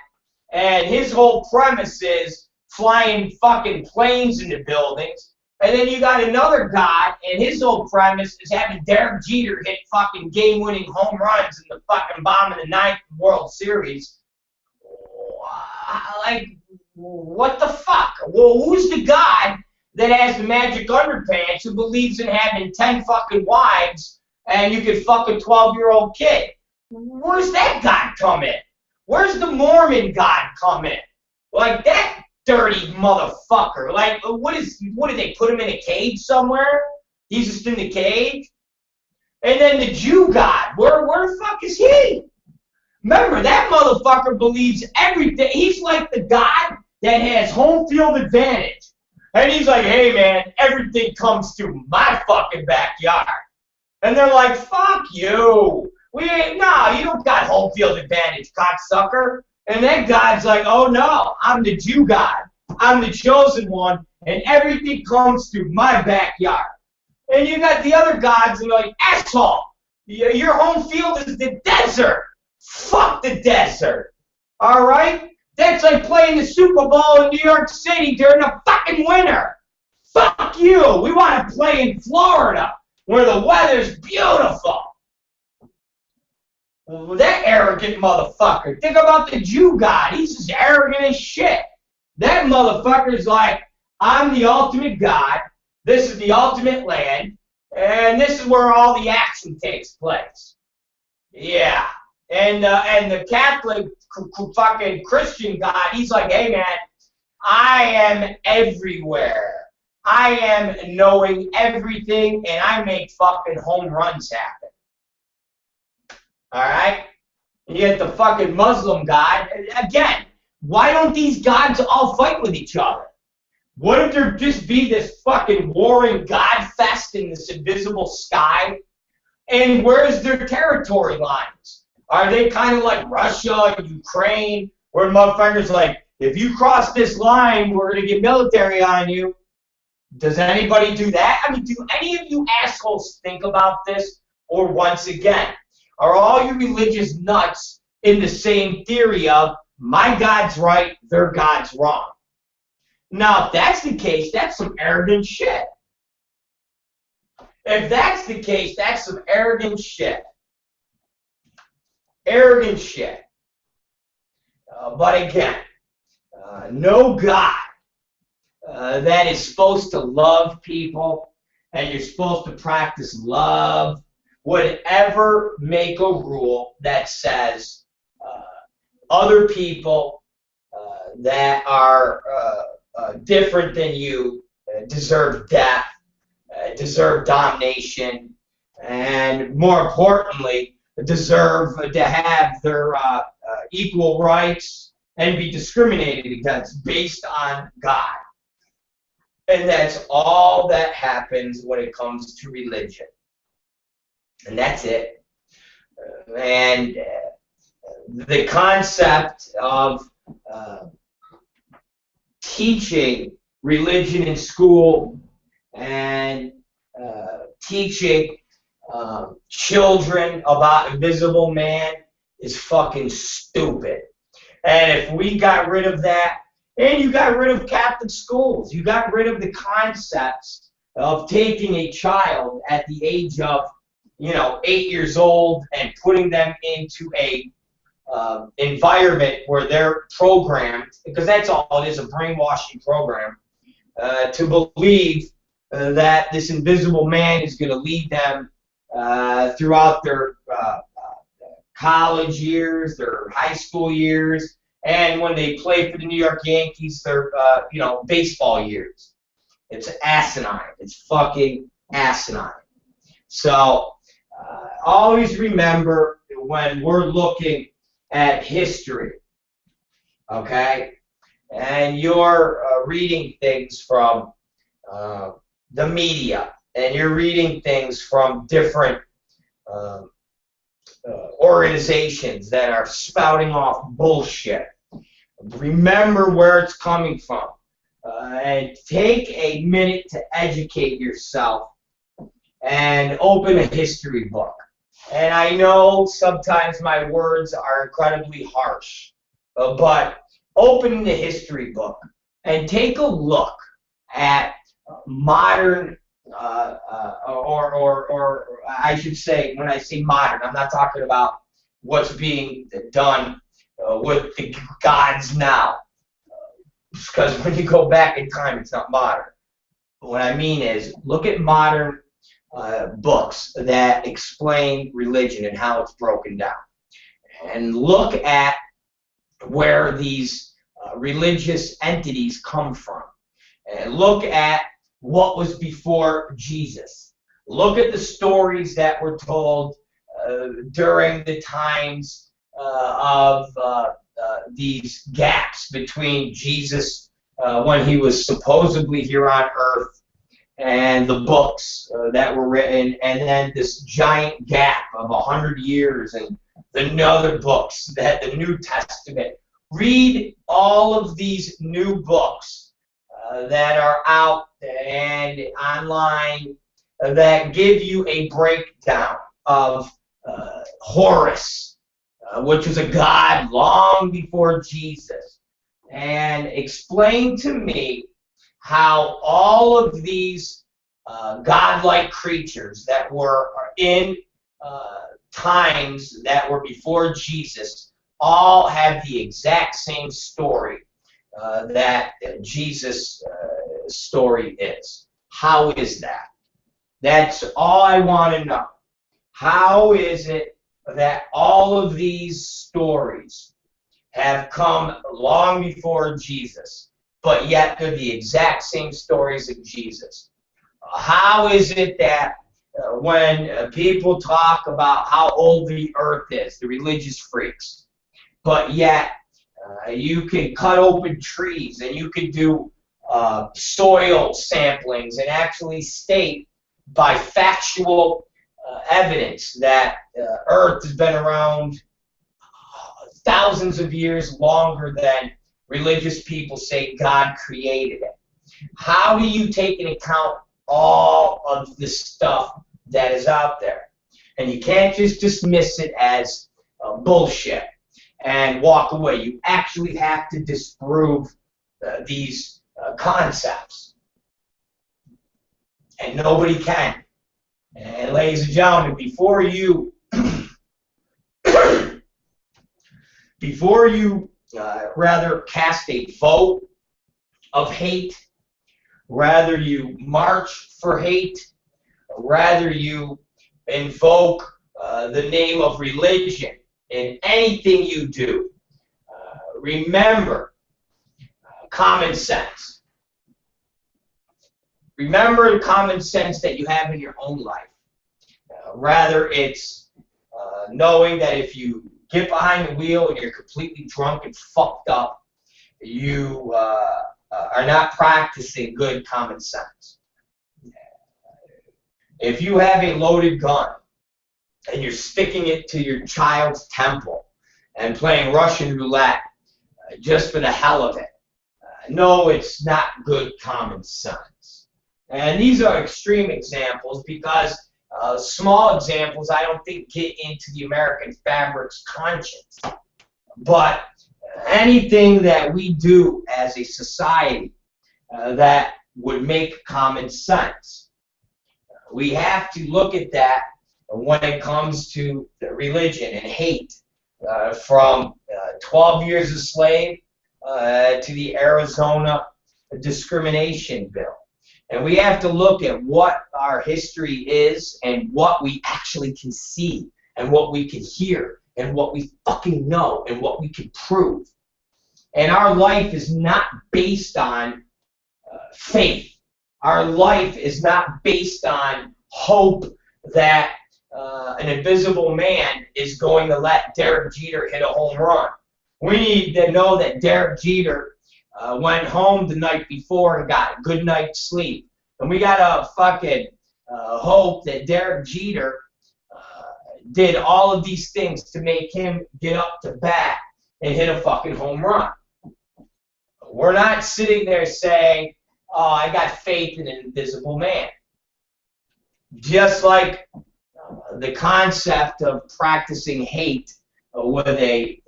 and his whole premise is flying fucking planes into buildings, and then you got another God, and his whole premise is having Derek Jeter hit fucking game-winning home runs in the fucking bottom of the ninth World Series. Like, what the fuck? Well, who's the God that has the magic underpants who believes in having 10 fucking wives and you can fuck a 12-year-old kid? Where's that God come in? Where's the Mormon God come in? Like, that dirty motherfucker. Like, what did they put him in a cage somewhere? He's just in the cage? And then the Jew God, where the fuck is he? Remember, that motherfucker believes everything. He's like the God that has home field advantage. And he's like, hey, man, everything comes through my fucking backyard. And they're like, fuck you. We ain't, no, you don't got home field advantage, cocksucker. And then God's like, oh, no, I'm the Jew God. I'm the chosen one, and everything comes through my backyard. And you got the other gods, and they're like, asshole, your home field is the desert. Fuck the desert. All right? That's like playing the Super Bowl in New York City during the fucking winter. Fuck you. We want to play in Florida where the weather's beautiful. Well, that arrogant motherfucker. Think about the Jew God. He's just arrogant as shit. That motherfucker's like, I'm the ultimate God. This is the ultimate land. And this is where all the action takes place. Yeah. And the Catholic fucking Christian God, he's like, hey, man, I am everywhere. I am knowing everything, and I make fucking home runs happen. All right? You get the fucking Muslim God. Again, why don't these gods all fight with each other? Wouldn't there just be this fucking warring god fest in this invisible sky? And where's their territory lines? Are they kind of like Russia and Ukraine, where motherfuckers like, if you cross this line, we're going to get military on you? Does anybody do that? I mean, do any of you assholes think about this? Or once again, are all you religious nuts in the same theory of, my God's right, their God's wrong? Now, if that's the case, that's some arrogant shit. If that's the case, that's some arrogant shit. Arrogant shit. But again, no God that is supposed to love people and you're supposed to practice love would ever make a rule that says other people that are different than you deserve death, deserve domination, and more importantly, deserve to have their equal rights and be discriminated against based on God. And that's all that happens when it comes to religion. And that's it. And the concept of teaching religion in school and teaching children about Invisible Man is fucking stupid. And if we got rid of that, and you got rid of Catholic schools, you got rid of the concepts of taking a child at the age of, 8 years old and putting them into a environment where they're programmed, because that's all it is, a brainwashing program, to believe that this invisible man is going to lead them throughout their college years, their high school years, and when they play for the New York Yankees, their baseball years. It's asinine. It's fucking asinine. So always remember when we're looking at history, okay, and you're reading things from the media, and you're reading things from different organizations that are spouting off bullshit. Remember where it's coming from, and take a minute to educate yourself and open a history book. And I know sometimes my words are incredibly harsh, but open the history book and take a look at modern, or I should say, when I say modern, I'm not talking about what's being done with the gods now, because when you go back in time, it's not modern. But what I mean is, look at modern books that explain religion and how it's broken down, and look at where these religious entities come from, and look at what was before Jesus. Look at the stories that were told during the times of these gaps between Jesus when he was supposedly here on Earth, and the books that were written, and then this giant gap of 100 years, and the other books, that the New Testament. Read all of these new books that are out and online that give you a breakdown of Horus, which was a god long before Jesus, and explain to me how all of these godlike creatures that were in times that were before Jesus all have the exact same story that Jesus' story is. How is that? That's all I want to know. How is it that all of these stories have come long before Jesus, but yet they're the exact same stories of Jesus? How is it that when people talk about how old the earth is, the religious freaks, but yet you can cut open trees and you can do soil samplings and actually state by factual evidence that Earth has been around thousands of years longer than religious people say God created it? How do you take into account all of the stuff that is out there? And you can't just dismiss it as bullshit and walk away. You actually have to disprove these concepts. And nobody can. And ladies and gentlemen, before you rather cast a vote of hate, rather you march for hate, rather you invoke the name of religion in anything you do, remember common sense. Remember the common sense that you have in your own life. Rather it's knowing that if you get behind the wheel and you're completely drunk and fucked up, you are not practicing good common sense. If you have a loaded gun and you're sticking it to your child's temple and playing Russian roulette just for the hell of it, no, it's not good common sense. And these are extreme examples because small examples I don't think get into the American fabric's conscience. But anything that we do as a society that would make common sense, we have to look at that when it comes to religion and hate, from 12 years a slave to the Arizona discrimination bill. And we have to look at what our history is and what we actually can see and what we can hear and what we fucking know and what we can prove. And our life is not based on faith. Our life is not based on hope that an invisible man is going to let Derek Jeter hit a home run. We need to know that Derek Jeter went home the night before and got a good night's sleep. And we gotta fucking hope that Derek Jeter did all of these things to make him get up to bat and hit a fucking home run. We're not sitting there saying, oh, I got faith in an invisible man. Just like the concept of practicing hate with a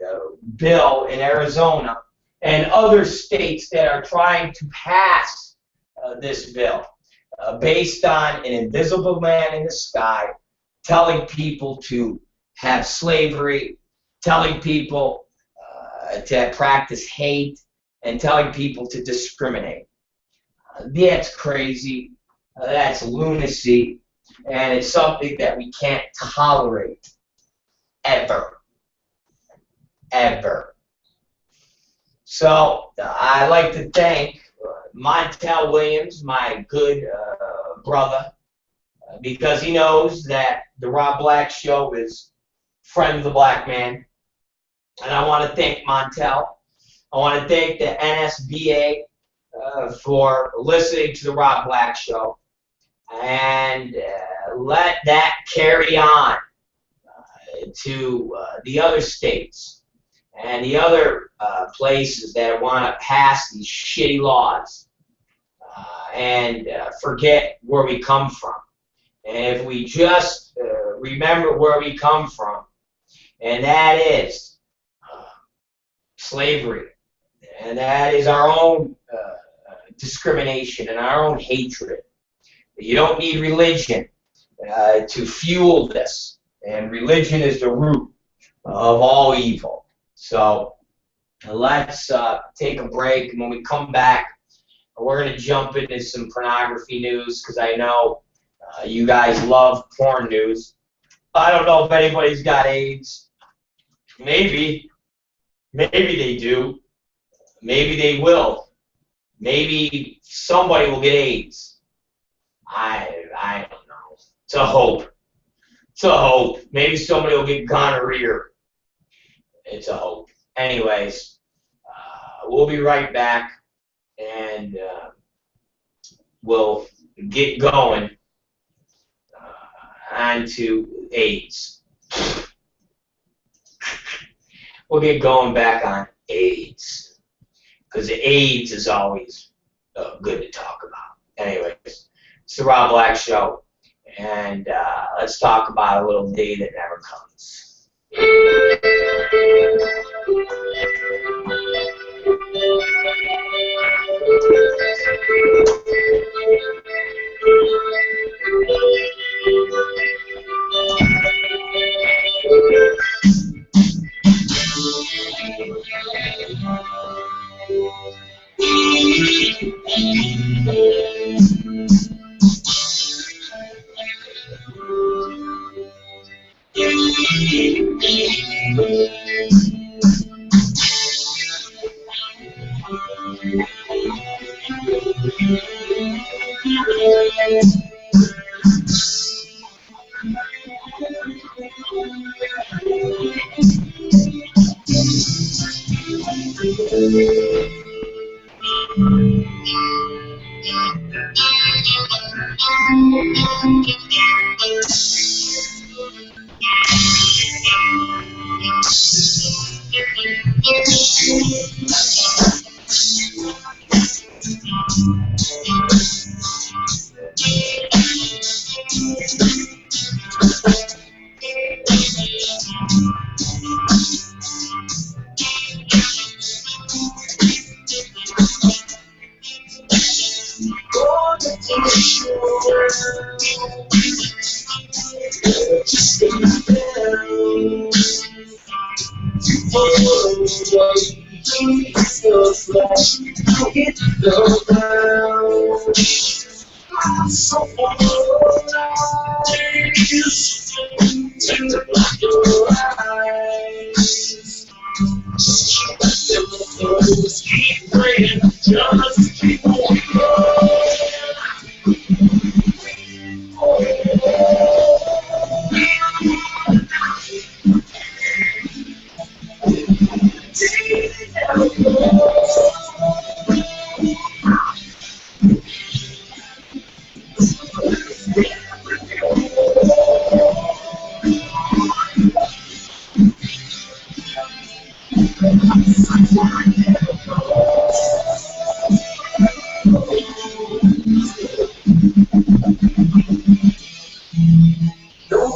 bill in Arizona and other states that are trying to pass this bill based on an invisible man in the sky telling people to have slavery, telling people to practice hate, and telling people to discriminate. That's crazy. That's lunacy. And it's something that we can't tolerate. Ever. Ever. So, I'd like to thank Montel Williams, my good brother, because he knows that the Rob Black Show is friend of the black man. And I want to thank Montel. I want to thank the NSBA for listening to the Rob Black Show, and let that carry on to the other states and the other places that want to pass these shitty laws and forget where we come from. And if we just remember where we come from, and that is slavery, and that is our own discrimination and our own hatred. You don't need religion to fuel this, and religion is the root of all evil. So let's take a break, and when we come back, we're going to jump into some pornography news, because I know you guys love porn news. I don't know if anybody's got AIDS. Maybe they do. Maybe they will. Maybe somebody will get AIDS. I don't know. It's a hope. It's a hope. Maybe somebody will get gonorrhea. It's a hope. Anyways, we'll be right back, and we'll get going onto AIDS. We'll get going back on AIDS, because AIDS is always good to talk about. Anyways, it's the Rob Black Show, and let's talk about a little day that never comes.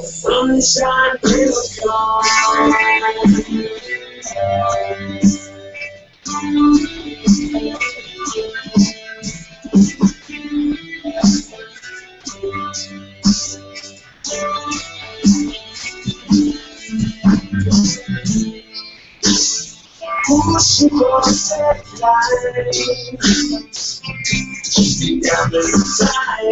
Sunshine will come. Push across that line, down the side.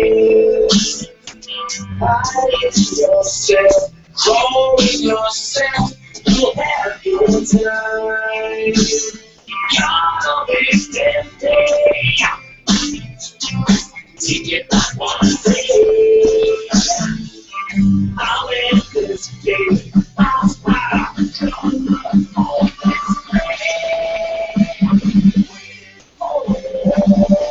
Hide yourself, hold yourself, you'll have your time. Come this day, to get that one day. I'll end this day, I'll stop, on this day.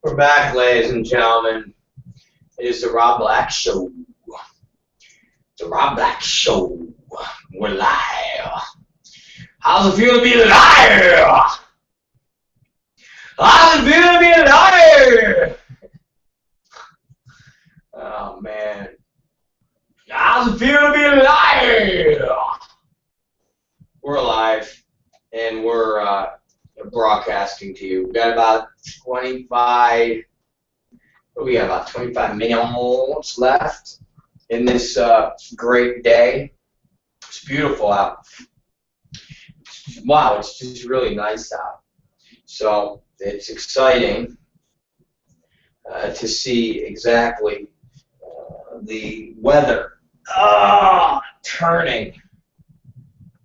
We're back, ladies and gentlemen. It is the Rob Black Show. The Rob Black Show. We're live. How's it feel to be live? How's it feel to be live? Oh, man. How's it feel to be alive? We're alive, and we're broadcasting to you. We've got about 25 minutes left in this great day. It's beautiful out. Wow, it's just really nice out. So it's exciting to see exactly the weather turning,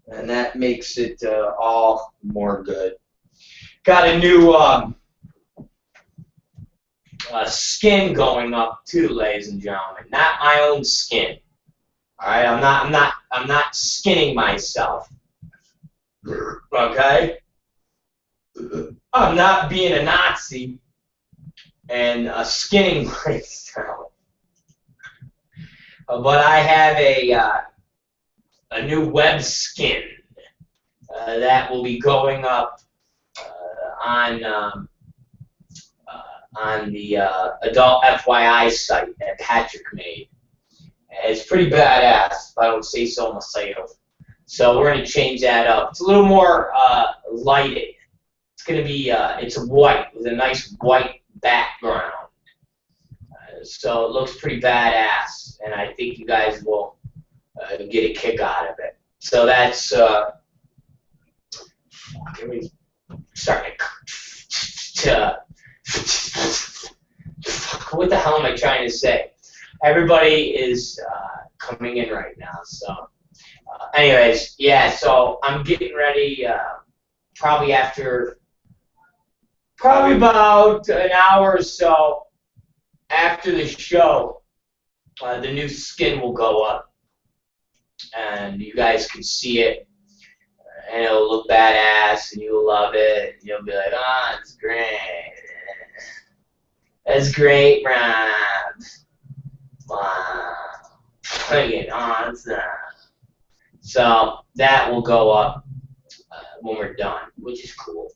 and that makes it all more good. Got a new skin going up too, ladies and gentlemen. Not my own skin. All right, I'm not skinning myself. Okay, I'm not being a Nazi and skinning myself. But I have a new web skin that will be going up on the adult FYI site that Patrick made. It's pretty badass, if I don't say so myself. So we're gonna change that up. It's a little more lighted. It's gonna be it's white with a nice white background. So it looks pretty badass, and I think you guys will get a kick out of it. So that's starting to what the hell am I trying to say? Everybody is coming in right now. So, anyways, yeah. So I'm getting ready. Probably about an hour or so after the show, the new skin will go up, and you guys can see it, and it'll look badass, and you'll love it. And you'll be like, "Oh, it's great. That's great, Rob. Wow, fucking awesome." So that will go up when we're done, which is cool,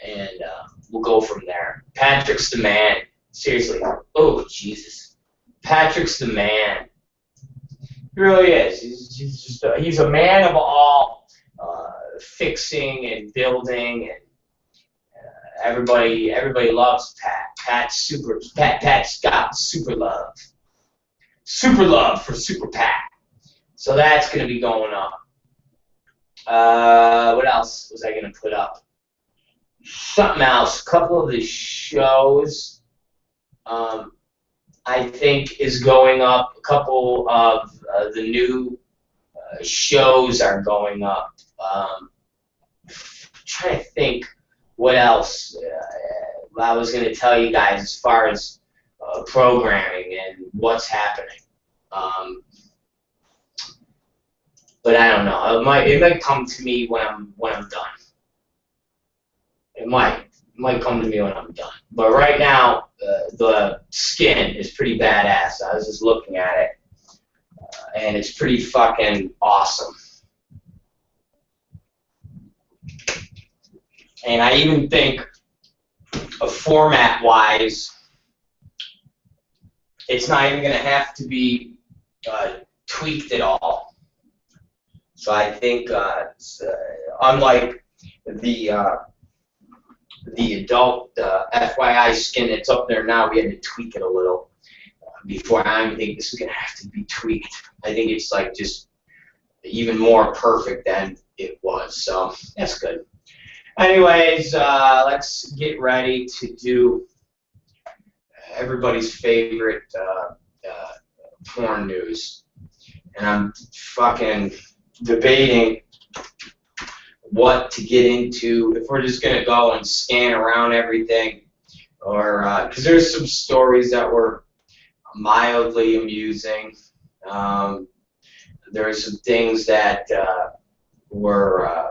and we'll go from there. Patrick's the man. Seriously. Oh, Jesus. Patrick's the man. He really is. He's a man of all fixing and building, and everybody loves Pat. Pat's got super love for Super Pat. So that's gonna be going up. What else was I gonna put up? Something else. A couple of the shows I think is going up. A couple of the new shows are going up. Trying to think what else I was going to tell you guys as far as programming and what's happening. But I don't know. It might come to me when I'm done. It might come to me when I'm done. But right now, the skin is pretty badass. I was just looking at it, and it's pretty fucking awesome. And I even think, format-wise, it's not even going to have to be tweaked at all. So I think, unlike the adult FYI skin that's up there now, we had to tweak it a little before. I don't think this is going to have to be tweaked. I think it's like just even more perfect than it was. So that's good. Anyways, let's get ready to do everybody's favorite porn news. And I'm fucking debating what to get into, if we're just going to go and scan around everything, or because there's some stories that were mildly amusing. There are some things that were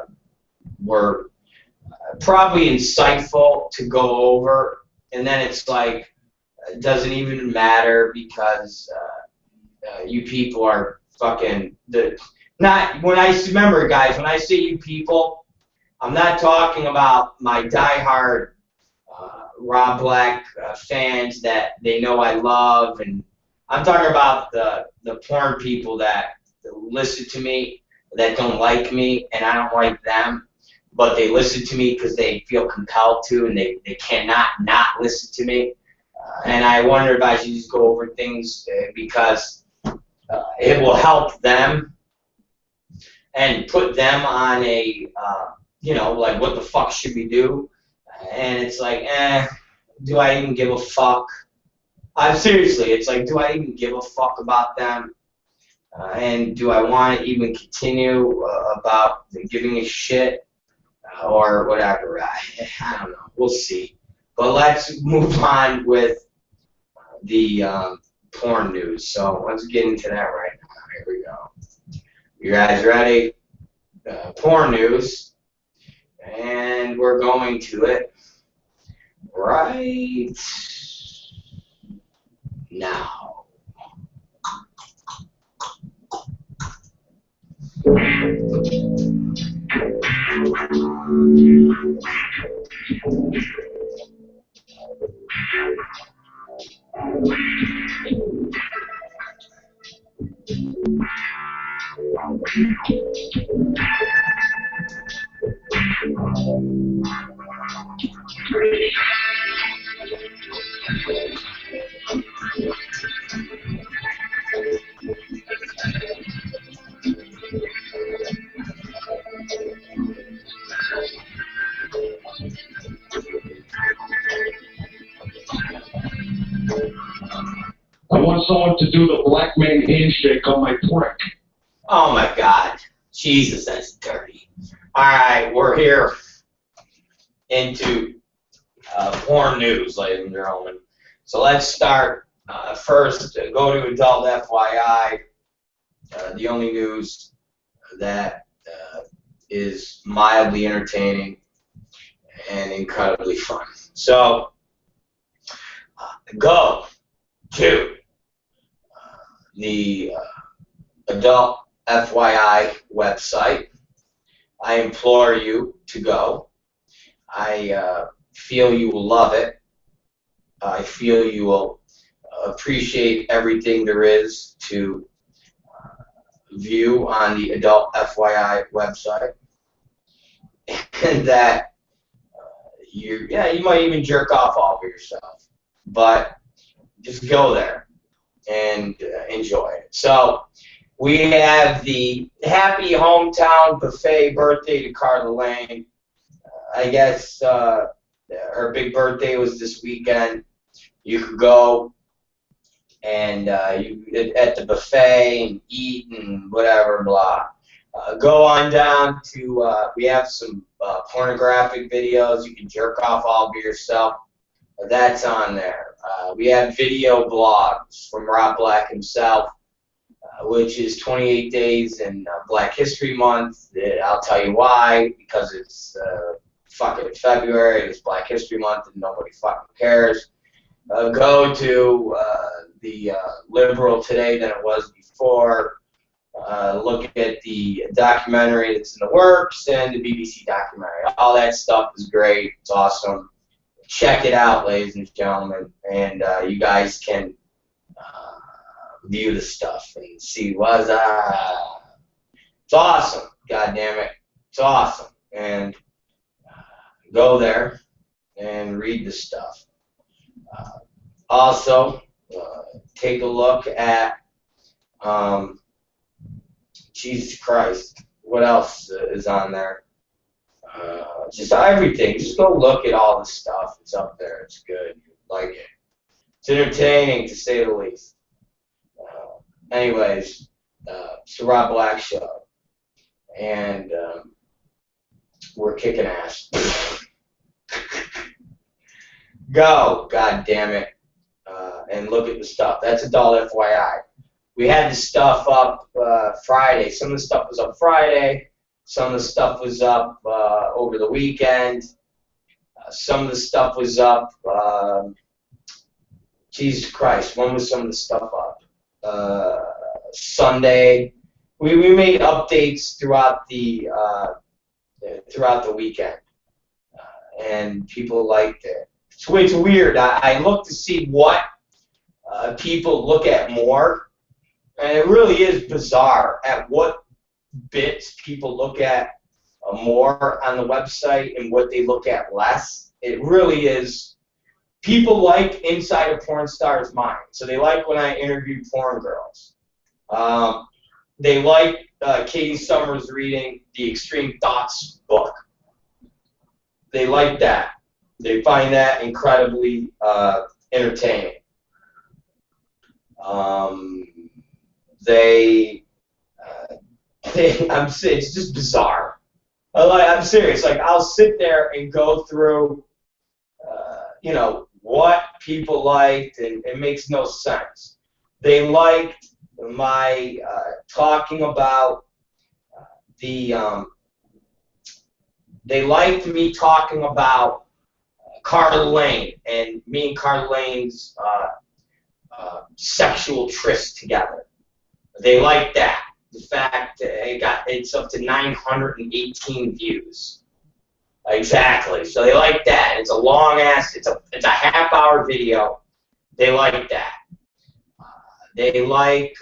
probably insightful to go over, and then it's like it doesn't even matter because you people are fucking remember, guys, when I say you people, I'm not talking about my diehard Rob Black fans that they know I love, and I'm talking about the porn people that listen to me, that don't like me, and I don't like them, but they listen to me because they feel compelled to, and they cannot not listen to me. And I wonder if I should just go over things because it will help them and put them on a, like, what the fuck should we do? And it's like, do I even give a fuck? Seriously, it's like, do I even give a fuck about them? And do I want to even continue about giving a shit or whatever? I don't know. We'll see. But let's move on with the porn news. So let's get into that right now. Here we go. You guys ready? Porn news. And we're going to it right now. I want someone to do the black man handshake on my prick. Oh my God. Jesus, that's dirty. Alright, we're here into porn news, ladies and gentlemen. So let's start first. Go to Adult FYI. The only news that is mildly entertaining and incredibly fun. So go to the Adult FYI website. I implore you to go. I feel you will love it. I feel you will appreciate everything there is to view on the Adult FYI website, and that you might even jerk off all over yourself, but just go there and enjoy it. So we have the Happy Hometown Buffet birthday to Carla Lane. I guess her big birthday was this weekend. You could go and you at the buffet and eat and whatever, blah. Go on down to, we have some pornographic videos. You can jerk off all by yourself. That's on there. We have video blogs from Rob Black himself, which is 28 days in Black History Month. I'll tell you why, because it's fucking February, it's Black History Month, and nobody fucking cares. Go to the Liberal today than it was before. Look at the documentary that's in the works and the BBC documentary. All that stuff is great. It's awesome. Check it out, ladies and gentlemen, and you guys can view the stuff and see what's it's awesome. God damn it, it's awesome. And go there and read the stuff. Also, take a look at Jesus Christ. What else is on there? Just everything. Just go look at all the stuff. It's up there. It's good. You like it. It's entertaining, to say the least. Anyways, it's the Rob Black Show, and we're kicking ass. Go, God damn it, and look at the stuff. That's Adult FYI. We had the stuff up Friday. Some of the stuff was up Friday. Some of the stuff was up over the weekend. Some of the stuff was up, Jesus Christ, when was some of the stuff up? Sunday. We made updates throughout the weekend, and people liked it. So it's weird. I look to see what people look at more, and it really is bizarre at what bits people look at more on the website and what they look at less. It really is. People like inside a porn star's mind. So they like when I interview porn girls. They like Katie Summers reading the Extreme Thoughts book. They like that. They find that incredibly entertaining. It's just bizarre. I'm serious. Like, I'll sit there and go through, what people liked, and it makes no sense. They liked my talking about they liked me talking about Carla Lane and me and Carla Lane's sexual tryst together. They liked that. The fact it's up to 918 views. Exactly. So they like that. It's a long ass. It's a half-hour video. They like that. They like.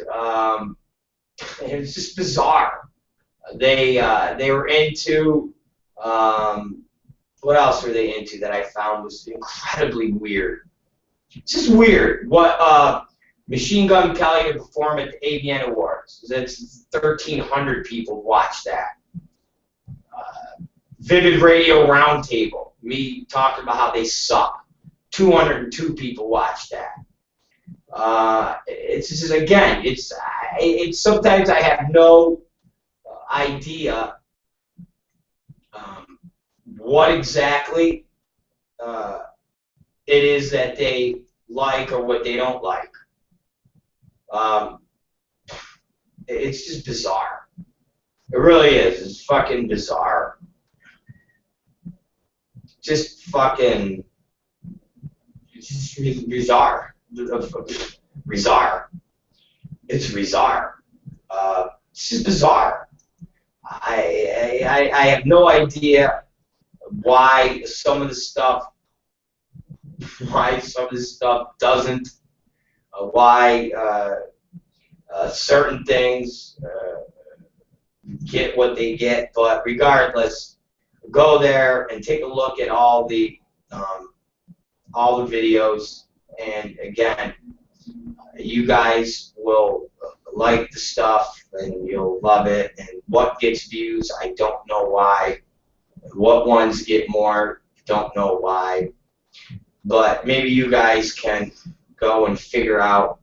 It's just bizarre. They were into. What else were they into that I found was incredibly weird? It's just weird. What Machine Gun Kelly to perform at the AVN Awards. That's 1,300 people watch that. Vivid Radio Roundtable. Me talking about how they suck. 202 people watch that. It's just, again, it's sometimes I have no idea what exactly it is that they like or what they don't like. It's just bizarre. It really is. It's fucking bizarre. Just fucking bizarre. Bizarre. It's bizarre. It's just bizarre. I have no idea why some of the stuff doesn't. Why certain things get what they get, but regardless, go there and take a look at all the videos, and again, you guys will like the stuff and you'll love it. And what gets views, I don't know why. What ones get more, don't know why. But maybe you guys can go and figure out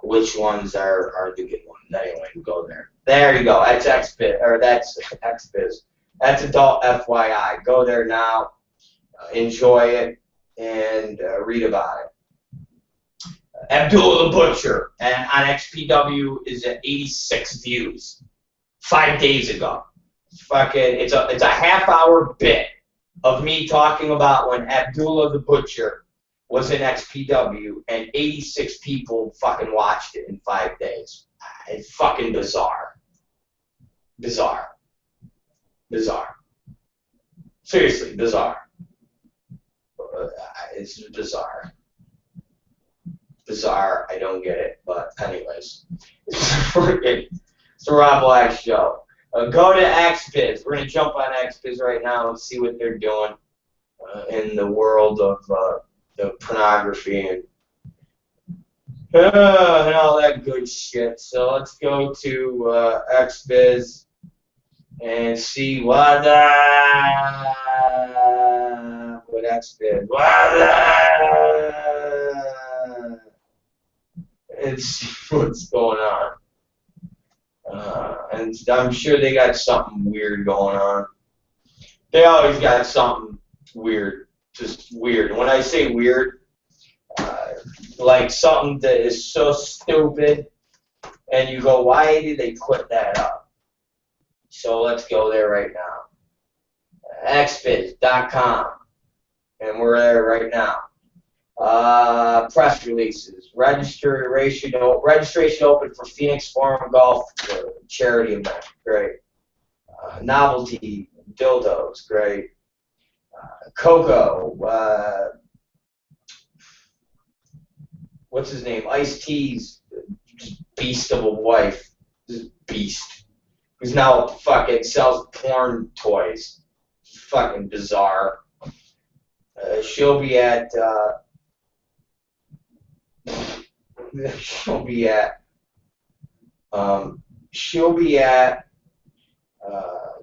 which ones are the good ones. Anyway, go there. There you go. That's XBiz, or that's XBiz. That's adult FYI. Go there now, enjoy it, and read about it. Abdullah the Butcher and on XPW is at 86 views 5 days ago. It's a half-hour bit of me talking about when Abdullah the Butcher was in XPW and 86 people fucking watched it in 5 days. It's fucking bizarre. Bizarre. Bizarre. Seriously, bizarre. It's bizarre. Bizarre, I don't get it, but anyways. It's the Rob Black Show. Go to XBiz. We're going to jump on XBiz right now and see what they're doing in the world of the pornography and all that good shit. So let's go to XBiz and see what XBiz. And see what's going on. And I'm sure they got something weird going on. They always got something weird, just weird. And when I say weird, like something that is so stupid, and you go, why did they put that up? So let's go there right now. xbiz.com, and we're there right now. Press releases. Registration open for Phoenix Forum Golf charity event. Great. Novelty dildos. Great. Coco. What's his name? Ice-T's beast of a wife. This beast. Who's now fucking sells porn toys. Fucking bizarre. She'll be at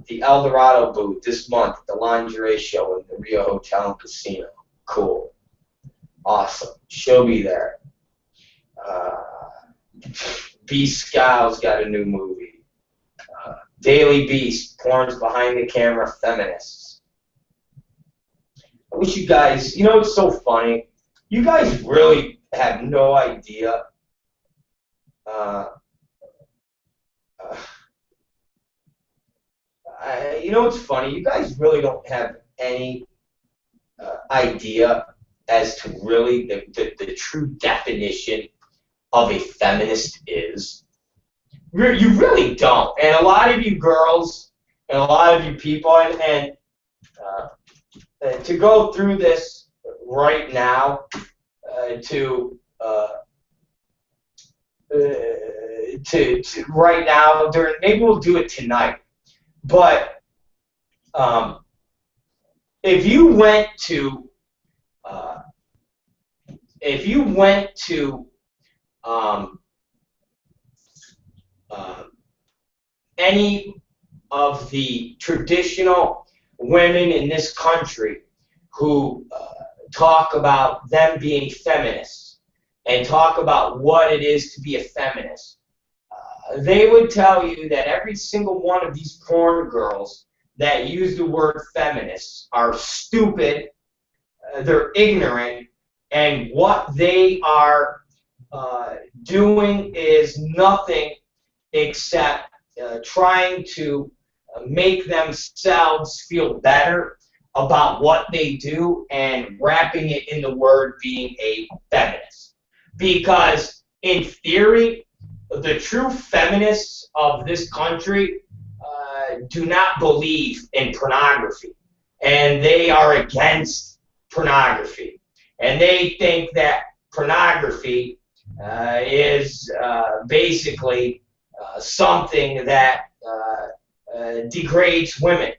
the El Dorado booth this month at the lingerie show in the Rio Hotel and Casino. Cool. Awesome. She'll be there. Beast Scow's got a new movie. Daily Beast, porn's behind the camera feminists. I wish you guys, you know what's so funny? You guys really have no idea you know what's funny? You guys really don't have any idea as to really the true definition of a feminist is. You really don't. And a lot of you girls and a lot of you people, and to go through this right now, to right now during, maybe we'll do it tonight, but if you went to any of the traditional women in this country who talk about them being feminists and talk about what it is to be a feminist, they would tell you that every single one of these porn girls that use the word feminists are stupid, they're ignorant, and what they are doing is nothing except trying to make themselves feel better about what they do and wrapping it in the word being a feminist. Because in theory, the true feminists of this country do not believe in pornography, and they are against pornography, and they think that pornography is basically something that degrades women.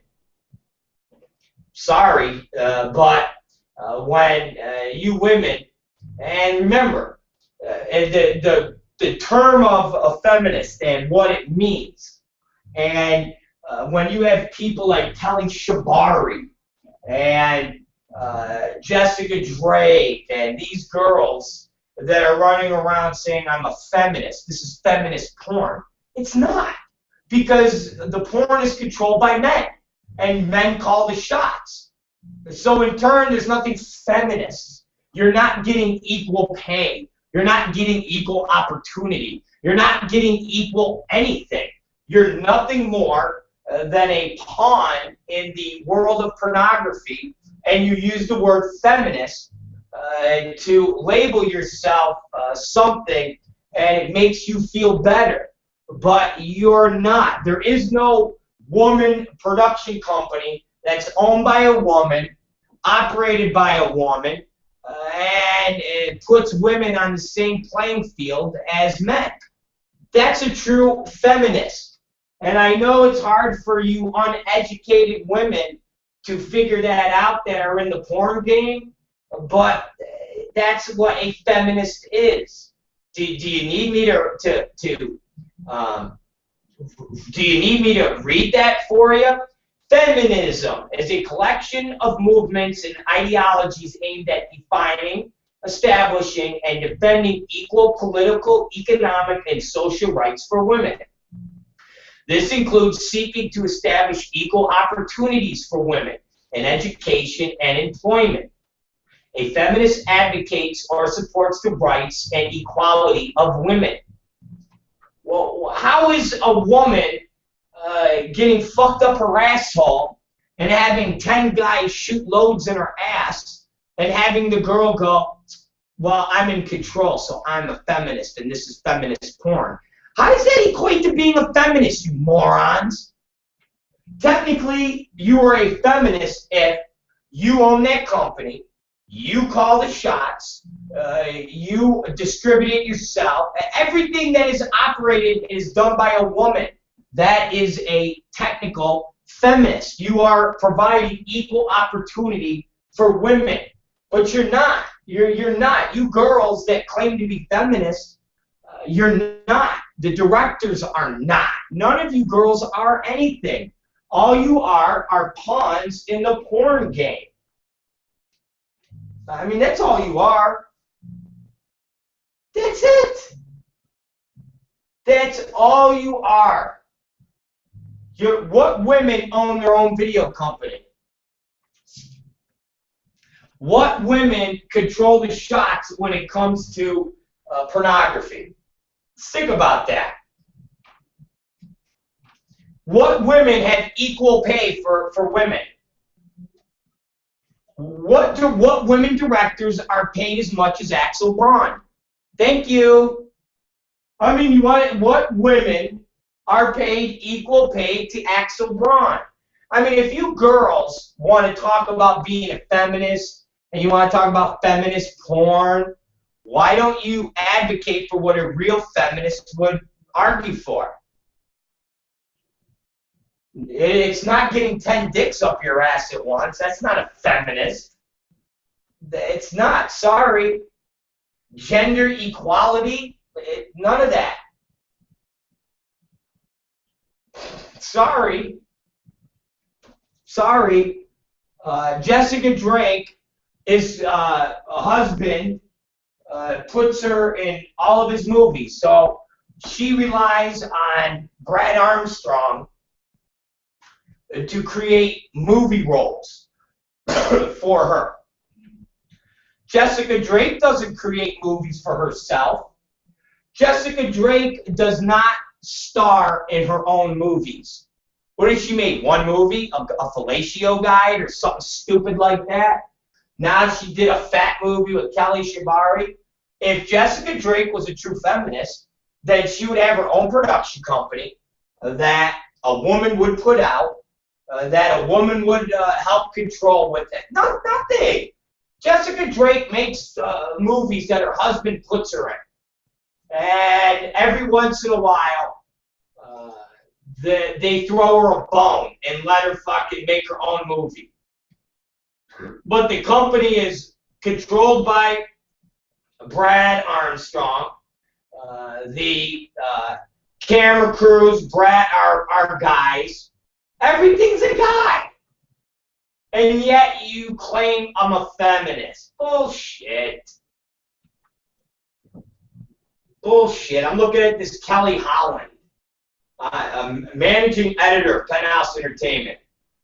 Sorry, but when you women, and remember, the term of a feminist and what it means, and when you have people like Kelly Shabari and Jessica Drake and these girls that are running around saying I'm a feminist, this is feminist porn. It's not, because the porn is controlled by men, and men call the shots. So in turn, there's nothing feminist. You're not getting equal pay. You're not getting equal opportunity. You're not getting equal anything. You're nothing more than a pawn in the world of pornography, and you use the word feminist to label yourself something, and it makes you feel better. But you're not. There is no woman production company that's owned by a woman, operated by a woman, and it puts women on the same playing field as men. That's a true feminist. And I know it's hard for you uneducated women to figure that out that are in the porn game, but that's what a feminist is. Do you need me do you need me to read that for you? Feminism is a collection of movements and ideologies aimed at defining, establishing, and defending equal political, economic, and social rights for women. This includes seeking to establish equal opportunities for women in education and employment. A feminist advocates or supports the rights and equality of women. Well, how is a woman getting fucked up her asshole and having 10 guys shoot loads in her ass and having the girl go, well, I'm in control, so I'm a feminist and this is feminist porn? How does that equate to being a feminist, you morons? Technically, you are a feminist if you own that company, you call the shots, you distribute it yourself. Everything that is operated is done by a woman. That is a technical feminist. You are providing equal opportunity for women, but you're not. You're not. You girls that claim to be feminists, you're not. The directors are not. None of you girls are anything. All you are pawns in the porn game. I mean, that's all you are. That's it. That's all you are. What women own their own video company? What women control the shots when it comes to pornography? Think about that. What women have equal pay for women? What women directors are paid as much as Axel Braun? Thank you. I mean, what women are paid equal pay to Axel Braun? I mean, if you girls want to talk about being a feminist and you want to talk about feminist porn, why don't you advocate for what a real feminist would argue for? It's not getting 10 dicks up your ass at once. That's not a feminist. It's not. Sorry. Gender equality? None of that. Sorry. Sorry. Jessica Drake is a husband, puts her in all of his movies. So she relies on Brad Armstrong to create movie roles for her. Jessica Drake doesn't create movies for herself. Jessica Drake does not star in her own movies. What has she made? One movie? A fellatio guide or something stupid like that? Now she did a fat movie with Kelly Shibari. If Jessica Drake was a true feminist, then she would have her own production company that a woman would put out, that a woman would help control with it. No, nothing. Jessica Drake makes movies that her husband puts her in. And every once in a while, they throw her a bone and let her fucking make her own movie. But the company is controlled by Brad Armstrong. The camera crews, Brad, are guys. Everything's a guy. And yet you claim I'm a feminist. Bullshit. Bullshit. I'm looking at this Kelly Holland. I'm managing editor of Penthouse Entertainment.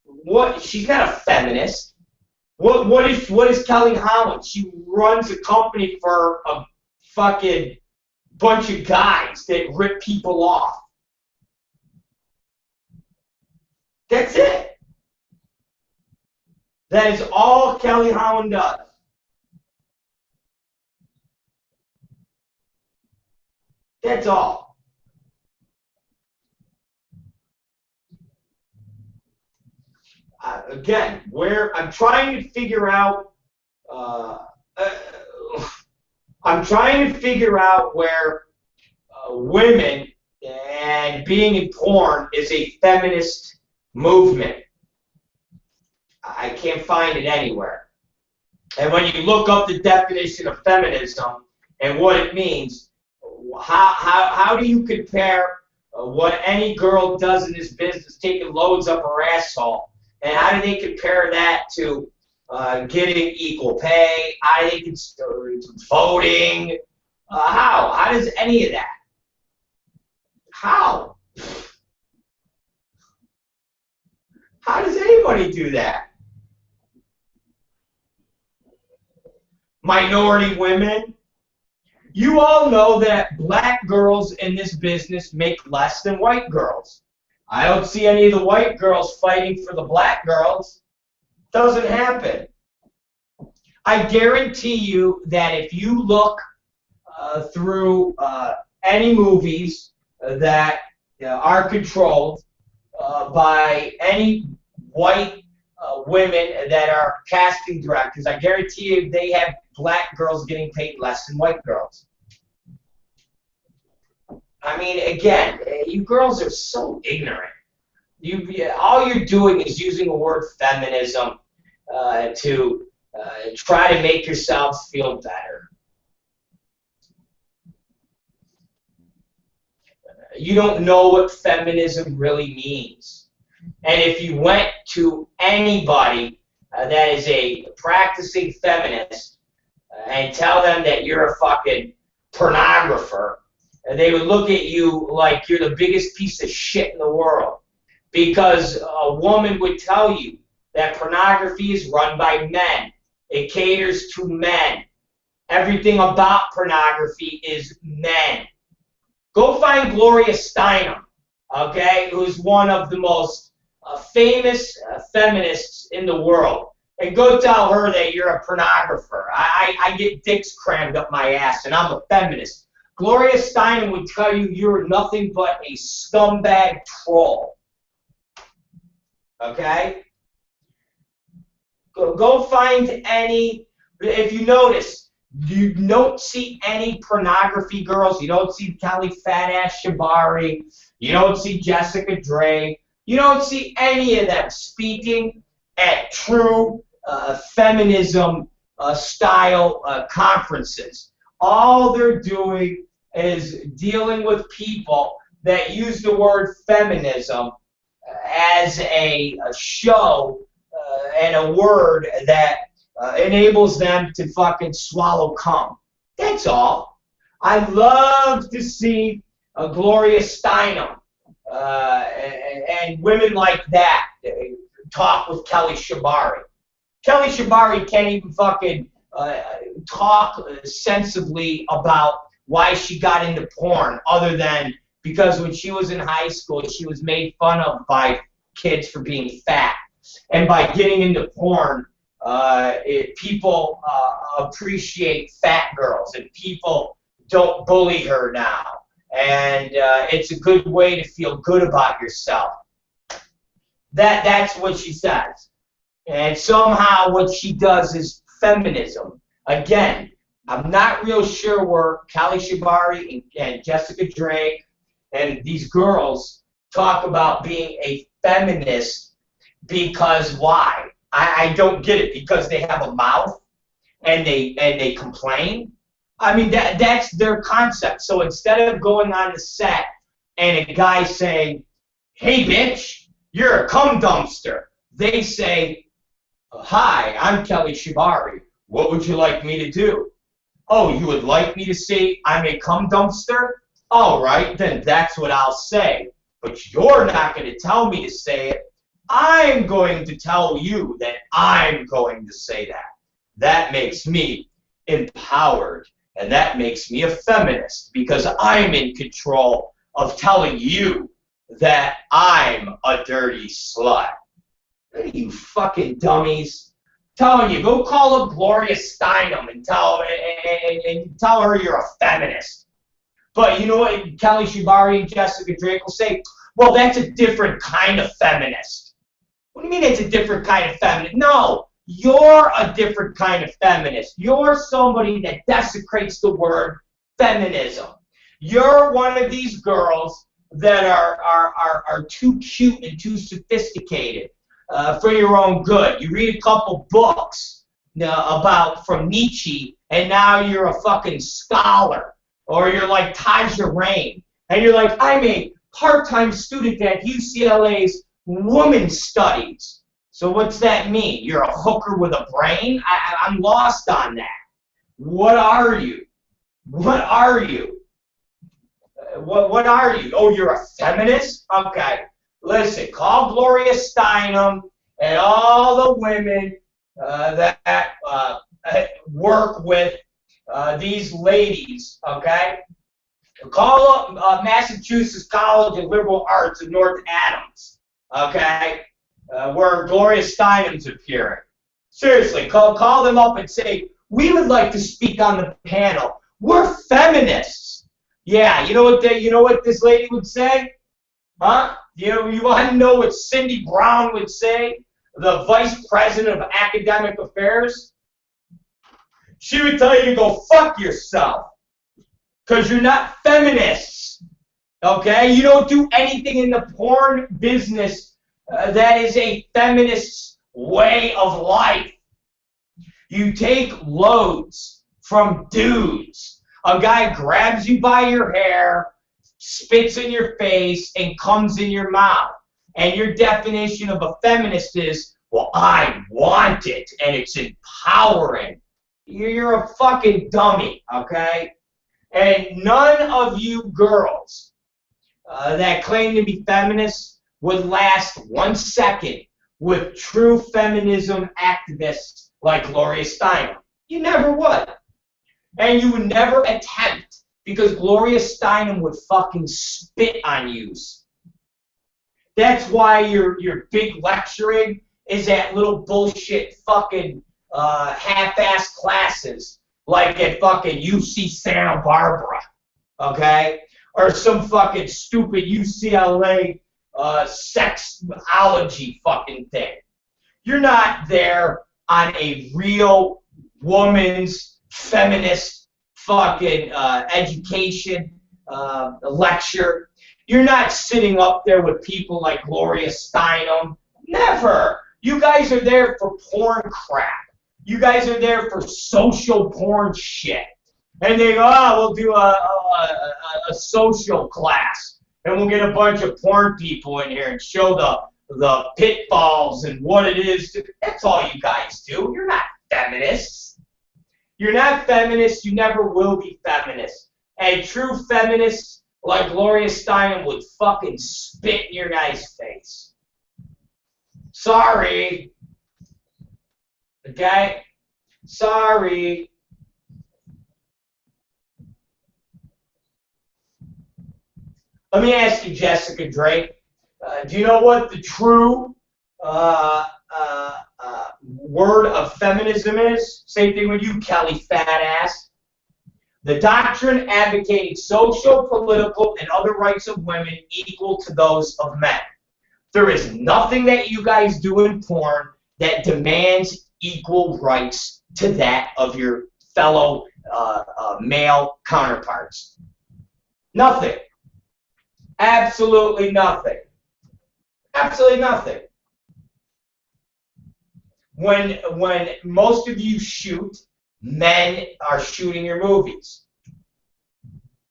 What? She's not a feminist. What is Kelly Holland? She runs a company for a fucking bunch of guys that rip people off. That's it. That is all Kelly Holland does. That's all. Again, where I'm trying to figure out, where women and being in porn is a feminist movement. I can't find it anywhere. And when you look up the definition of feminism and what it means, how do you compare what any girl does in this business, taking loads up her asshole, and how do they compare that to getting equal pay? How do they consider voting? How? How does any of that? How? How does anybody do that? Minority women? You all know that black girls in this business make less than white girls. I don't see any of the white girls fighting for the black girls. Doesn't happen. I guarantee you that if you look through any movies that are controlled by any white women that are casting directors, I guarantee you they have black girls getting paid less than white girls. I mean, again, you girls are so ignorant. All you're doing is using the word feminism to try to make yourselves feel better. You don't know what feminism really means. And if you went to anybody that is a practicing feminist and tell them that you're a fucking pornographer, they would look at you like you're the biggest piece of shit in the world. Because a woman would tell you that pornography is run by men. It caters to men. Everything about pornography is men. Go find Gloria Steinem, okay, who's one of the most famous feminists in the world. And go tell her that you're a pornographer. I get dicks crammed up my ass, and I'm a feminist. Gloria Steinem would tell you you're nothing but a scumbag troll. Okay? Go find any, if you notice, you don't see any pornography girls. You don't see Kelly Fat Ass Shabari. You don't see Jessica Drake. You don't see any of them speaking at true feminism style conferences. All they're doing is dealing with people that use the word feminism as a show and a word that enables them to fucking swallow cum. That's all. I love to see Gloria Steinem and women like that talk with Kelly Shabari. Kelly Shabari can't even fucking talk sensibly about why she got into porn, other than because when she was in high school, she was made fun of by kids for being fat. And by getting into porn, people appreciate fat girls, and people don't bully her now. And it's a good way to feel good about yourself. That's what she says. And somehow what she does is feminism. Again, I'm not real sure where Kelly Shabari and Jessica Drake and these girls talk about being a feminist, because why? I don't get it. Because they have a mouth and they complain? I mean, that's their concept. So instead of going on the set and a guy saying, "Hey bitch, you're a cum dumpster," they say, "Hi, I'm Kelly Shabari. What would you like me to do?" "Oh, you would like me to say I'm a cum dumpster? All right, then that's what I'll say. But you're not going to tell me to say it. I'm going to tell you that I'm going to say that. That makes me empowered, and that makes me a feminist, because I'm in control of telling you that I'm a dirty slut." You fucking dummies. Telling you, go call up Gloria Steinem and tell her you're a feminist. But you know what Kelly Shabari and Jessica Drake will say? "Well, that's a different kind of feminist." What do you mean it's a different kind of feminist? No, you're a different kind of feminist. You're somebody that desecrates the word feminism. You're one of these girls that are too cute and too sophisticated for your own good. You read a couple books from Nietzsche, and now you're a fucking scholar. Or you're like Taja Rain, and you're like, "I'm a part-time student at UCLA's Women's Studies." So what's that mean? You're a hooker with a brain? I'm lost on that. What are you? What are you? What are you? Oh, you're a feminist? Okay. Listen, call Gloria Steinem and all the women that work with these ladies, okay? Call up Massachusetts College of Liberal Arts in North Adams, okay? Where Gloria Steinem's appearing. Seriously, call them up and say, "We would like to speak on the panel. We're feminists." Yeah, you know what this lady would say? Huh? You want to know what Cindy Brown would say, the Vice President of Academic Affairs? She would tell you to go fuck yourself, because you're not feminists, okay? You don't do anything in the porn business that is a feminist way of life. You take loads from dudes. A guy grabs you by your hair, spits in your face, and comes in your mouth. And your definition of a feminist is, "Well, I want it, and it's empowering." You're a fucking dummy, okay? And none of you girls that claim to be feminists would last 1 second with true feminism activists like Gloria Steinem. You never would. And you would never attempt, because Gloria Steinem would fucking spit on you. That's why your big lecturing is at little bullshit fucking half-ass classes like at fucking UC Santa Barbara, okay? Or some fucking stupid UCLA sexology fucking thing. You're not there on a real woman's feminist fucking education lecture. You're not sitting up there with people like Gloria Steinem. Never. You guys are there for porn crap. You guys are there for social porn shit. And they go, oh, we'll do a social class. And we'll get a bunch of porn people in here and show the pitfalls and what it is. That's all you guys do. You're not feminists. You're not feminists. You never will be feminists. A true feminist like Gloria Steinem would fucking spit in your guys' face. Sorry. Okay? Sorry. Let me ask you, Jessica Drake. Do you know what the true word of feminism is? Same thing with you, Kelly fat ass. The doctrine advocating social, political, and other rights of women equal to those of men. There is nothing that you guys do in porn that demands equal rights to that of your fellow male counterparts. Nothing. Absolutely nothing. Absolutely nothing. When most of you shoot, men are shooting your movies.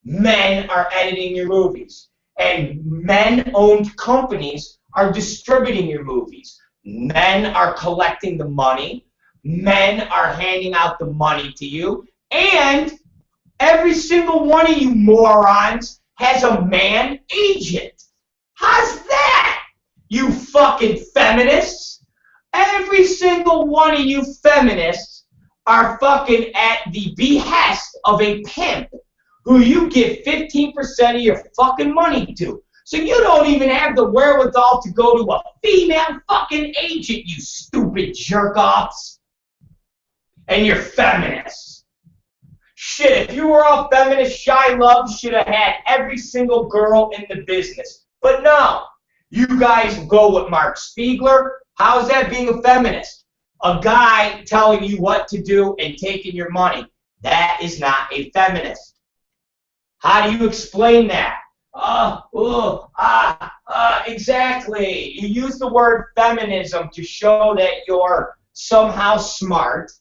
Men are editing your movies. And men-owned companies are distributing your movies. Men are collecting the money. Men are handing out the money to you. And every single one of you morons has a man agent. How's that, you fucking feminists? Every single one of you feminists are fucking at the behest of a pimp who you give 15% of your fucking money to. So you don't even have the wherewithal to go to a female fucking agent, you stupid jerk-offs. And you're feminists. Shit, if you were all feminists, Shy Love should have had every single girl in the business. But no, you guys go with Mark Spiegler. How's that being a feminist? A guy telling you what to do and taking your money. That is not a feminist. How do you explain that? Exactly. You use the word feminism to show that you're somehow smart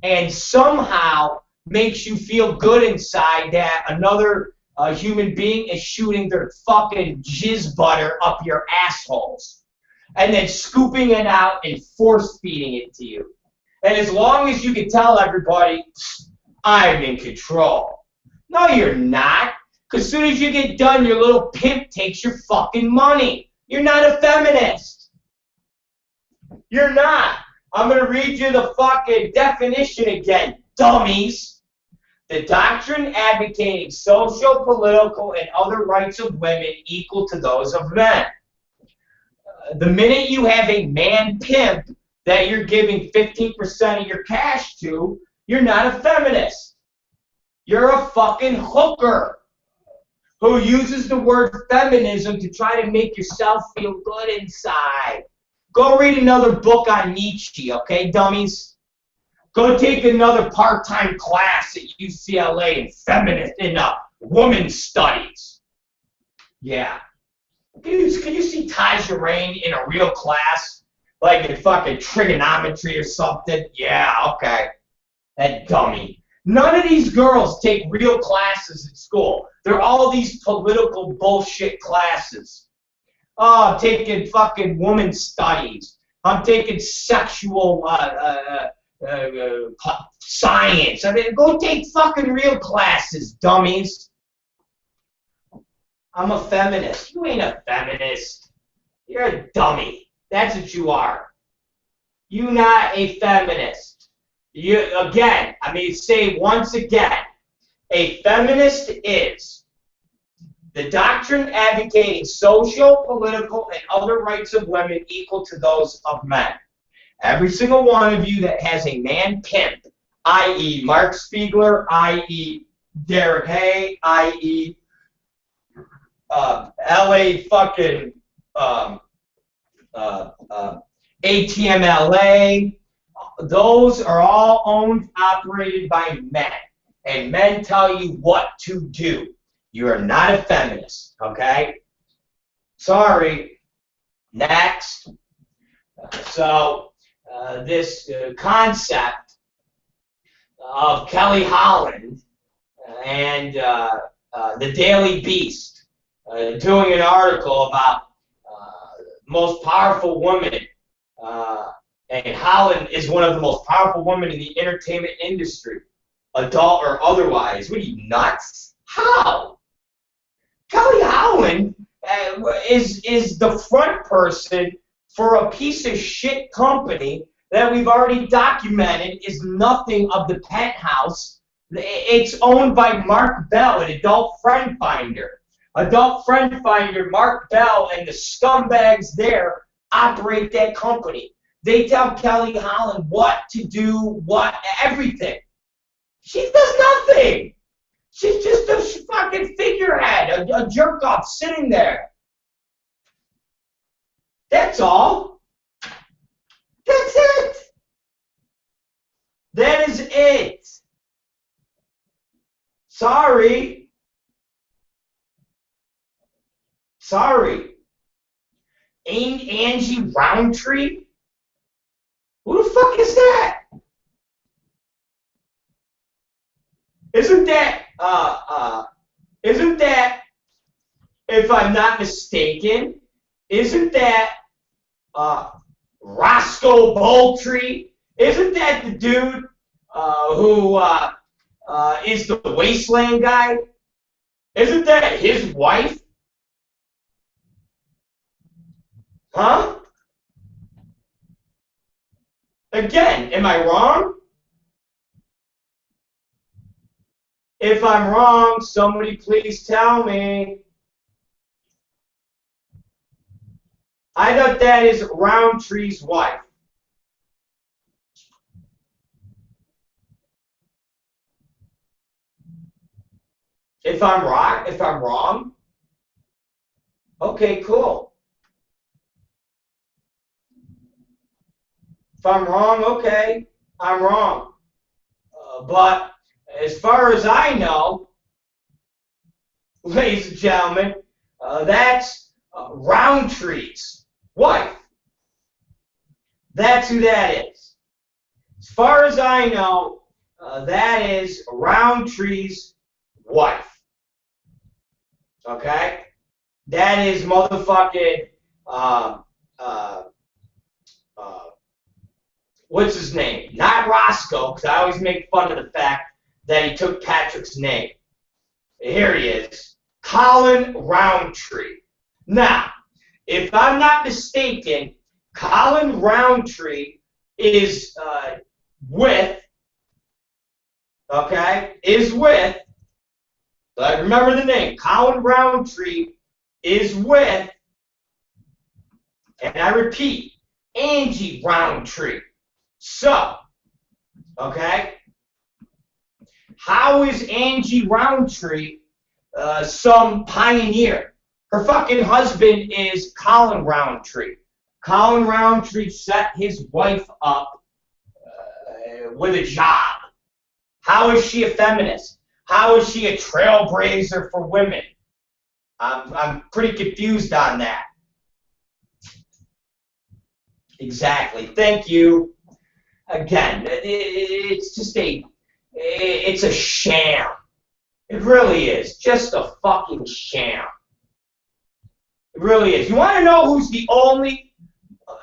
and somehow makes you feel good inside that another human being is shooting their fucking jizz butter up your assholes and then scooping it out and force-feeding it to you. And as long as you can tell everybody, I'm in control. No, you're not. Because as soon as you get done, your little pimp takes your fucking money. You're not a feminist. You're not. I'm going to read you the fucking definition again, dummies. The doctrine advocating social, political, and other rights of women equal to those of men. The minute you have a man pimp that you're giving 15% of your cash to, you're not a feminist. You're a fucking hooker who uses the word feminism to try to make yourself feel good inside. Go read another book on Nietzsche, okay, dummies? Go take another part-time class at UCLA in women's studies. Yeah. Can you see Taja Rain in a real class? Like in fucking trigonometry or something? Yeah, okay. That dummy. None of these girls take real classes at school. They're all these political bullshit classes. Oh, I'm taking fucking women's studies. I'm taking sexual science. I mean, go take fucking real classes, dummies. I'm a feminist. You ain't a feminist. You're a dummy. That's what you are. You're not a feminist. Again, say once again, a feminist is the doctrine advocating social, political, and other rights of women equal to those of men. Every single one of you that has a man pimp, i.e. Mark Spiegler, i.e. Derek Hay, i.e. L.A. fucking ATMLA. Those are all owned, operated by men. And men tell you what to do. You are not a feminist, okay? Sorry. Next. This concept of Kelly Holland and the Daily Beast doing an article about most powerful women, and Holland is one of the most powerful women in the entertainment industry, adult or otherwise. What are you, nuts? How? Kelly Holland is the front person for a piece of shit company that we've already documented is nothing of the penthouse. It's owned by Mark Bell, an adult friend finder. Adult friend finder, Mark Bell, and the scumbags there operate that company. They tell Kelly Holland what to do, everything. She does nothing. She's just a fucking figurehead, a jerk off sitting there. That's all. That's it. That is it. Sorry. Ain't Angie Roundtree? Who the fuck is that? Isn't that, if I'm not mistaken, isn't that Roscoe Boltree? Isn't that the dude who is the Wasteland guy? Isn't that his wife? Huh? Again, am I wrong? If I'm wrong, somebody please tell me. I thought that is Roundtree's wife. If I'm wrong, okay, cool. If I'm wrong, okay, I'm wrong. But as far as I know, ladies and gentlemen, that's Roundtree's wife. That's who that is. As far as I know, that is Roundtree's wife. Okay? That is motherfucking, what's his name? Not Roscoe, because I always make fun of the fact that he took Patrick's name. Here he is. Colin Roundtree. Now, if I'm not mistaken, Colin Roundtree is with, I remember the name, Colin Roundtree is with, and I repeat, Angie Roundtree. So, okay, how is Angie Roundtree some pioneer? Her fucking husband is Colin Roundtree. Colin Roundtree set his wife up with a job. How is she a feminist? How is she a trailblazer for women? I'm pretty confused on that. Exactly. Thank you. Again, it's just it's a sham. It really is. Just a fucking sham. It really is. You want to know who's the only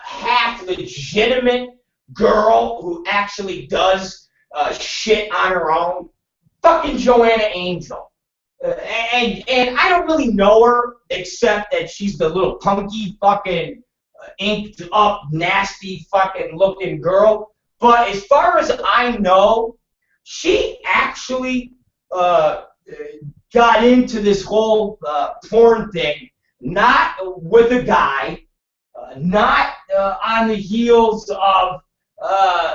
half-legitimate girl who actually does shit on her own? Fucking Joanna Angel. And I don't really know her except that she's the little punky fucking inked up nasty fucking looking girl. But as far as I know, she actually got into this whole porn thing not with a guy, not on the heels of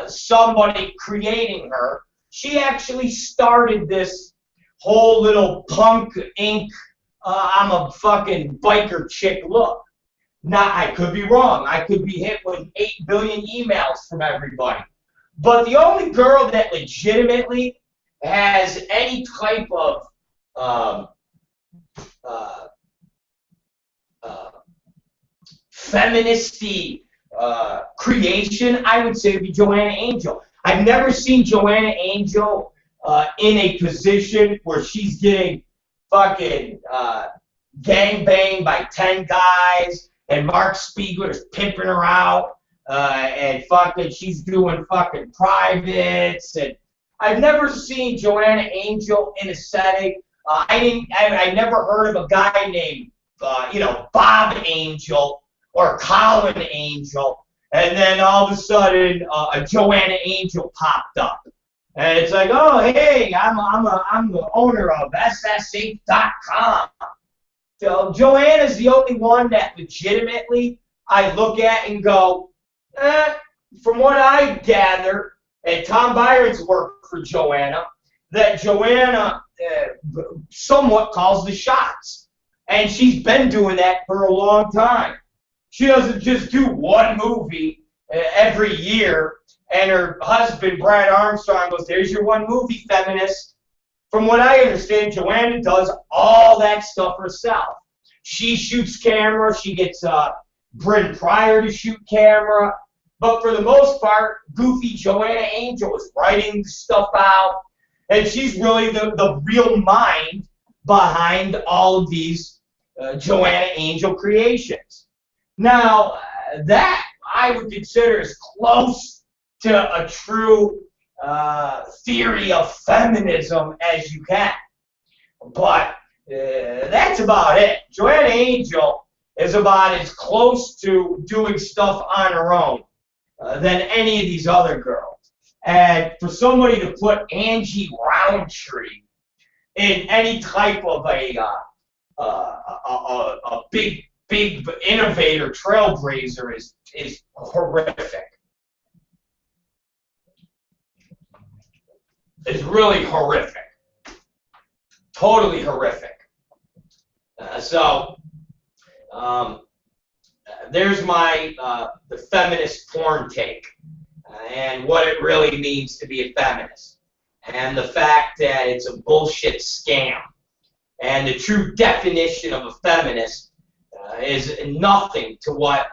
somebody creating her. She actually started this whole little punk ink, I'm a fucking biker chick look. Now, I could be wrong. I could be hit with 8 billion emails from everybody. But the only girl that legitimately has any type of feministy creation, I would say, would be Joanna Angel. I've never seen Joanna Angel in a position where she's getting fucking gangbanged by 10 guys and Mark Spiegler's pimping her out and fucking she's doing fucking privates. And I've never seen Joanna Angel in a setting. I never heard of a guy named Bob Angel or Colin Angel, and then all of a sudden a Joanna Angel popped up, and it's like, oh hey, I'm the owner of SSH.com. So Joanna's the only one that legitimately I look at and go, from what I gather, and Tom Byron's work for Joanna, that Joanna somewhat calls the shots, and she's been doing that for a long time. She doesn't just do one movie every year, and her husband, Brad Armstrong, goes, there's your one movie, feminist. From what I understand, Joanna does all that stuff herself. She shoots camera. She gets Bryn Pryor to shoot camera. But for the most part, goofy Joanna Angel is writing stuff out, and she's really the real mind behind all of these Joanna Angel creations. Now, that I would consider as close to a true theory of feminism as you can. But that's about it. Joanna Angel is about as close to doing stuff on her own than any of these other girls. And for somebody to put Angie Roundtree in any type of a big innovator trailblazer is horrific. It's really horrific. Totally horrific. There's my the feminist porn take and what it really means to be a feminist, and the fact that it's a bullshit scam, and the true definition of a feminist is nothing to what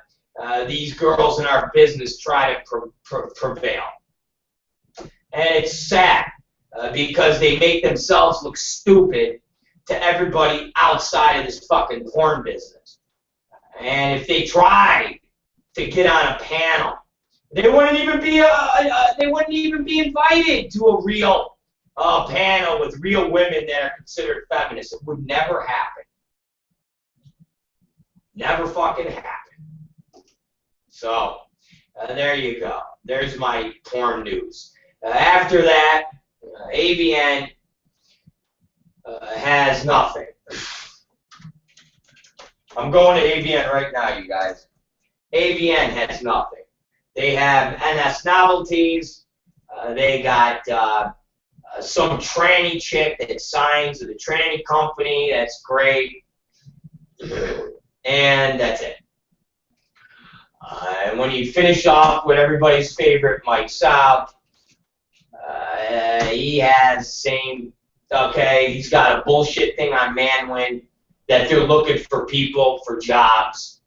these girls in our business try to prevail. And it's sad because they make themselves look stupid to everybody outside of this fucking porn business. And if they tried to get on a panel, they wouldn't even be invited to a real panel with real women that are considered feminists. It would never happen. Never fucking happen. So there you go. There's my porn news. After that, AVN has nothing. I'm going to AVN right now, you guys. AVN has nothing. They have NS Novelties. They got some tranny chick that signs with the tranny company. That's great. And that's it. And when you finish off with everybody's favorite Mike South, he has same, okay, he's got a bullshit thing on Manwin that they're looking for people for jobs.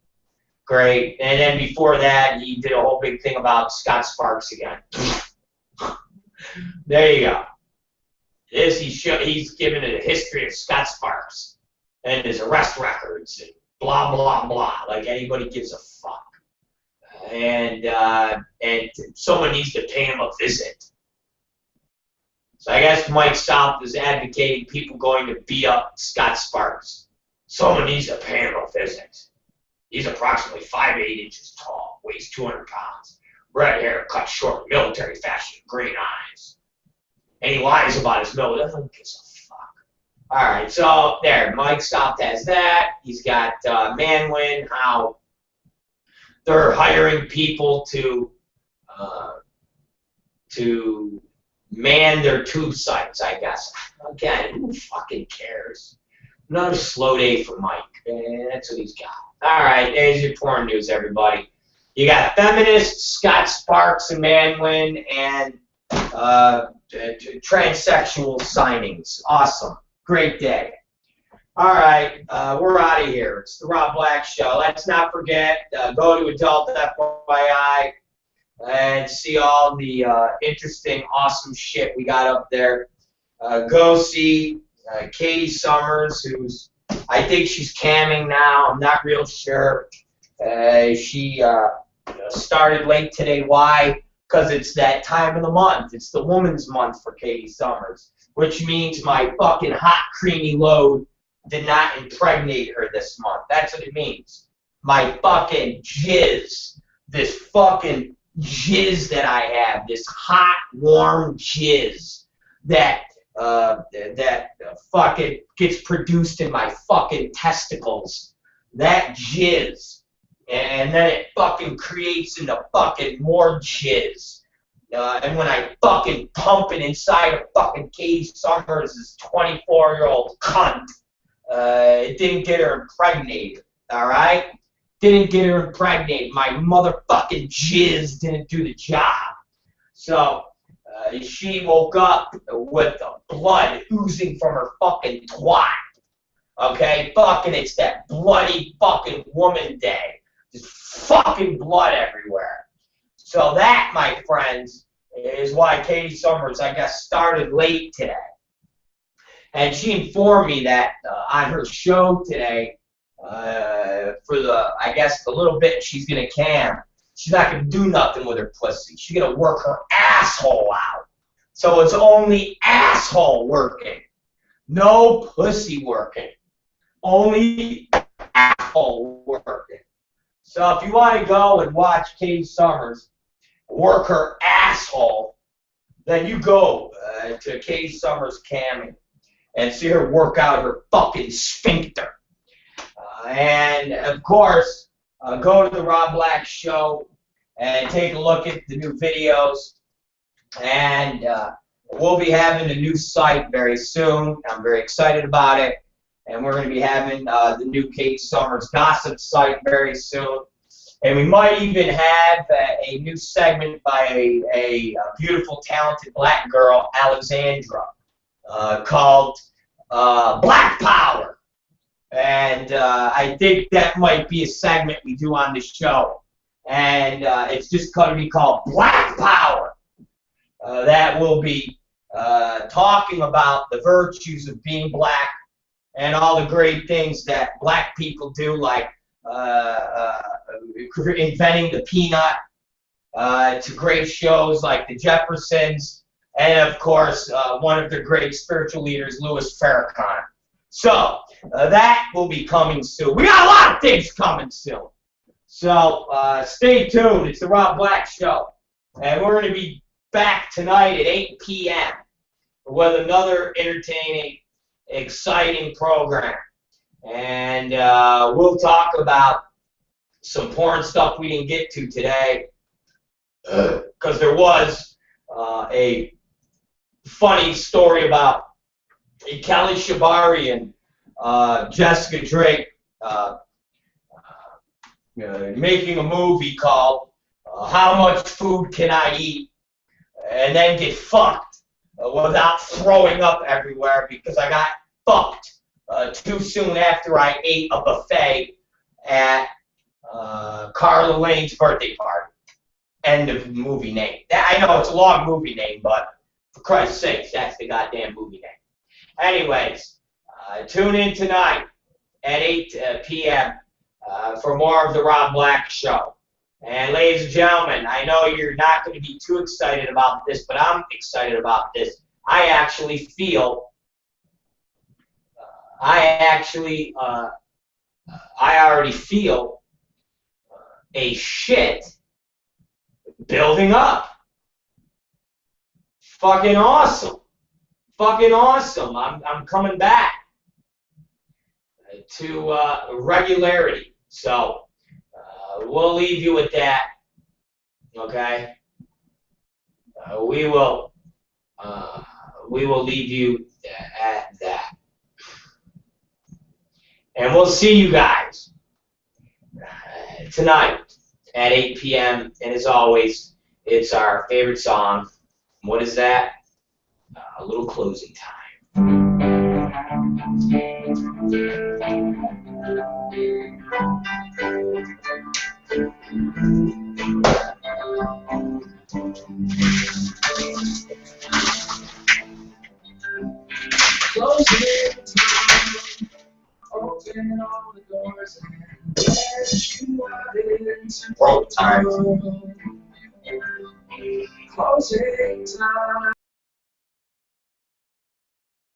Great. And then before that, he did a whole big thing about Scott Sparks again. There you go. He's given it a history of Scott Sparks and his arrest records and blah, blah, blah, like anybody gives a fuck. And someone needs to pay him a visit. So I guess Mike South is advocating people going to beat up Scott Sparks. Someone needs to pay him a visit. He's approximately 5'8" inches tall, weighs 200 pounds, red hair, cut short, military fashion, green eyes. And he lies about his military. Who gives a fuck? All right, so there, Mike South has that. He's got Manwin, how they're hiring people to man their tube sites, I guess. Again, who fucking cares? Another slow day for Mike. And that's what he's got. All right, there's your porn news, everybody. You got feminists, Scott Sparks and Manlin, and transsexual signings. Awesome. Great day. All right, we're out of here. It's the Rob Black Show. Let's not forget, go to Adult FYI and see all the interesting, awesome shit we got up there. Go see Katie Summers, who's, I think she's camming now. I'm not real sure. She started late today. Why? Because it's that time of the month. It's the Woman's Month for Katie Summers, which means my fucking hot, creamy load did not impregnate her this month. That's what it means. My fucking jizz, this fucking jizz that I have, this hot, warm jizz that fucking gets produced in my fucking testicles. That jizz. And then it fucking creates into fucking more jizz. And when I fucking pump it inside of fucking Katie Summers, this 24-year-old cunt, it didn't get her impregnated, all right? Didn't get her impregnated. My motherfucking jizz didn't do the job. So she woke up with the blood oozing from her fucking twat. Okay? Fucking, it's that bloody fucking woman day. Just fucking blood everywhere. So that, my friends, is why Katie Summers, I guess, started late today. And she informed me that on her show today, for the, I guess, the little bit she's going to cam, she's not going to do nothing with her pussy. She's going to work her asshole out. So it's only asshole working. No pussy working. Only asshole working. So if you want to go and watch Katie Summers work her asshole, then you go to Katie Summers camming and see her work out her fucking sphincter. And, of course, go to the Rob Black Show and take a look at the new videos. And we'll be having a new site very soon. I'm very excited about it. And we're going to be having the new Katie Summers gossip site very soon. And we might even have a new segment by a beautiful, talented black girl, Alexandra, called Black Power. And I think that might be a segment we do on the show. And it's just going to be called Black Power. That will be talking about the virtues of being black and all the great things that black people do, like inventing the peanut, to great shows like the Jeffersons, and of course one of their great spiritual leaders, Louis Farrakhan. So that will be coming soon. We got a lot of things coming soon. So stay tuned. It's the Rob Black Show, and we're going to be back tonight at 8 p.m. with another entertaining, exciting program. And we'll talk about some porn stuff we didn't get to today, because there was a funny story about Kelly Shabari and Jessica Drake making a movie called How Much Food Can I Eat? And then get fucked without throwing up everywhere, because I got fucked too soon after I ate a buffet at Carla Lane's birthday party. End of movie name. I know it's a long movie name, but for Christ's sakes, that's the goddamn movie name. Anyways, tune in tonight at 8 p.m. For more of the Rob Black Show. And ladies and gentlemen, I know you're not going to be too excited about this, but I'm excited about this. I actually feel, I already feel a shit building up. Fucking awesome. Fucking awesome. I'm coming back to regularity. So we'll leave you with that. Okay? We will leave you at that. And we'll see you guys tonight at 8 p.m. And as always, it's our favorite song. What is that? A little closing time. Closing time. Open all the doors and let you out into World time. Closing time.